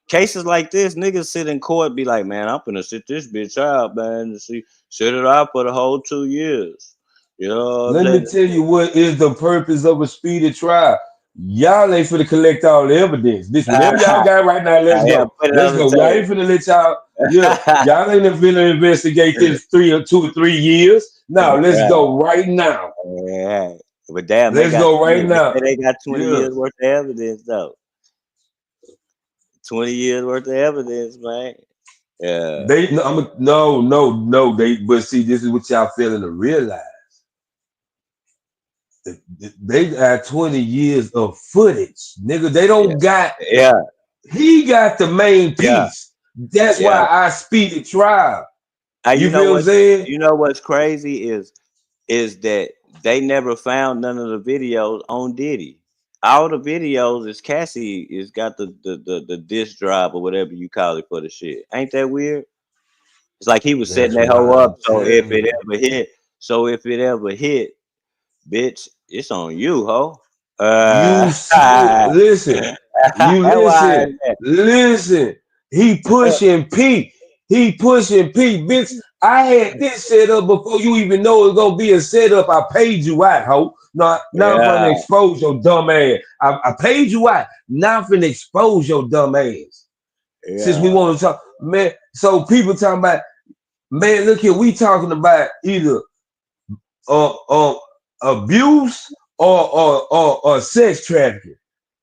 cases like this, niggas sit in court, be like, man, I'm gonna sit this bitch out, man, and sit it out for the whole 2 years. You know, let me tell you what is the purpose of a speedy trial. Y'all ain't finna collect all the evidence. This whatever y'all got right now, let's go. Let's go. Y'all ain't finna let y'all. Yeah, y'all ain't finna investigate this 2 or 3 years. No, let's go right now. Yeah. But damn, let's go right now. They got 20 years worth of evidence, though. 20 years worth of evidence, man. Yeah. No. But see, this is what y'all failing to realize. They got 20 years of footage, nigga. They don't got. Yeah. He got the main piece. That's why I speedy trial. You know what I'm saying? You know what's crazy is that they never found none of the videos on Diddy. All the videos is Cassie is got the disk drive or whatever you call it for the shit. Ain't that weird? It's like he was setting that hoe up. So if it ever hit, bitch, it's on you, ho. Listen. He pushing P. Bitch, I had this set up before you even know it's gonna be a setup. I paid you out, ho. Now I'm gonna expose your dumb ass. I paid you out. Now I'm gonna expose your dumb ass. Since we want to talk, man. So people talking about, man, look here, we talking about either abuse or sex trafficking.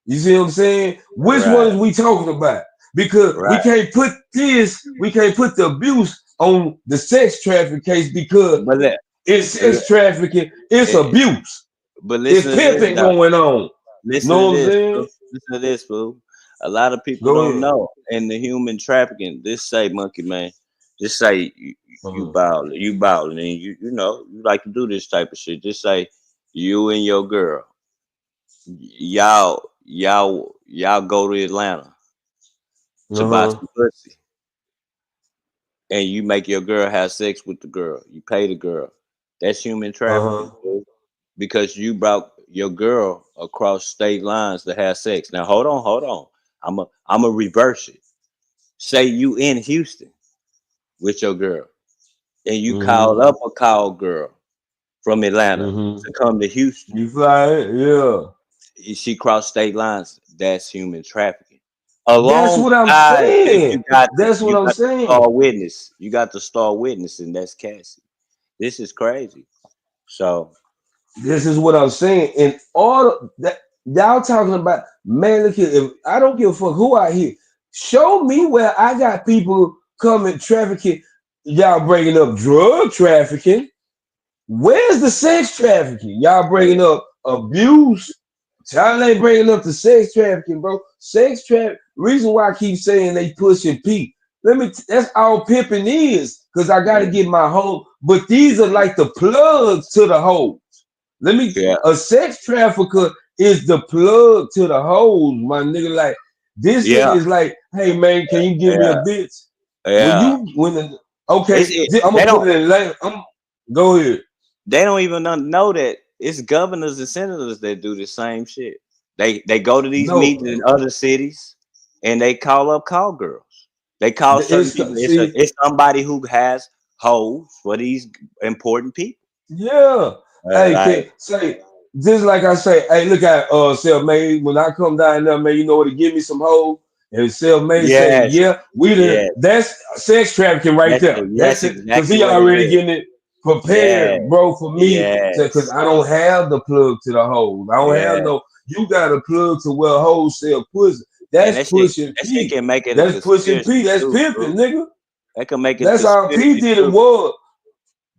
You see what I'm saying? Which one is we talking about? Because we can't put the abuse on the sex trafficking case because it's sex trafficking, it's abuse. But listen, it's pimping going on. Listen to this, fool. A lot of people don't know in the human trafficking. This say, Monkey Man, just say you bowling, and you know you like to do this type of shit. Just say you and your girl, y'all go to Atlanta to buy some pussy, and you make your girl have sex with the girl. You pay the girl. That's human trafficking because you brought your girl across state lines to have sex. Now hold on. I'm a reverse it. Say you in Houston with your girl, and you call up a call girl from Atlanta to come to Houston. You fly, She crossed state lines. That's human trafficking. That's what I'm saying. That's what I'm saying. You got the star witness, and that's Cassie. This is crazy. So this is what I'm saying. And all that y'all talking about, man, look here. If I don't give a fuck who I hear, show me where I got people coming trafficking. Y'all bringing up drug trafficking. Where's the sex trafficking? Y'all bringing up abuse. Y'all ain't bringing up the sex trafficking, bro. Sex trafficking. Reason why I keep saying they pushing P. That's all pimping is, because I gotta get my home. But these are like the plugs to the hoes. A sex trafficker is the plug to the hoes, my nigga. Like this is like, hey man, can you give me a bitch? Okay, I'm gonna put it in later. Go ahead. They don't even know that it's governors and senators that do the same shit. They go to these meetings in other cities and they call up call girls. They call certain people. It's somebody who has hoes for these important people. Yeah. Hey, say just like I say, hey, look at Self-Made. When I come down there, man, you know what to give me some hoes. And Self-Made say, yeah, that's sex trafficking right there. That's it. Because he already getting it prepared, bro, for me. Because I don't have the plug to the hoes. I don't have no. You got a plug to where hoes sell pussy. That's pushing P. That's pushing P. That's pimping, nigga. That can make it. That's all P did it was.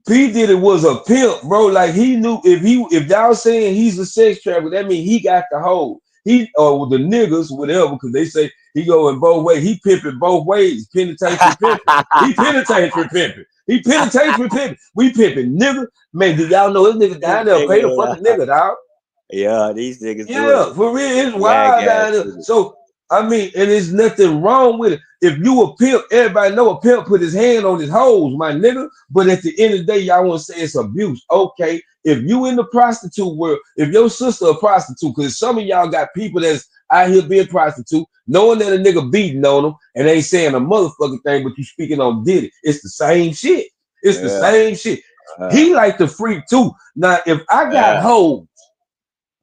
P Diddy was a pimp, bro. Like he knew if y'all saying he's a sex trafficker, that means he got the hoe. He or the niggas, whatever, because they say he go in both ways. He pimping both ways. Penitentiary pimping. He penitentiary pimping. He penitentiary pimping. We pimping, nigga. Man, do y'all know this nigga down there pay the fucking nigga, dog? Yeah, these niggas. Yeah, for real, it's wild down there. So I mean, and there's nothing wrong with it. If you a pimp, everybody know a pimp put his hand on his hoes, my nigga. But at the end of the day, y'all want to say it's abuse. Okay, if you in the prostitute world, if your sister a prostitute, because some of y'all got people that's out here being prostitute, knowing that a nigga beating on them and ain't saying a motherfucking thing, but you speaking on Diddy. It's the same shit. It's the same shit. He like the freak too. Now, if I got hoes,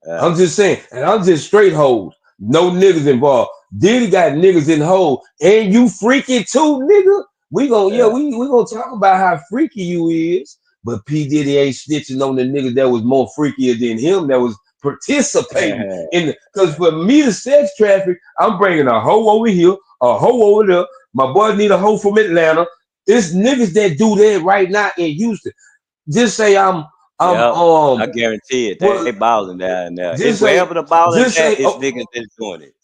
I'm just saying, and I'm just straight hoes. No niggas involved. Diddy got niggas in hole, and you freaky too, nigga. We gonna we gonna talk about how freaky you is, but P Diddy ain't snitching on the nigga that was more freakier than him that was participating in the. Because for me to sex traffic, I'm bringing a hoe over here, a hoe over there. My boy need a hoe from Atlanta. It's niggas that do that right now in Houston. Just say I guarantee it. They balling down there. It's wherever the ball is at, it's niggas that's doing it.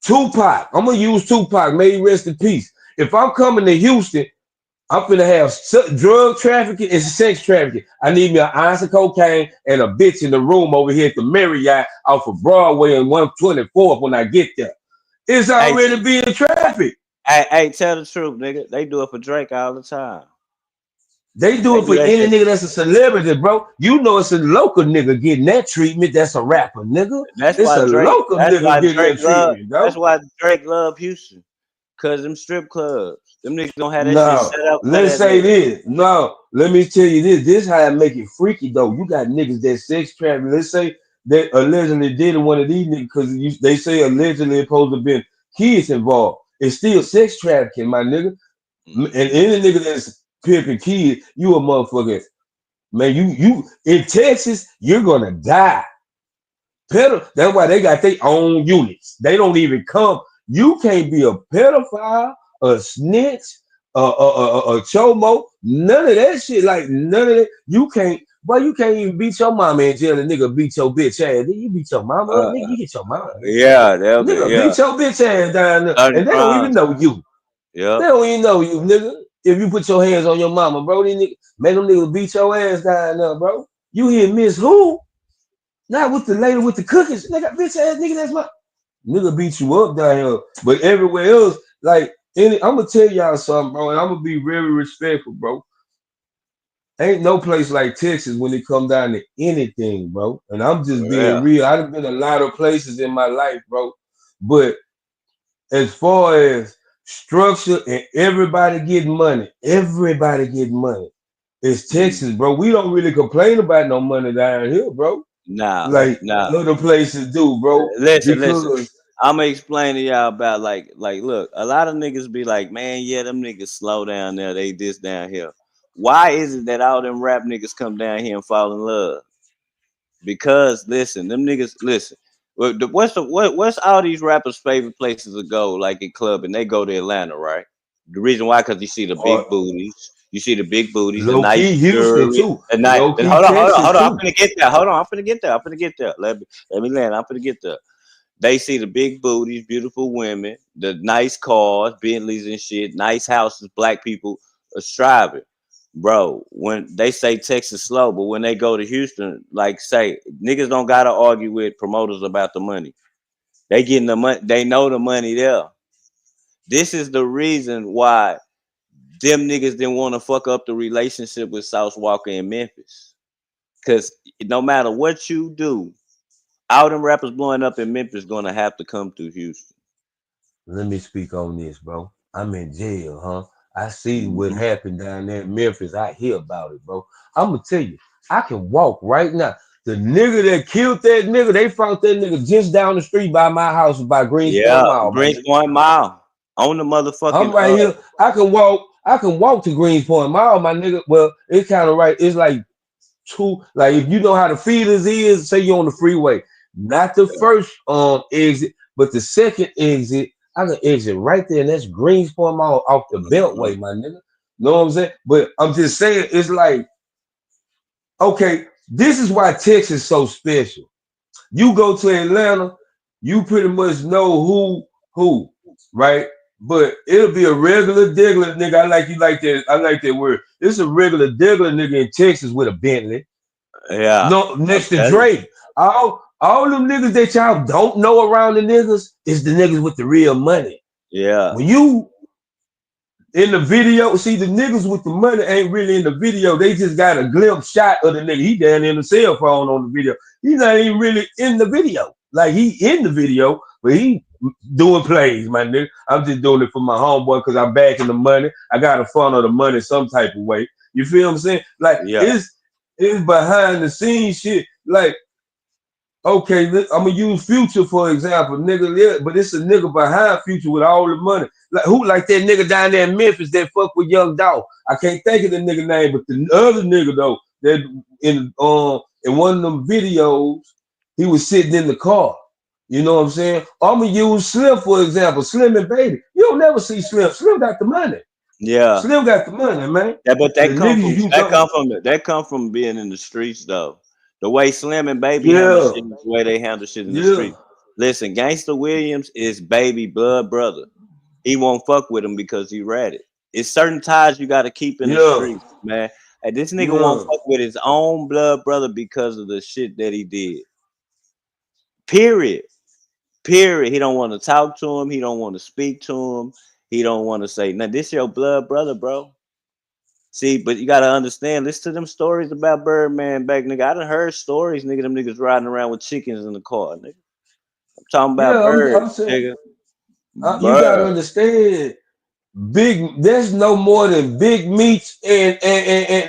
Tupac. I'm gonna use Tupac. May he rest in peace. If I'm coming to Houston, I'm gonna have drug trafficking and sex trafficking. I need me an ounce of cocaine and a bitch in the room over here at the Marriott off of Broadway and 124th when I get there. It's already being trafficked. Hey, tell the truth, nigga. They do it for Drake all the time. They do it for any nigga that's a celebrity, bro. You know it's a local nigga getting that treatment. That's a rapper, nigga. That's it's why a local nigga getting that treatment, bro. That's why Drake love Houston. Cause them strip clubs, them niggas don't have that shit set up. Let's say this. No, let me tell you this. This how I make it freaky though. You got niggas that sex trafficking. Let's say they allegedly did one of these niggas because they say allegedly supposed to have been kids involved. It's still sex trafficking, my nigga. And any nigga that's pimping kids, you a motherfucker. Man, you in Texas, you're gonna die. That's why they got their own units. They don't even come. You can't be a pedophile, a snitch, a chomo, none of that shit. Like none of that. You can't. Boy, you can't even beat your mama in jail. And nigga beat your bitch ass. Then you beat your mama. Nigga, you get your mama. Yeah, nigga beat your bitch ass down there, and they don't even know you. Yeah, they don't even know you, nigga. If you put your hands on your mama, bro, then nigga, man, them niggas beat your ass down there, bro. You hear Miss Who? Not with the lady with the cookies. Nigga, bitch ass nigga, that's my nigga beat you up down here. But everywhere else, like I'm gonna tell y'all something, bro, and I'm gonna be very respectful, bro. Ain't no place like Texas when it come down to anything, bro. And I'm just being real. I've been a lot of places in my life, bro. But as far as structure and everybody getting money, it's Texas, bro. We don't really complain about no money down here, bro. Like other places do, bro. Listen. I'm gonna explain to y'all about like look, a lot of niggas be like, man, yeah, them niggas slow down there, they this down here. Why is it that all them rap niggas come down here and fall in love? Because listen, them niggas listen. What's all these rappers' favorite places to go, like in club, and they go to Atlanta, right? The reason why, because you see the big booties. You see the big booties, the nice Houston too. Hold on. I'm finna get there. I'm finna get there. Let me land. I'm finna get there. They see the big booties, beautiful women, the nice cars, Bentleys and shit, nice houses. Black people are striving, bro. When they say Texas slow, but when they go to Houston, like say niggas don't gotta argue with promoters about the money. They getting the money. They know the money there. This is the reason why them niggas didn't want to fuck up the relationship with South Walker in Memphis. Cause no matter what you do, all them rappers blowing up in Memphis gonna have to come through Houston. Let me speak on this, bro. I'm in jail, huh? I see what happened down there in Memphis. I hear about it, bro. I'm gonna tell you, I can walk right now. The nigga that killed that nigga, they found that nigga just down the street by my house by Greenspoint Mall. Greenspoint Mall. On the motherfucking. I'm right here. I can walk to Greenspoint Mall, my nigga. Well, it's kind of right. It's like two, like if you know how the feeders is, say you're on the freeway. Not the first exit, but the second exit. I can exit right there, and that's Greenspoint Mall off the Beltway, my nigga. Know what I'm saying? But I'm just saying, it's like, okay, this is why Texas is so special. You go to Atlanta, you pretty much know who, right? But it'll be a regular diggler nigga. I like that word. It's a regular diggler nigga in Texas with a Bentley. Yeah. No, next to Drake. All them niggas that y'all don't know around the niggas is the niggas with the real money. Yeah. When you in the video, see the niggas with the money ain't really in the video. They just got a glimpse shot of the nigga. He down in the cell phone on the video. He's not even really in the video. Like he in the video, but he doing plays, my nigga. I'm just doing it for my homeboy because I'm back in the money. I got to funnel the money some type of way. You feel what I'm saying? Like it's behind the scenes shit. Like, okay, I'm gonna use Future for example, nigga. But it's a nigga behind Future with all the money. Like who, like that nigga down there in Memphis that fuck with Young Dog. I can't think of the nigga name, but the other nigga though that in one of them videos, he was sitting in the car. You know what I'm saying? I'm gonna use Slim for example. Slim and Baby. You don't never see Slim. Slim got the money. Yeah, Slim got the money, man. Yeah, but that come from being in the streets though. The way Slim and Baby handle shit is the way they handle shit in the street. Listen, Gangsta Williams is Baby blood brother. He won't fuck with him because he ratted. It's certain ties you got to keep in the streets, man. And this nigga won't fuck with his own blood brother because of the shit that he did. Period. He don't want to talk to him. He don't want to speak to him. He don't want to say, now this your blood brother, bro. See, but you gotta understand, listen to them stories about Birdman back, nigga. I done heard stories, nigga, them niggas riding around with chickens in the car, nigga. I'm talking about Bird, nigga. You gotta understand, that's no more than Big Meats and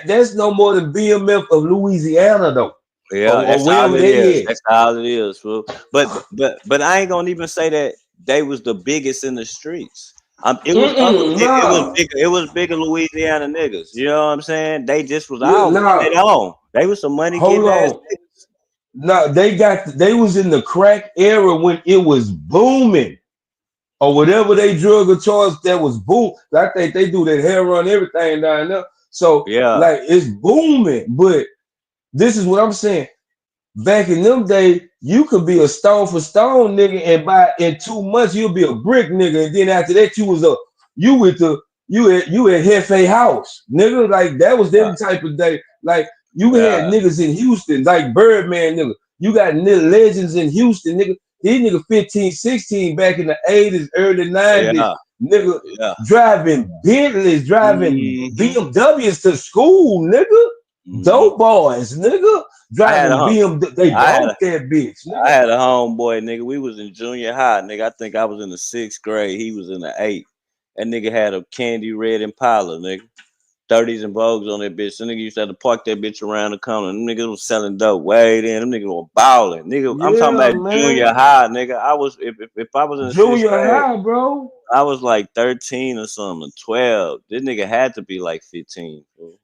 that's no more than BMF of Louisiana though. Yeah, that's all it is. That's all it is, fool. But I ain't gonna even say that they was the biggest in the streets. It was bigger Louisiana niggas. You know what I'm saying? They just was out. They was some money getting ass niggas. No, they was in the crack era when it was booming. Or whatever they drug of choice that was boom. I think they do that hair run everything down there. So like it's booming. But this is what I'm saying. Back in them days, you could be a stone for stone nigga, and in 2 months you'll be a brick nigga, and then after that you at Hefe House, nigga. Like that was them type of day. Like you had niggas in Houston, like Birdman, nigga. You got legends in Houston, nigga. These niggas 15, 16 back in the 80s, early 90s, nigga, driving Bentleys, driving BMWs to school, nigga. Dope boys, nigga. Driving BMW, they broke that bitch. Nigga. I had a homeboy, nigga. We was in junior high, nigga. I think I was in the 6th grade. He was in the 8th. That nigga had a candy red Impala, nigga. 30s and Vogues on that bitch. That nigga used to have to park that bitch around the corner. Them niggas was selling dope way then. Them niggas were balling. Nigga, I'm talking about junior high, nigga. I was if I was in junior high, bro. I was like 13 or something, 12. This nigga had to be like 15. Bro.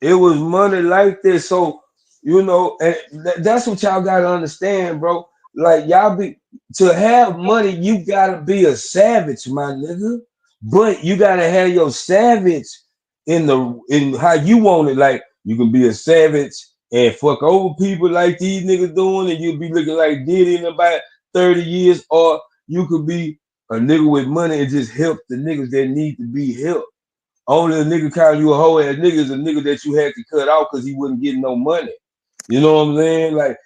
It was money like this. So, you know, and that's what y'all gotta understand, bro. Like y'all to have money, you gotta be a savage, my nigga. But you gotta have your savage in how you want it. Like you can be a savage and fuck over people like these niggas doing, and you'll be looking like Diddy in about 30 years, or you could be a nigga with money and just help the niggas that need to be helped. Only a nigga calling you a hoe ass nigga is a nigga that you had to cut off because he wouldn't get no money. You know what I'm saying? Like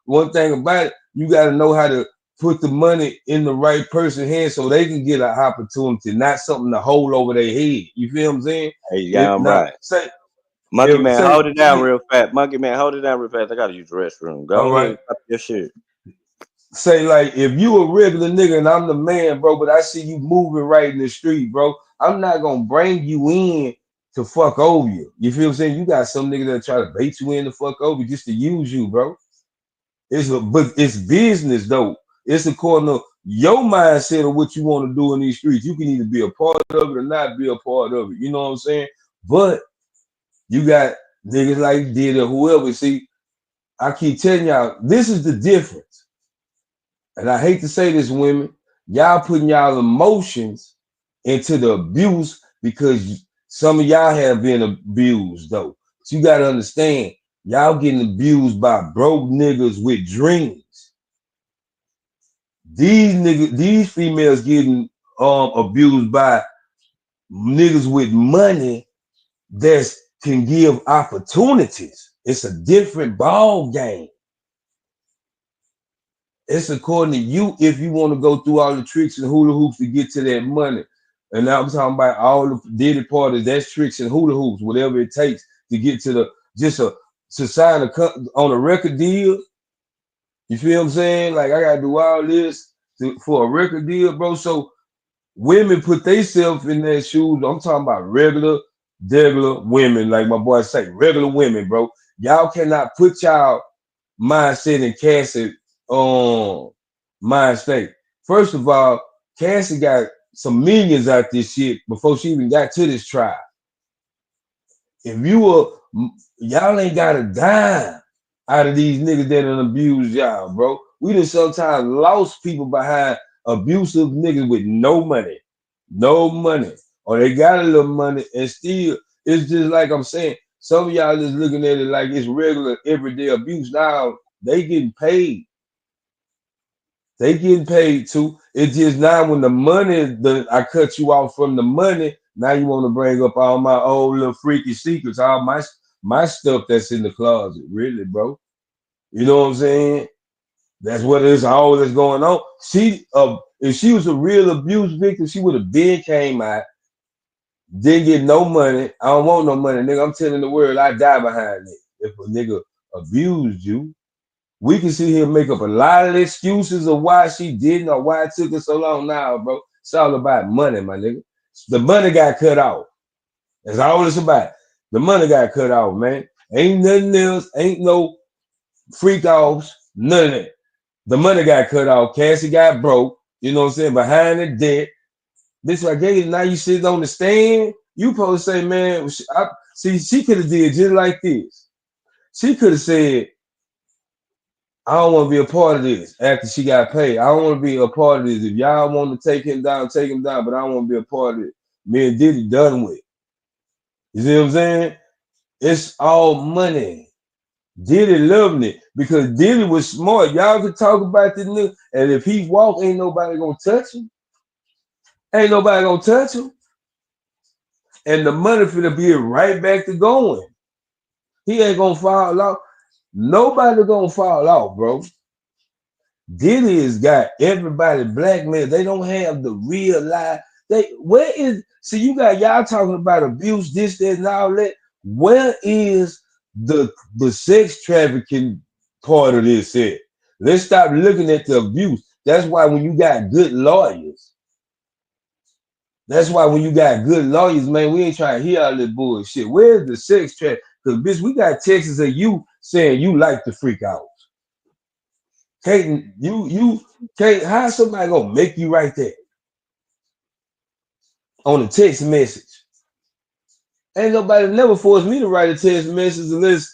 one thing about it, you gotta know how to put the money in the right person's hands so they can get an opportunity, not something to hold over their head. You feel what I'm saying? Hey, yeah, I'm right. Say, Monkey Man, hold it down real fast. Monkey Man, hold it down real fast. I gotta use the restroom. Go ahead, stop your shit. Say, like, if you a regular nigga and I'm the man, bro, but I see you moving right in the street, bro, I'm not gonna bring you in to fuck over you. You feel what I'm saying? You got some nigga that try to bait you in to fuck over just to use you, bro. But it's business though. It's according to your mindset of what you want to do in these streets. You can either be a part of it or not be a part of it. You know what I'm saying? But you got niggas like Diddy or whoever. See, I keep telling y'all, this is the difference. And I hate to say this, women, y'all putting y'all emotions into the abuse because some of y'all have been abused though. So you gotta understand, y'all getting abused by broke niggas with dreams. These females getting abused by niggas with money that can give opportunities. It's a different ball game. It's according to you if you want to go through all the tricks and hula hoops to get to that money. And now I'm talking about all the Diddy parties, that's tricks and hula hoops, whatever it takes to get to the to sign on a record deal. You feel what I'm saying? Like I gotta do all this for a record deal, bro. So women put themselves in their shoes. I'm talking about regular women, like my boy say, regular women, bro. Y'all cannot put y'all mindset in Cassie mind state. First of all, Cassie got some millions out this shit before she even got to this trial. If y'all ain't got a dime out of these niggas that done abused y'all, bro. We done sometimes lost people behind abusive niggas with no money, or they got a little money and still, it's just like I'm saying, some of y'all just looking at it like it's regular everyday abuse. Now they getting paid. They getting paid too. It's just now when the money, I cut you off from the money, now you want to bring up all my old little freaky secrets, all my stuff that's in the closet, really, bro. You know what I'm saying? That's what is all that's going on. If she was a real abuse victim, she would have been came out, didn't get no money. I don't want no money, nigga. I'm telling the world I die behind it. If a nigga abused you, we can see him make up a lot of excuses of why she didn't or why it took her so long. Now, bro, it's all about money, my nigga. The money got cut off. That's all it's about. The money got cut off, man. Ain't nothing else. Ain't no freak offs. None of that. The money got cut off. Cassie got broke. You know what I'm saying? Behind the debt. Bitch, I gave you. Now you sitting on the stand. You supposed to say, man, she could have did just like this. She could have said, I don't want to be a part of this after she got paid. I don't want to be a part of this. If y'all want to take him down, take him down, but I don't want to be a part of it. Me and Diddy done with. You see what I'm saying? It's all money. Diddy loving it because Diddy was smart. Y'all could talk about this nigga, and if he walk, ain't nobody gonna touch him. Ain't nobody gonna touch him. And the money finna be right back to going. He ain't gonna fall off. Nobody gonna fall off, bro. Diddy has got everybody blackmailed. They don't have the real life. See, you got y'all talking about abuse, this, that, and all that. Where is the sex trafficking part of this at? Let's stop looking at the abuse. That's why when you got good lawyers, man, we ain't trying to hear all this bullshit. Where's the sex trafficking? Because, bitch, we got texts of you saying you like the freak out. You can't, how somebody gonna make you write that on a text message? Ain't nobody never forced me to write a text message unless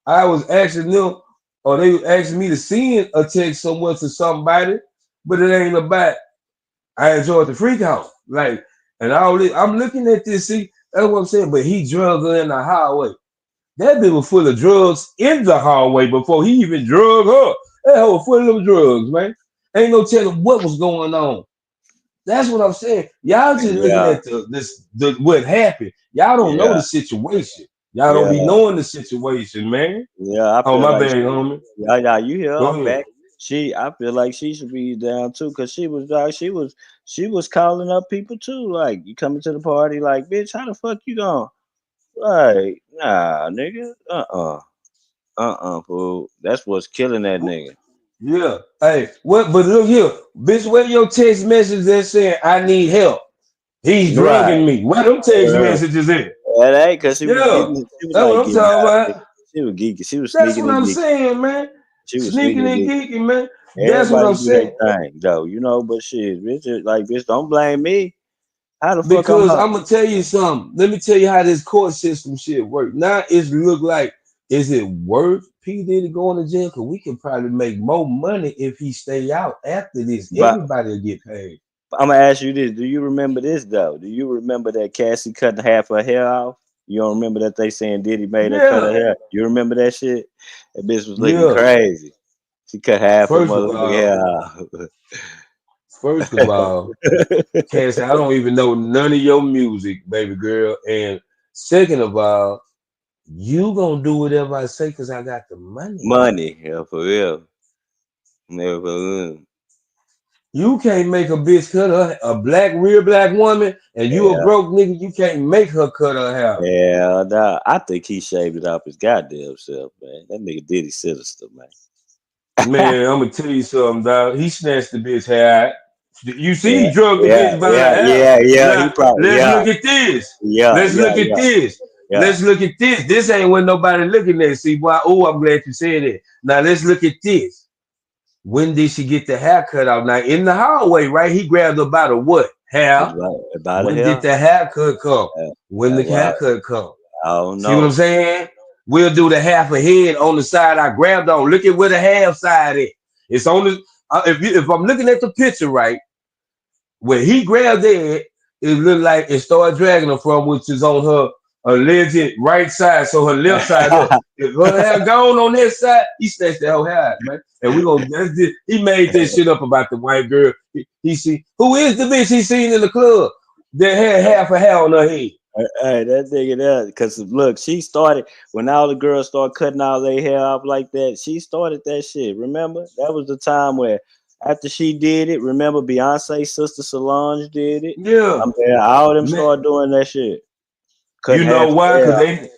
I was asking them or they were asking me to send a text somewhere to somebody, but it ain't about I enjoyed the freak out. Like, and all this, I'm looking at this, see, that's what I'm saying, but he drugged her in the highway. That bitch was full of drugs in the hallway before he even drugged her. That hoe was full of drugs, man. Ain't no telling what was going on. That's what I'm saying. Y'all just looking at what happened. Y'all don't know the situation. Y'all don't be knowing the situation, man. Yeah, I feel my bad, homie. Yeah, you here? I'm back. I feel like she should be down too, cause she was calling up people too. Like, you coming to the party? Like, bitch, how the fuck you going? Like, nah, nigga. Fool. That's what's killing that nigga. Yeah. Hey, what? But look here, bitch. Where your text message that saying I need help? He's drugging me. Where them text messages in? That ain't because she was geeking. She was that's like what I'm talking about. She was geeking. She was That's sneaking. What I'm saying, man. She was sneaking and geeking, man. That's what I'm saying. Thing, though, you know. But shit, bitch, don't blame me. How the fuck? Because I'm gonna tell you something. Let me tell you how this court system shit work. Now it's look like, is it worth P. Diddy going to jail? Because we can probably make more money if he stay out after this. Everybody will get paid. I'm gonna ask you this: do you remember this though? Do you remember that Cassie cutting half her hair off? You don't remember that they saying Diddy made her cut her hair? You remember that shit? That bitch was looking crazy. She cut half her motherfucking hair off. First of all, Cassie, I don't even know none of your music, baby girl. And second of all, you gonna do whatever I say because I got the money. Money, yeah, for real. Never for real. You can't make a bitch cut her, a real black woman, and you a broke nigga. You can't make her cut her hair. Yeah, nah, I think he shaved it off his goddamn self, man. That nigga Diddy sinister, man. Man, I'm gonna tell you something, dog. He snatched the bitch hair out. You see, he drug the bitch by her hair. Yeah. Let's look at this. Let's look at this. Let's look at this. This ain't what nobody looking at. See, why? Oh, I'm glad you said it. Now let's look at this. When did she get the hair cut out? Now in the hallway, right? He grabbed her by the what? Hair. When did the haircut come? When the haircut come? I don't know. See what I'm saying? We'll do the half a head on the side I grabbed on. Look at where the half side is. It's on the. If I'm looking at the picture right, where he grabbed it, it looked like it started dragging her from, which is on her alleged right side. So her left side up. If her hair gone on that side, he snatched the whole hair, man. And we gonna. He made this shit up about the white girl. He see who is the bitch he seen in the club that had half a hair on her head. Hey, that nigga there, because look, she started when all the girls started cutting all their hair off like that. She started that shit. Remember, that was the time where after she did it. Remember, Beyonce's sister Solange did it. Yeah, all of them started doing that shit. You know why? Because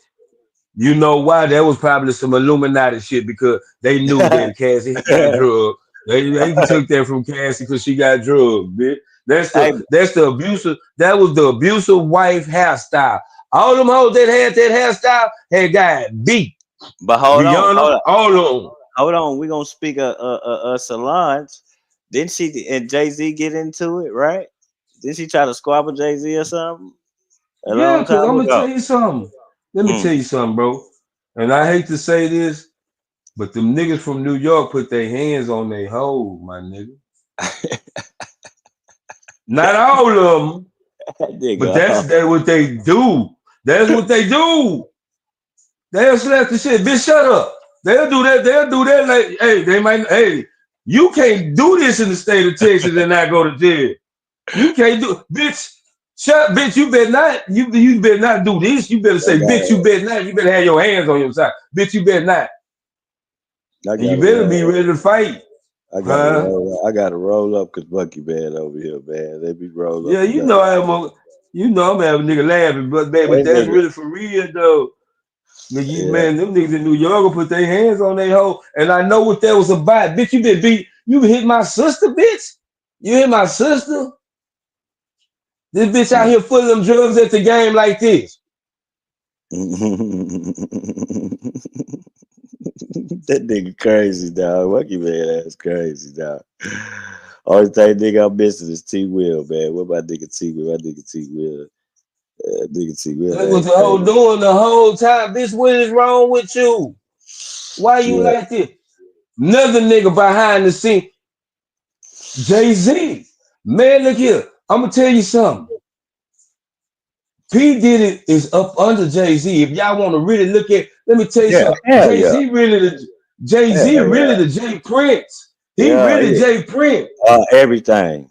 you know why? That was probably some Illuminati shit because they knew that Cassie got drugged. They took that from Cassie because she got drugged, bitch. That's the abusive. That was the abusive wife hairstyle. All them hoes that had that hairstyle had got beat. But hold on. We're gonna speak of Solange. Didn't she and Jay-Z get into it, right? Did she try to squabble Jay-Z or something? Yeah, because I'm gonna tell you something. Let me tell you something, bro. And I hate to say this, but them niggas from New York put their hands on their hoes, my nigga. Not all of them, but that's what they do. That's what they do. They'll slap the shit. Bitch, shut up. They'll do that. They'll do that. Like, hey, they might. Hey, you can't do this in the state of Texas and not go to jail. You can't do, bitch. Shut, bitch. You better not. You better not do this. You better say, bitch. You better not. You better have your hands on your side, bitch. You better not. And you better be ready to fight. I gotta roll up because Bucky man over here, man. They be rolling. Yeah, you know I'm having a nigga laughing, but that's really for real though. Nigga, man, them niggas in New York will put their hands on their hoe, and I know what that was about. Bitch, you hit my sister, bitch. You hit my sister. This bitch out here full of them drugs at the game like this. That nigga crazy, dog. Bucky man, that's crazy, dog. Only thing nigga I'm missing is T Will, man. What about nigga T Will? My nigga T Will. Nigga T Will. That's what the hoe doing the whole time. Bitch, what is wrong with you? Why you like this? Another nigga behind the scene. Jay-Z. Man, look here. I'm gonna tell you something. P. Diddy is up under Jay-Z. If y'all want to really look at, let me tell you something. Jay-Z really the Jay Prince. He really Jay Prince. Everything.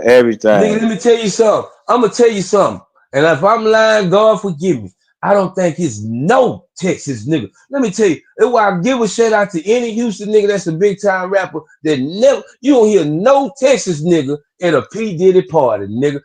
Everything. Nigga, let me tell you something. I'm gonna tell you something. And if I'm lying, God forgive me. I don't think it's no Texas nigga. Let me tell you, that's why I give a shout out to any Houston nigga that's a big time rapper that never, you don't hear no Texas nigga at a P. Diddy party, nigga.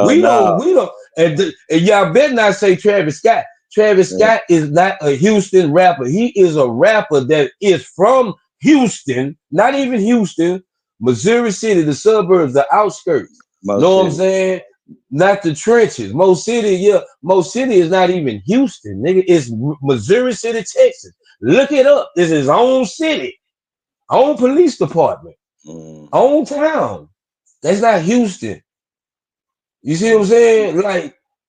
We don't, and y'all better not say Travis Scott. Travis Scott is not a Houston rapper. He is a rapper that is from Houston, not even Houston, Missouri City, the suburbs, the outskirts. Know what I'm saying? Not the trenches. Mo City is not even Houston, nigga. It's Missouri City, Texas. Look it up. It's his own city, own police department, own town. That's not Houston. You see what I'm saying?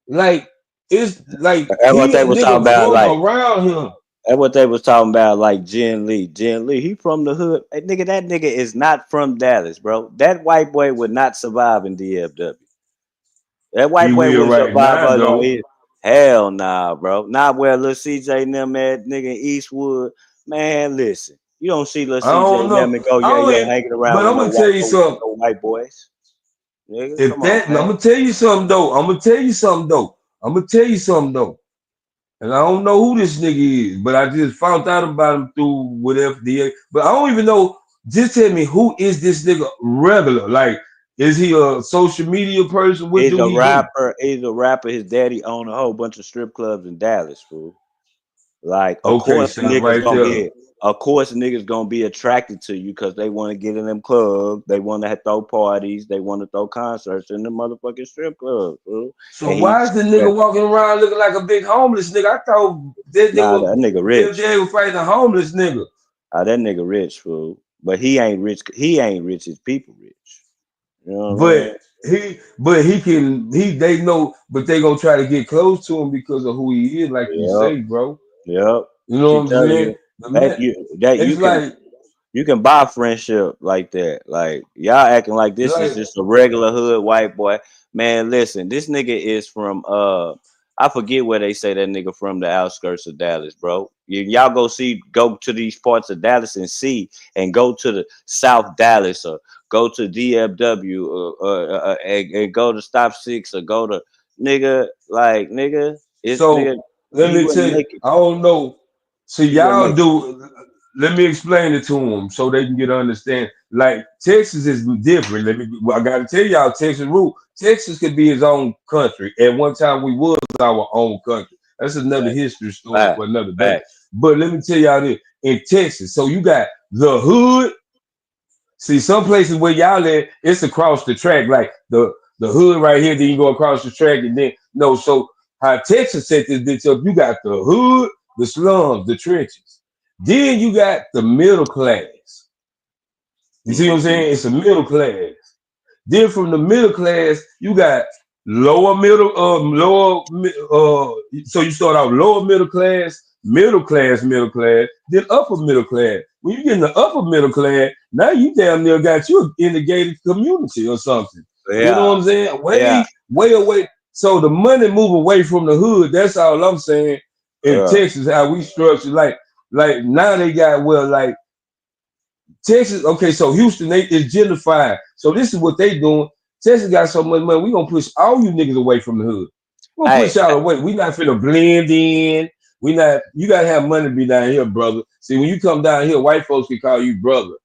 Like it's like that's what they was talking about, like around him. That's what they was talking about, like Jen Lee. Jen Lee, he from the hood. Hey, nigga, that nigga is not from Dallas, bro. That white boy would not survive in DFW. That white boy would survive on East. Hell nah, bro. Not where Lil CJ and them at, nigga, in Eastwood. Man, listen. You don't see Lil CJ and them and go, yeah, hanging around but with I'm gonna tell you something. No white boys. Nigga, if that, I'm gonna tell you something though. I'm gonna tell you something though. And I don't know who this nigga is, but I just found out about him through whatever the. But I don't even know. Just tell me, who is this nigga regular? Like, is he a social media person? What he's do a he rapper. do? He's a rapper. His daddy owned a whole bunch of strip clubs in Dallas, fool. Like, of course, niggas gonna be attracted to you because they want to get in them clubs. They want to throw parties. They want to throw concerts in the motherfucking strip clubs, fool. So why is the nigga walking around looking like a big homeless nigga? I thought that nigga rich. They was fighting a homeless nigga. That nigga rich, fool. But he ain't rich. He ain't rich. His people rich. You know what I mean? They know, but they gonna try to get close to him because of who he is, like you say, bro. Yep. You know what I'm saying? You can buy friendship like that. Like, y'all acting like this is just a regular hood white boy. Man, listen, this nigga is from I forget where they say that nigga from, the outskirts of Dallas, bro. Y'all go to these parts of Dallas and go to the South Dallas or go to DFW and go to Stop 6 or go to nigga. Let me tell you, I don't know. See, y'all do. Let me explain it to them so they can get understand. Like, Texas is different. I gotta tell y'all, Texas rule. Texas could be his own country. At one time, we was our own country. That's another history story for another day. But let me tell y'all this: in Texas, so you got the hood. See, some places where y'all at, it's across the track. Like the hood right here, then you go across the track, and then so. How Texas set this bitch up, you got the hood, the slums, the trenches. Then you got the middle class. You see what I'm saying? It's a middle class. Then from the middle class, you got lower middle, so you start out lower middle class, then upper middle class. When you get in the upper middle class, now you damn near got you in the gated community or something. Yeah. You know what I'm saying? Way away. So the money move away from the hood. That's all I'm saying. In Texas, how we structure, like now they got Texas. Okay, so Houston is gentrified. So this is what they doing. Texas got so much money. We gonna push all you niggas away from the hood. We gonna push y'all away. We not finna blend in. We not. You gotta have money to be down here, brother. See, when you come down here, white folks can call you brother.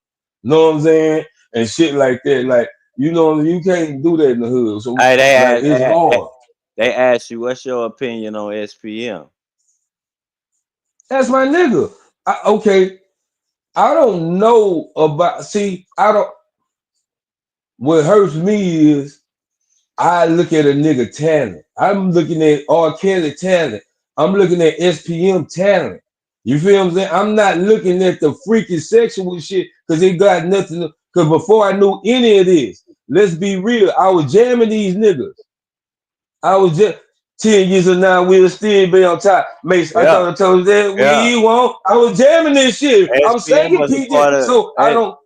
Know what I'm saying? And shit like that. Like, you know, you can't do that in the hood. So it's hard. They ask you, what's your opinion on SPM? That's my nigga. I don't know about. See, what hurts me is I look at a nigga talent. I'm looking at R. Kelly talent. I'm looking at SPM talent. You feel what I'm saying? I'm not looking at the freaky sexual shit because it got nothing to. Because before I knew any of this, let's be real, I was jamming these niggas. I was just 10 years of now, we'll still be on top. Mace, I thought I told you that we won't. I was jamming this shit. SPM I'm singing PJ, so I don't.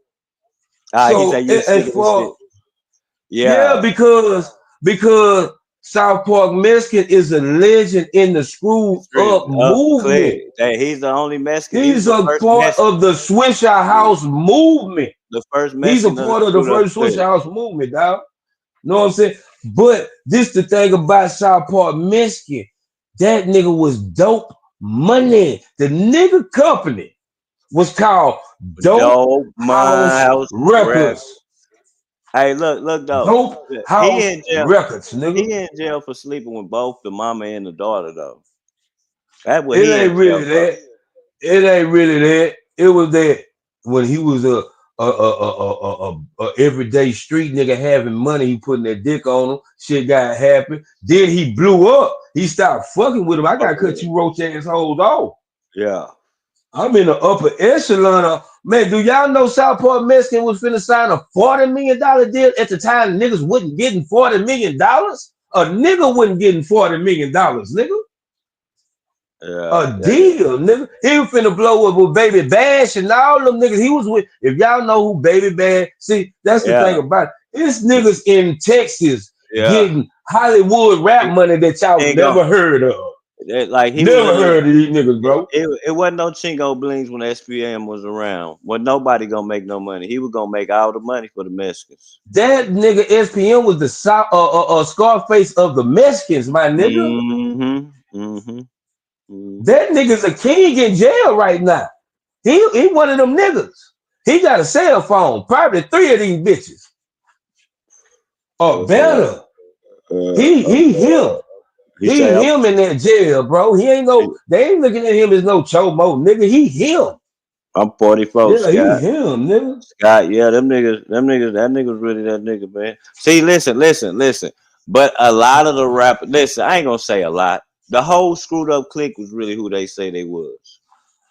Because South Park Mexican is a legend in the Screw Up movement. He's the only Mexican. He's a part of the Swisher House movement. The first Mexican. He's a part of the first Swisher House movement, dog. Know what I'm saying? But this the thing about South Park Mexican. That nigga was Dope Money. The nigga company was called Dope House Records. Hey, look though. Dope House Records, nigga. He in jail for sleeping with both the mama and the daughter though. That what it ain't really that. It ain't really that. It was that when he was a everyday street nigga having money, he putting that dick on him. Shit got happy. Then he blew up. He stopped fucking with him. I gotta cut you roach assholes off. Yeah. I'm in the upper echelon of, man, do y'all know Southport Mexican was finna sign a $40 million deal at the time niggas wasn't getting $40 million? A nigga wasn't getting $40 million, nigga. Deal, nigga. He was finna blow up with Baby Bash and all them niggas he was with. If y'all know who Baby Bash, see, that's the thing about it. It's niggas in Texas getting Hollywood rap money that y'all never heard of. Like he never heard of these niggas, bro. It wasn't no Chingo Blings when SPM was around. Well, nobody gonna make no money. He was gonna make all the money for the Mexicans. That nigga SPM was the Scarface of the Mexicans, my nigga. That nigga's a king in jail right now. He one of them niggas. He got a cell phone, probably 3 of these bitches. Or better. He him. He him in that jail, bro. He ain't no. They ain't looking at him as no chomo, nigga. He him. I'm 44. Yeah, Scott. he him, nigga. Scott, yeah, that nigga's really that nigga, man. See, listen. But a lot of the rappers, listen, I ain't gonna say a lot. The whole screwed up clique was really who they say they was.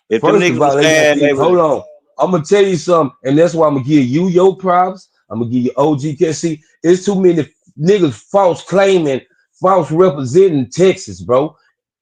If First them niggas of all, was saying they hold on. I'm gonna tell you something, and that's why I'm gonna give you your props. I'm gonna give you OG. See, it's too many niggas false claiming, false representing Texas, bro.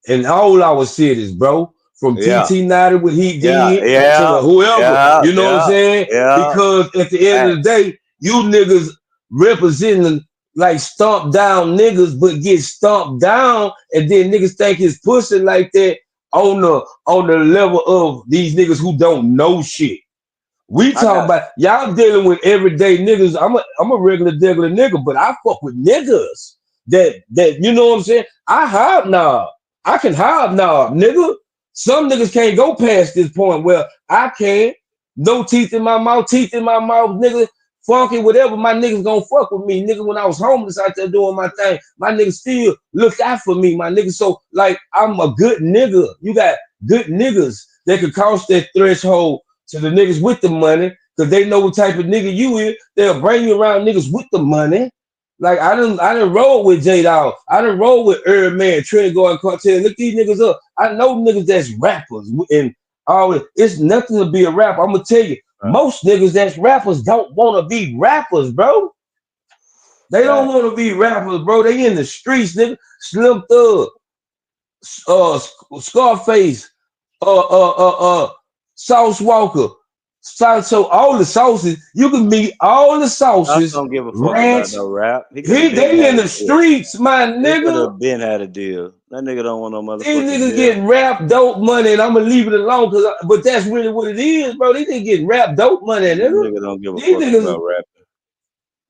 And all our cities, bro. From TT90 what he did to whoever, you know what I'm saying? Yeah. Because at the end of the day, you niggas representing like stomp down niggas, but get stomped down, and then niggas think it's pushing like that on the level of these niggas who don't know shit. We talking about y'all dealing with everyday niggas. I'm a regular nigga, but I fuck with niggas that you know what I'm saying? I hobnob. I can hobnob, nigga. Some niggas can't go past this point where I can. No teeth in my mouth, nigga. Funky, whatever, my niggas gonna fuck with me. Nigga, when I was homeless out there doing my thing, my niggas still looked out for me, my nigga. So, like, I'm a good nigga. You got good niggas that could cross that threshold to the niggas with the money, because they know what type of nigga you is. They'll bring you around niggas with the money. Like, I done roll with J-Dawg. I done roll with Herb Man, Trinidad and Cartel. Look these niggas up. I know niggas that's rappers and all. It's nothing to be a rapper. I'm gonna tell you, most niggas that's rappers don't want to be rappers, bro. They don't want to be rappers, bro. They in the streets, nigga. Slim Thug, Scarface, Sauce Walker, so all the sauces, you can meet all the sauces. I don't give a fuck about no rap. They in the streets, my nigga. He could have been had a deal. That nigga don't want no motherfucker. These niggas getting rap dope money, and I'm gonna leave it alone, but that's really what it is, bro. These niggas getting rap dope money, nigga. Nigga don't give a fuck about rapping.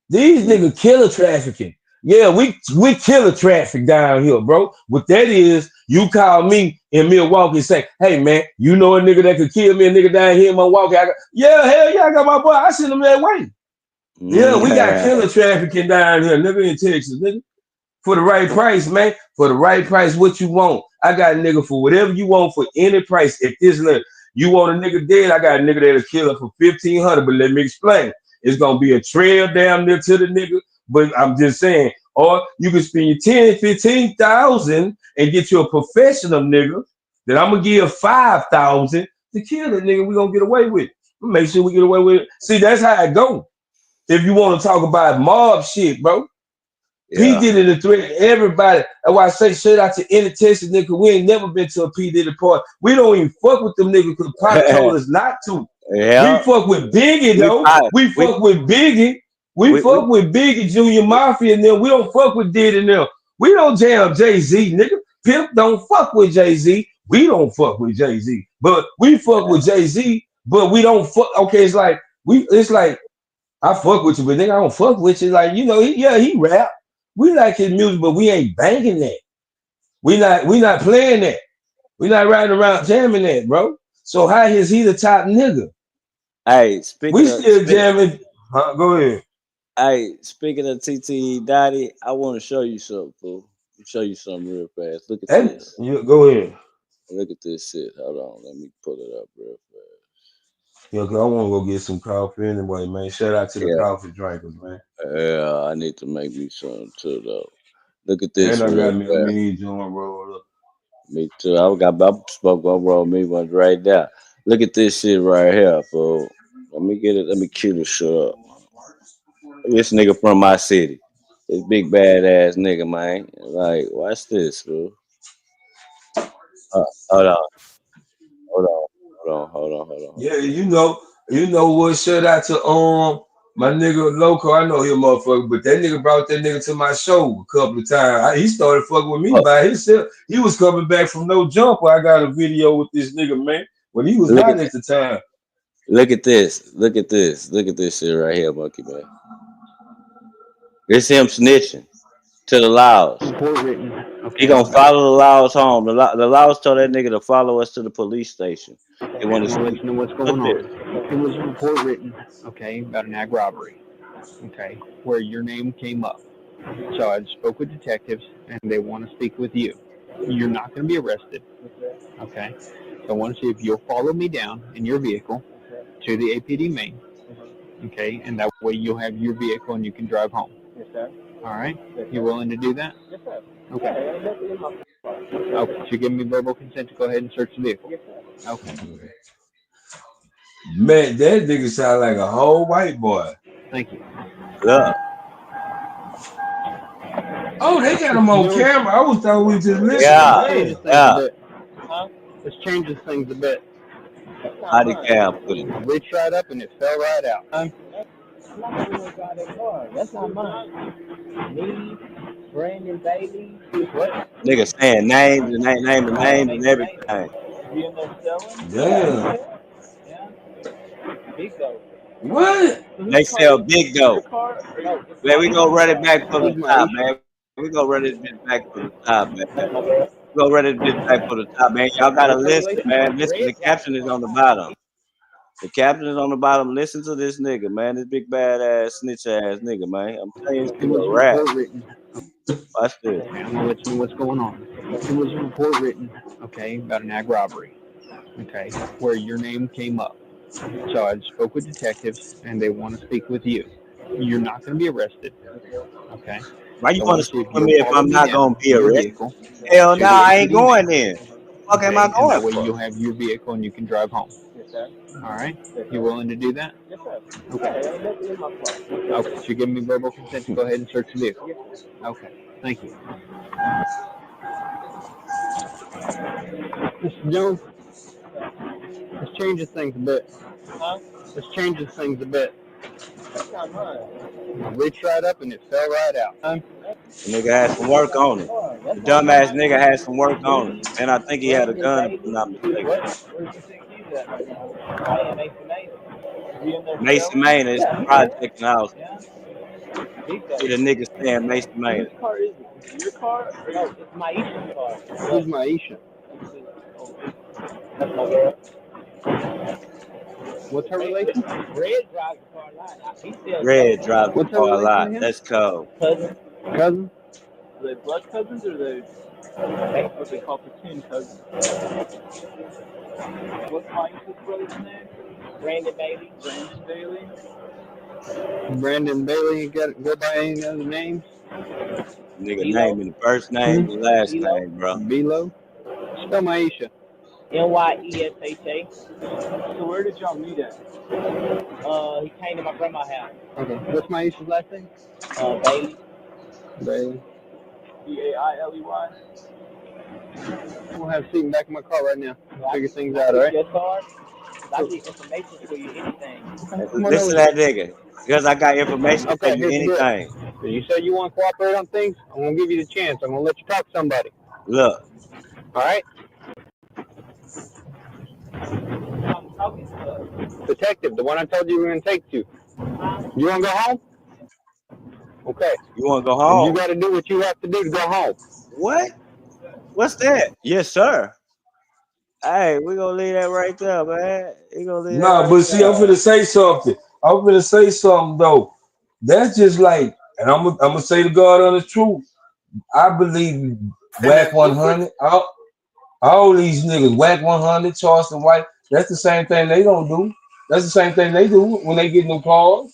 These niggas killer trafficking. Yeah, we killer traffic down here, bro. What that is, you call me in Milwaukee and say, hey man, you know a nigga that could kill me, a nigga down here in Milwaukee. Hell yeah, I got my boy. I send him that way. Yeah, we got killer trafficking down here, nigga, in Texas, nigga. For the right price, man. For the right price, what you want. I got a nigga for whatever you want for any price. If this level, you want a nigga dead, I got a nigga that'll kill her for $1,500. But let me explain. It's gonna be a trail down there to the nigga. But I'm just saying, or you can spend your 10, 15,000 and get you a professional nigga that I'm gonna give 5,000 to kill the nigga. We gonna get away with it. Make sure we get away with it. See, that's how it go. If you want to talk about mob shit, bro. Yeah. P Diddy the threat everybody. That's why I say straight out to any Texas nigga. We ain't never been to a P Diddy party. We don't even fuck with them niggas because Pop told us not to. Yeah. We fuck with Biggie though. We fuck with Biggie. We fuck with Biggie, Junior Mafia, and them. We don't fuck with Diddy and them. We don't jam Jay-Z, nigga. Pimp don't fuck with Jay-Z. We don't fuck with Jay-Z. But we fuck with Jay-Z, but we don't fuck. Okay, it's like I fuck with you, but nigga, I don't fuck with you. Like, you know, he rap. We like his music, but we ain't banging that. We not playing that. We not riding around jamming that, bro. So how is he the top nigga? Hey, we still jamming. Go ahead. Hey, speaking of TTE Dottie, I want to show you something, fool. Show you something real fast. Look at this. Go ahead. Look at this shit. Hold on, let me pull it up real fast. Yo, cause I want to go get some coffee anyway, man. Shout out to the coffee drinkers, man. Yeah, I need to make me some too, though. Look at this. And I got me a mini joint rolled up. Me too. I spoke one roll me one right there. Look at this shit right here, fool. Let me get it. Let me cue this shit up. This nigga from my city. This big badass nigga, man. Like, watch this, fool. Hold on. Yeah, you know what? Shout out to my nigga Loco. I know him, motherfucker, but that nigga brought that nigga to my show a couple of times. He started fucking with me by himself. He was coming back from No Jumper. I got a video with this nigga, man, when he was hot at the time. Look at this. Look at this shit right here, Monkey Man. It's him snitching to the Laos. He gonna follow the Laos home. The Laos told that nigga to follow us to the police station. They want to let you know what's going on. It was a report written, okay, about an ag robbery, okay, where your name came up. So I spoke with detectives, and they want to speak with you. You're not going to be arrested, okay? So I want to see if you'll follow me down in your vehicle to the APD main, okay, and that way you'll have your vehicle and you can drive home. Yes, sir. All right? You willing to do that? Yes, sir. Okay. Okay, so you give me verbal consent to go ahead and search the vehicle? Yes, sir. Okay. Man, that nigga sound like a whole white boy. Thank you. Yeah. Oh, they got him on camera. I was thought we just listening. Yeah. Huh? This changes things a bit. How the cam put it? I reached right up and it fell right out. That's not mine. Me, Brandon Bailey. What? Nigga saying names and name and everything. You in there selling? Yeah. Yeah. Big dope. What? They sell big dope. Man, we go run it back from the top, man. We go run this bitch back from the top, man. We go run this bitch back from the top, man. Y'all gotta listen, man. Listen, the caption is on the bottom. The captain is on the bottom. Listen to this nigga, man. This big badass snitch ass nigga, man. I'm telling you, this nigga a rap. Watch this. Okay, I'm gonna let you know what's going on. There was a report written, okay, about an ag robbery, okay, where your name came up. So I spoke with detectives, and they want to speak with you. You're not going to be arrested, okay? Why you want to speak with me if I'm not going to be arrested? Hell no, I ain't going there. Fuck am I going? That way you'll have your vehicle and you can drive home. Yes, sir. All right? You willing to do that? Yes, sir. Okay. Okay, so you give me verbal consent to go ahead and search the vehicle? Okay, thank you. Mr. Jones, this changes things a bit. Huh? This changes things a bit. That's not mine. I reached right up and it fell right out. The nigga had some work on it. The dumbass nigga had some work on it. And I think he had a gun, if I'm not mistaken. Where's the 6 keys at right now? I am Mason Maine is the project in the house. Yeah. See the nigga saying Mason Maine. Whose car is it? Is it your car? No, it's Maisha's car. Who's Maisha? That's my girl. What's her relation? Red drives the car a lot. Red drives the car a lot. That's cold. Cousin? Cousin? Are they blood cousins or what they call platoon cousins? What's Maisha's brother's name? Brandon Bailey. Brandon Bailey. Brandon Bailey, go by any other names? Nigga name in the first name, the last name, bro. Bilo? Spell Maisha. Lyesha. So where did y'all meet at? He came to my grandma's house. Okay. What's Maisha's last name? Bailey. Bailey. B-A-I-L-E-Y. We'll have a seat in the back of my car right now. Figure things out, all right? Your car? I need information for you, anything. Listen to that nigga. Because I got information for you, anything. You say you want to cooperate on things? I'm going to give you the chance. I'm going to let you talk to somebody. Look. All right? I'm talking to Detective, the one I told you we were going to take to. You want to go home? Okay. You want to go home? You got to do what you have to do to go home. What? What's that? Yes, sir. Hey, we gonna leave that right there, man. We gonna leave that Nah, right but see, I'm there. finna say something. I'm finna say something though. That's just like, and I'm gonna say to God on the truth. I believe Whack 100. All these niggas, Whack 100, Charleston White. That's the same thing they don't do. That's the same thing they do when they get no calls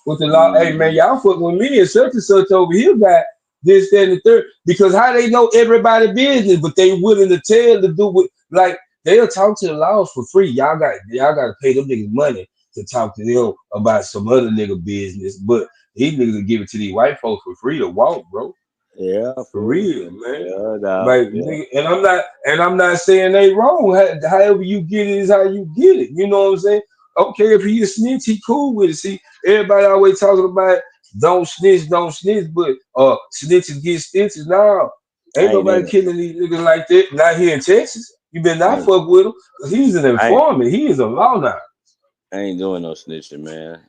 with the law. Hey man, y'all fucking with me and such over here got this, that, and the third. Because how they know everybody business, but they willing to tell to do what like they'll talk to the laws for free. Y'all gotta pay them niggas money to talk to them about some other nigga business. But these niggas will give it to these white folks for free to walk, bro. Yeah, For real, man. Yeah, nah, Like, yeah. nigga, and I'm not saying they wrong. However you get it is how you get it. You know what I'm saying? Okay, if he a snitch, he cool with it. See, everybody always talking about don't snitch, but snitches get stitches. Now, ain't nobody killing these niggas like that. Not here in Texas. You better not fuck with him because he's an informant. He is a law now. I ain't doing no snitching, man.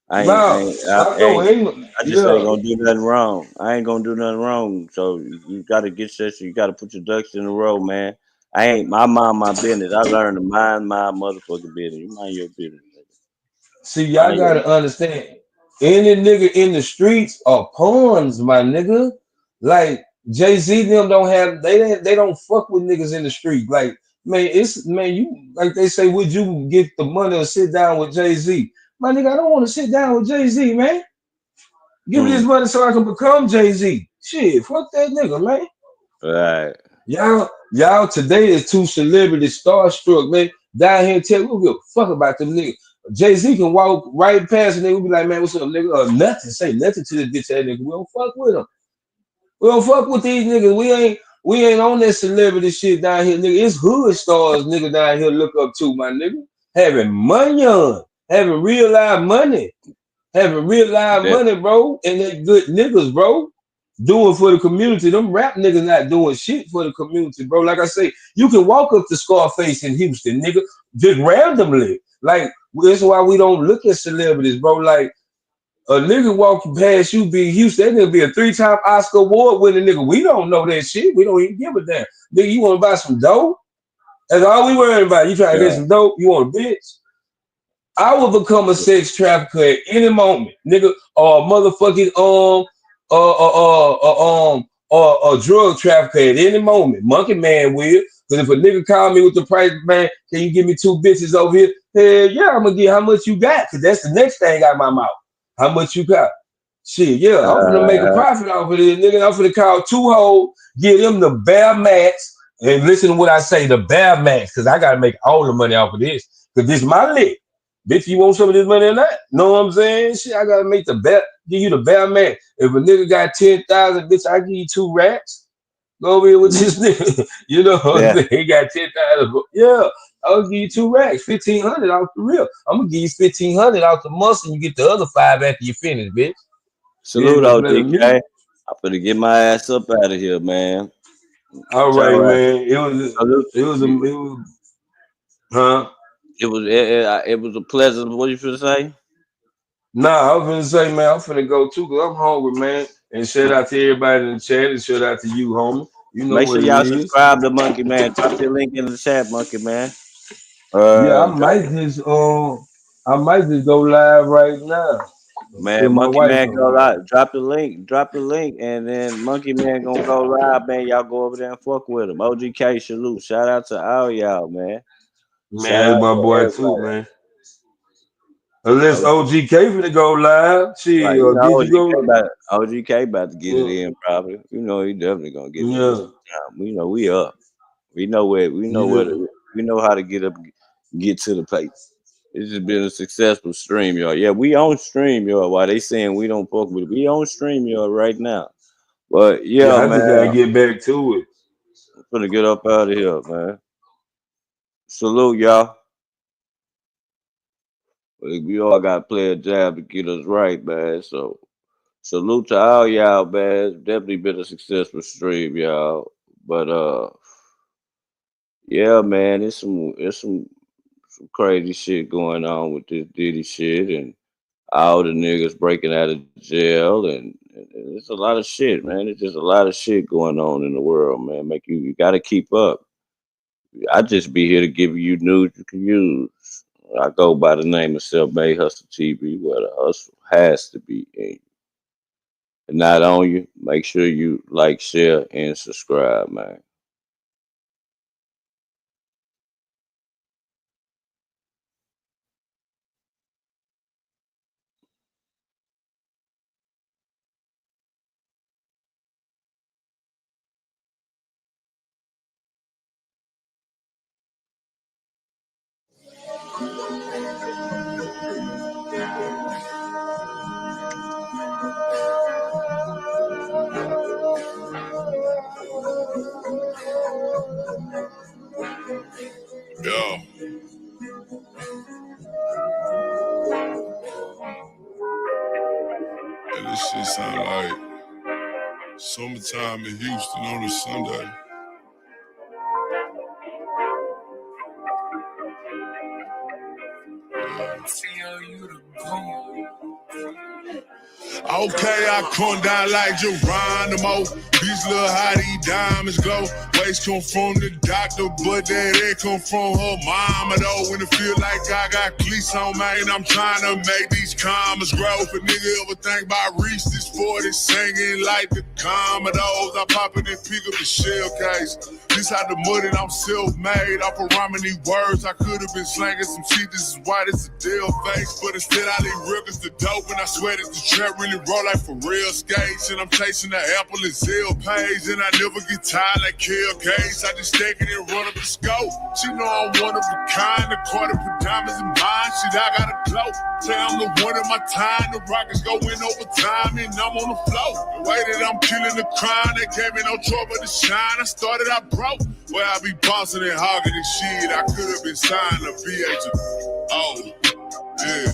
I just ain't gonna do nothing wrong. I ain't gonna do nothing wrong. So you gotta get your, you gotta put your ducks in a row, man. I mind my business. I learned to mind my motherfucking business. You mind your business. See, y'all gotta understand. Any nigga in the streets are pawns, my nigga. Like Jay-Z them don't have they don't fuck with niggas in the street. Like, man, you like they say, would you get the money or sit down with Jay-Z? My nigga, I don't want to sit down with Jay-Z, man. Give me this money so I can become Jay-Z. Shit, fuck that nigga, man. Right. Y'all today is two celebrities starstruck, man. Down here and tell we don't give a fuck about them niggas. Jay-Z can walk right past and they will be like, man, what's up, nigga? Or nothing. Say nothing to the bitch ass nigga. We don't fuck with them. We don't fuck with these niggas. We ain't on that celebrity shit down here, nigga. It's hood stars, nigga, down here look up to, my nigga. Having money on. Having real live money. Having real live money, bro. And they good niggas, bro. Doing for the community. Them rap niggas not doing shit for the community, bro. Like I say, you can walk up to Scarface in Houston, nigga, just randomly. Like, that's why we don't look at celebrities, bro. Like, a nigga walking past you be Houston, that nigga be a 3-time Oscar award winning nigga. We don't know that shit. We don't even give a damn. Nigga, you want to buy some dope? That's all we worrying about. You trying to get some dope? You want a bitch? I will become a sex trafficker at any moment, nigga, or motherfucking or drug trafficker at any moment. Monkey Man will. Because if a nigga call me with the price, man, can you give me 2 bitches over here? Hell yeah, I'm gonna get how much you got. Because that's the next thing out of my mouth. How much you got? Shit, yeah, I'm gonna make a profit off of this, nigga. I'm gonna call 2 hoes, give them the bare max, and listen to what I say, the bare max, because I gotta make all the money off of this. Because this is my lick. Bitch, you want some of this money or not? Know what I'm saying? Shit, I gotta make the bet, give you the bare max. If a nigga got 10,000, bitch, I give you 2 racks. Go over here with this nigga. You know what I'm saying? He got 10,000. Yeah, I'll give you 2 racks, 1,500 off the real. I'm gonna give you 1,500 off the muscle, and you get the other 5 after you finish, bitch. Salute, OGK. I'm gonna get my ass up out of here, man. All right, man. It was a pleasant. What you finna say? Nah, I was gonna say, man, I'm finna go too, cause I'm hungry, man. And shout out to everybody in the chat, and shout out to you, homie. You know Make what sure y'all it is. subscribe to Monkey Man. Drop your link in the chat, Monkey Man. Yeah, I might just go live right now. Man, Monkey Man go live. Drop the link, and then Monkey Man gonna go live, man. Y'all go over there and fuck with him. OGK salute. Shout out to all y'all, man. Man, that's my boy too, man. Unless OGK finna go live, shit, right, or did you go? OGK about to get it in, probably. You know he definitely gonna get it in. We know we up. We know where. We know how to get up, get to the plate. It's just been a successful stream, y'all. Yeah, we on stream, y'all. Why they saying we don't fuck with it? We on stream, y'all, right now. But yeah, I man, just gotta get back to it. I'm gonna get up out of here, man. Salute, y'all. We all gotta play a jab to get us right, man. So salute to all y'all, man. It's definitely been a successful stream, y'all. But yeah, man, it's some crazy shit going on with this Diddy shit, and all the niggas breaking out of jail, and it's a lot of shit, man. It's just a lot of shit going on in the world, man. You got to keep up. I just be here to give you news you can use. I go by the name of Self-Made Hustle TV, where the hustle has to be in you. And not on you, make sure you like, share, and subscribe, man. Yeah. And this shit sound like summertime in Houston on a Sunday. Okay, I come down like Geronimo. These little hottie diamonds glow. Waste come from the doctor, but that ain't come from her mama though. When it feel like I got cleats on, man, I'm trying to make these commas grow. If a nigga ever think about reach this 40, singing like the Commodores, I pop it and pick up the shell case. This how the mud and I'm self-made. Off of rhyming these words, I could have been slanging some shit. This is white as a deal face, but instead I leave records to dope, and I swear that the trap really roll like for real skates. And I'm chasing the apple and Zell page, and I never get tired like Kill Case. I just stack it and run up the scope. She know I'm one of a kind. The quarter put diamonds in mine. Shit, I got a glow. Say I'm the one of my time. The Rockets go in overtime, and I'm on the floor. The way that I'm killing the crime, they gave me no trouble to shine. I started out broke. Where I be bossing and hogging and shit. I could have been signed to BH. Oh, yeah.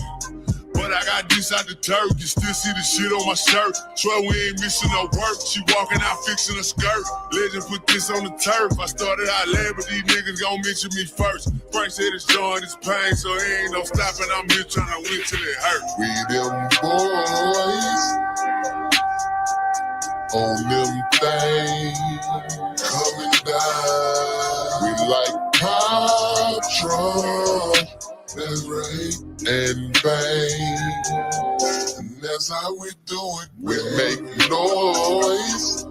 But I got this out the dirt. You still see the shit on my shirt. Swear we ain't missing no work. She walking out fixing a skirt. Legend put this on the turf. I started out late, but these niggas gon' mention me first. Frank said it's joy and it's pain, so it ain't no stopping. I'm here trying to win till it hurt. We them boys on them things coming down. We like Patron, that's right, and bang. And that's how we do it. We make noise,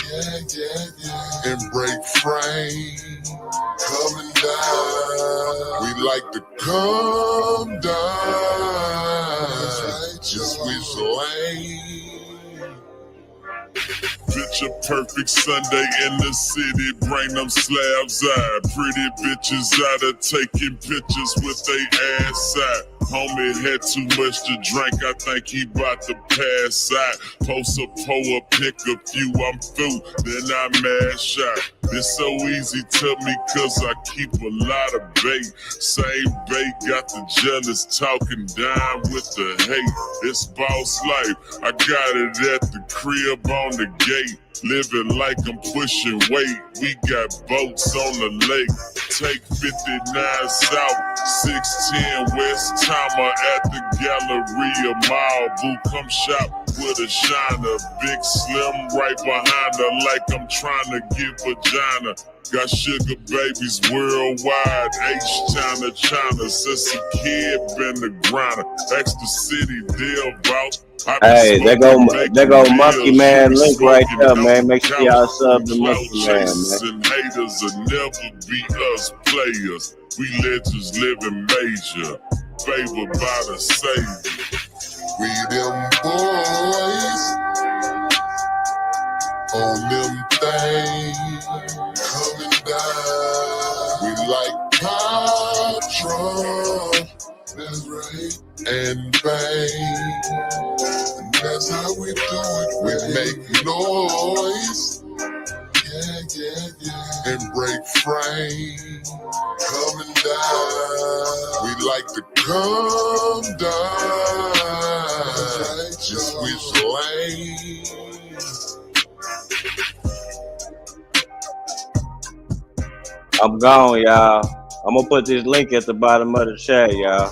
yeah, and break frame. Coming down. We like to come down. That's right, just whistle lane. Picture perfect Sunday in the city, bring them slabs out. Pretty bitches out of taking pictures with they ass out. Homie had too much to drink, I think he bout to pass out. Post a poa, pick a few, I'm through, then I mash out. It's so easy to me cause I keep a lot of bait. Same bait got the jealous talking down with the hate. It's boss life, I got it at the crib on the gate. Living like I'm pushing weight. We got boats on the lake. Take 59 south, 610 West Timer at the Galleria Mall. Boo, come shop with a shiner. Big Slim right behind her like I'm trying to get vagina. Got sugar babies worldwide, H-China, China. Since a kid been the grinder. Ask the city deal about. Hey, there go Monkey Man link right there, man. Make sure y'all sub the Monkey Man, man. And haters will never be us players. We legends living major, favored by the Savior. We them boys on them things coming down. We like Patron, that's right, and bang. And that's how we do it. We make noise, yeah, and break frame. Coming down, we like to come down. Just whistle lane. I'm gone, y'all. I'm gonna put this link at the bottom of the chat, y'all.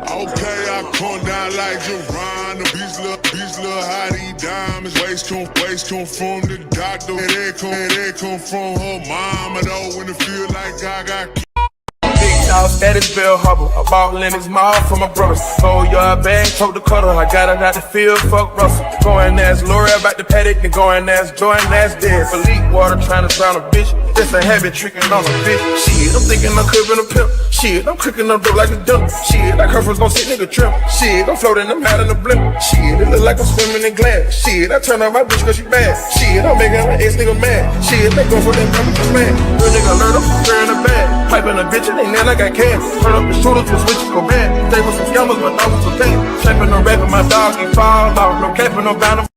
Okay, I come down like Jerron. The beast look how these diamonds. Waste come from the doctor. And they come from her mama, though. When it feel like I got house at his Bell Harbor. I bought Lennox Mall for my brothers. Oh, your bag, tote the cutter. I got it out the field, fuck Russell. Going as L'Oreal about the paddock, and going as Jordan, that's dead. For leak water, trying to drown a bitch. Just a habit, tricking on a bitch. Shit, I'm thinking I'm clipping a pimp. Shit, I'm cooking up dope like a dump. Shit, like her first gon' sit nigga trim. Shit, I'm floating, I'm out in the blimp. Shit, it look like I'm swimming in glass. Shit, I turn on my bitch cause she bad. Shit, I'm making my ex nigga mad. Shit, they go for that number man. Real nigga learn them, in the bag. Piping a bitch, and they nail like I can. Turn up the shooters with switch go bad. Stay with some scammers, but I was a pain. Trapping the rap with my dog, he fall off. No capping, no bound.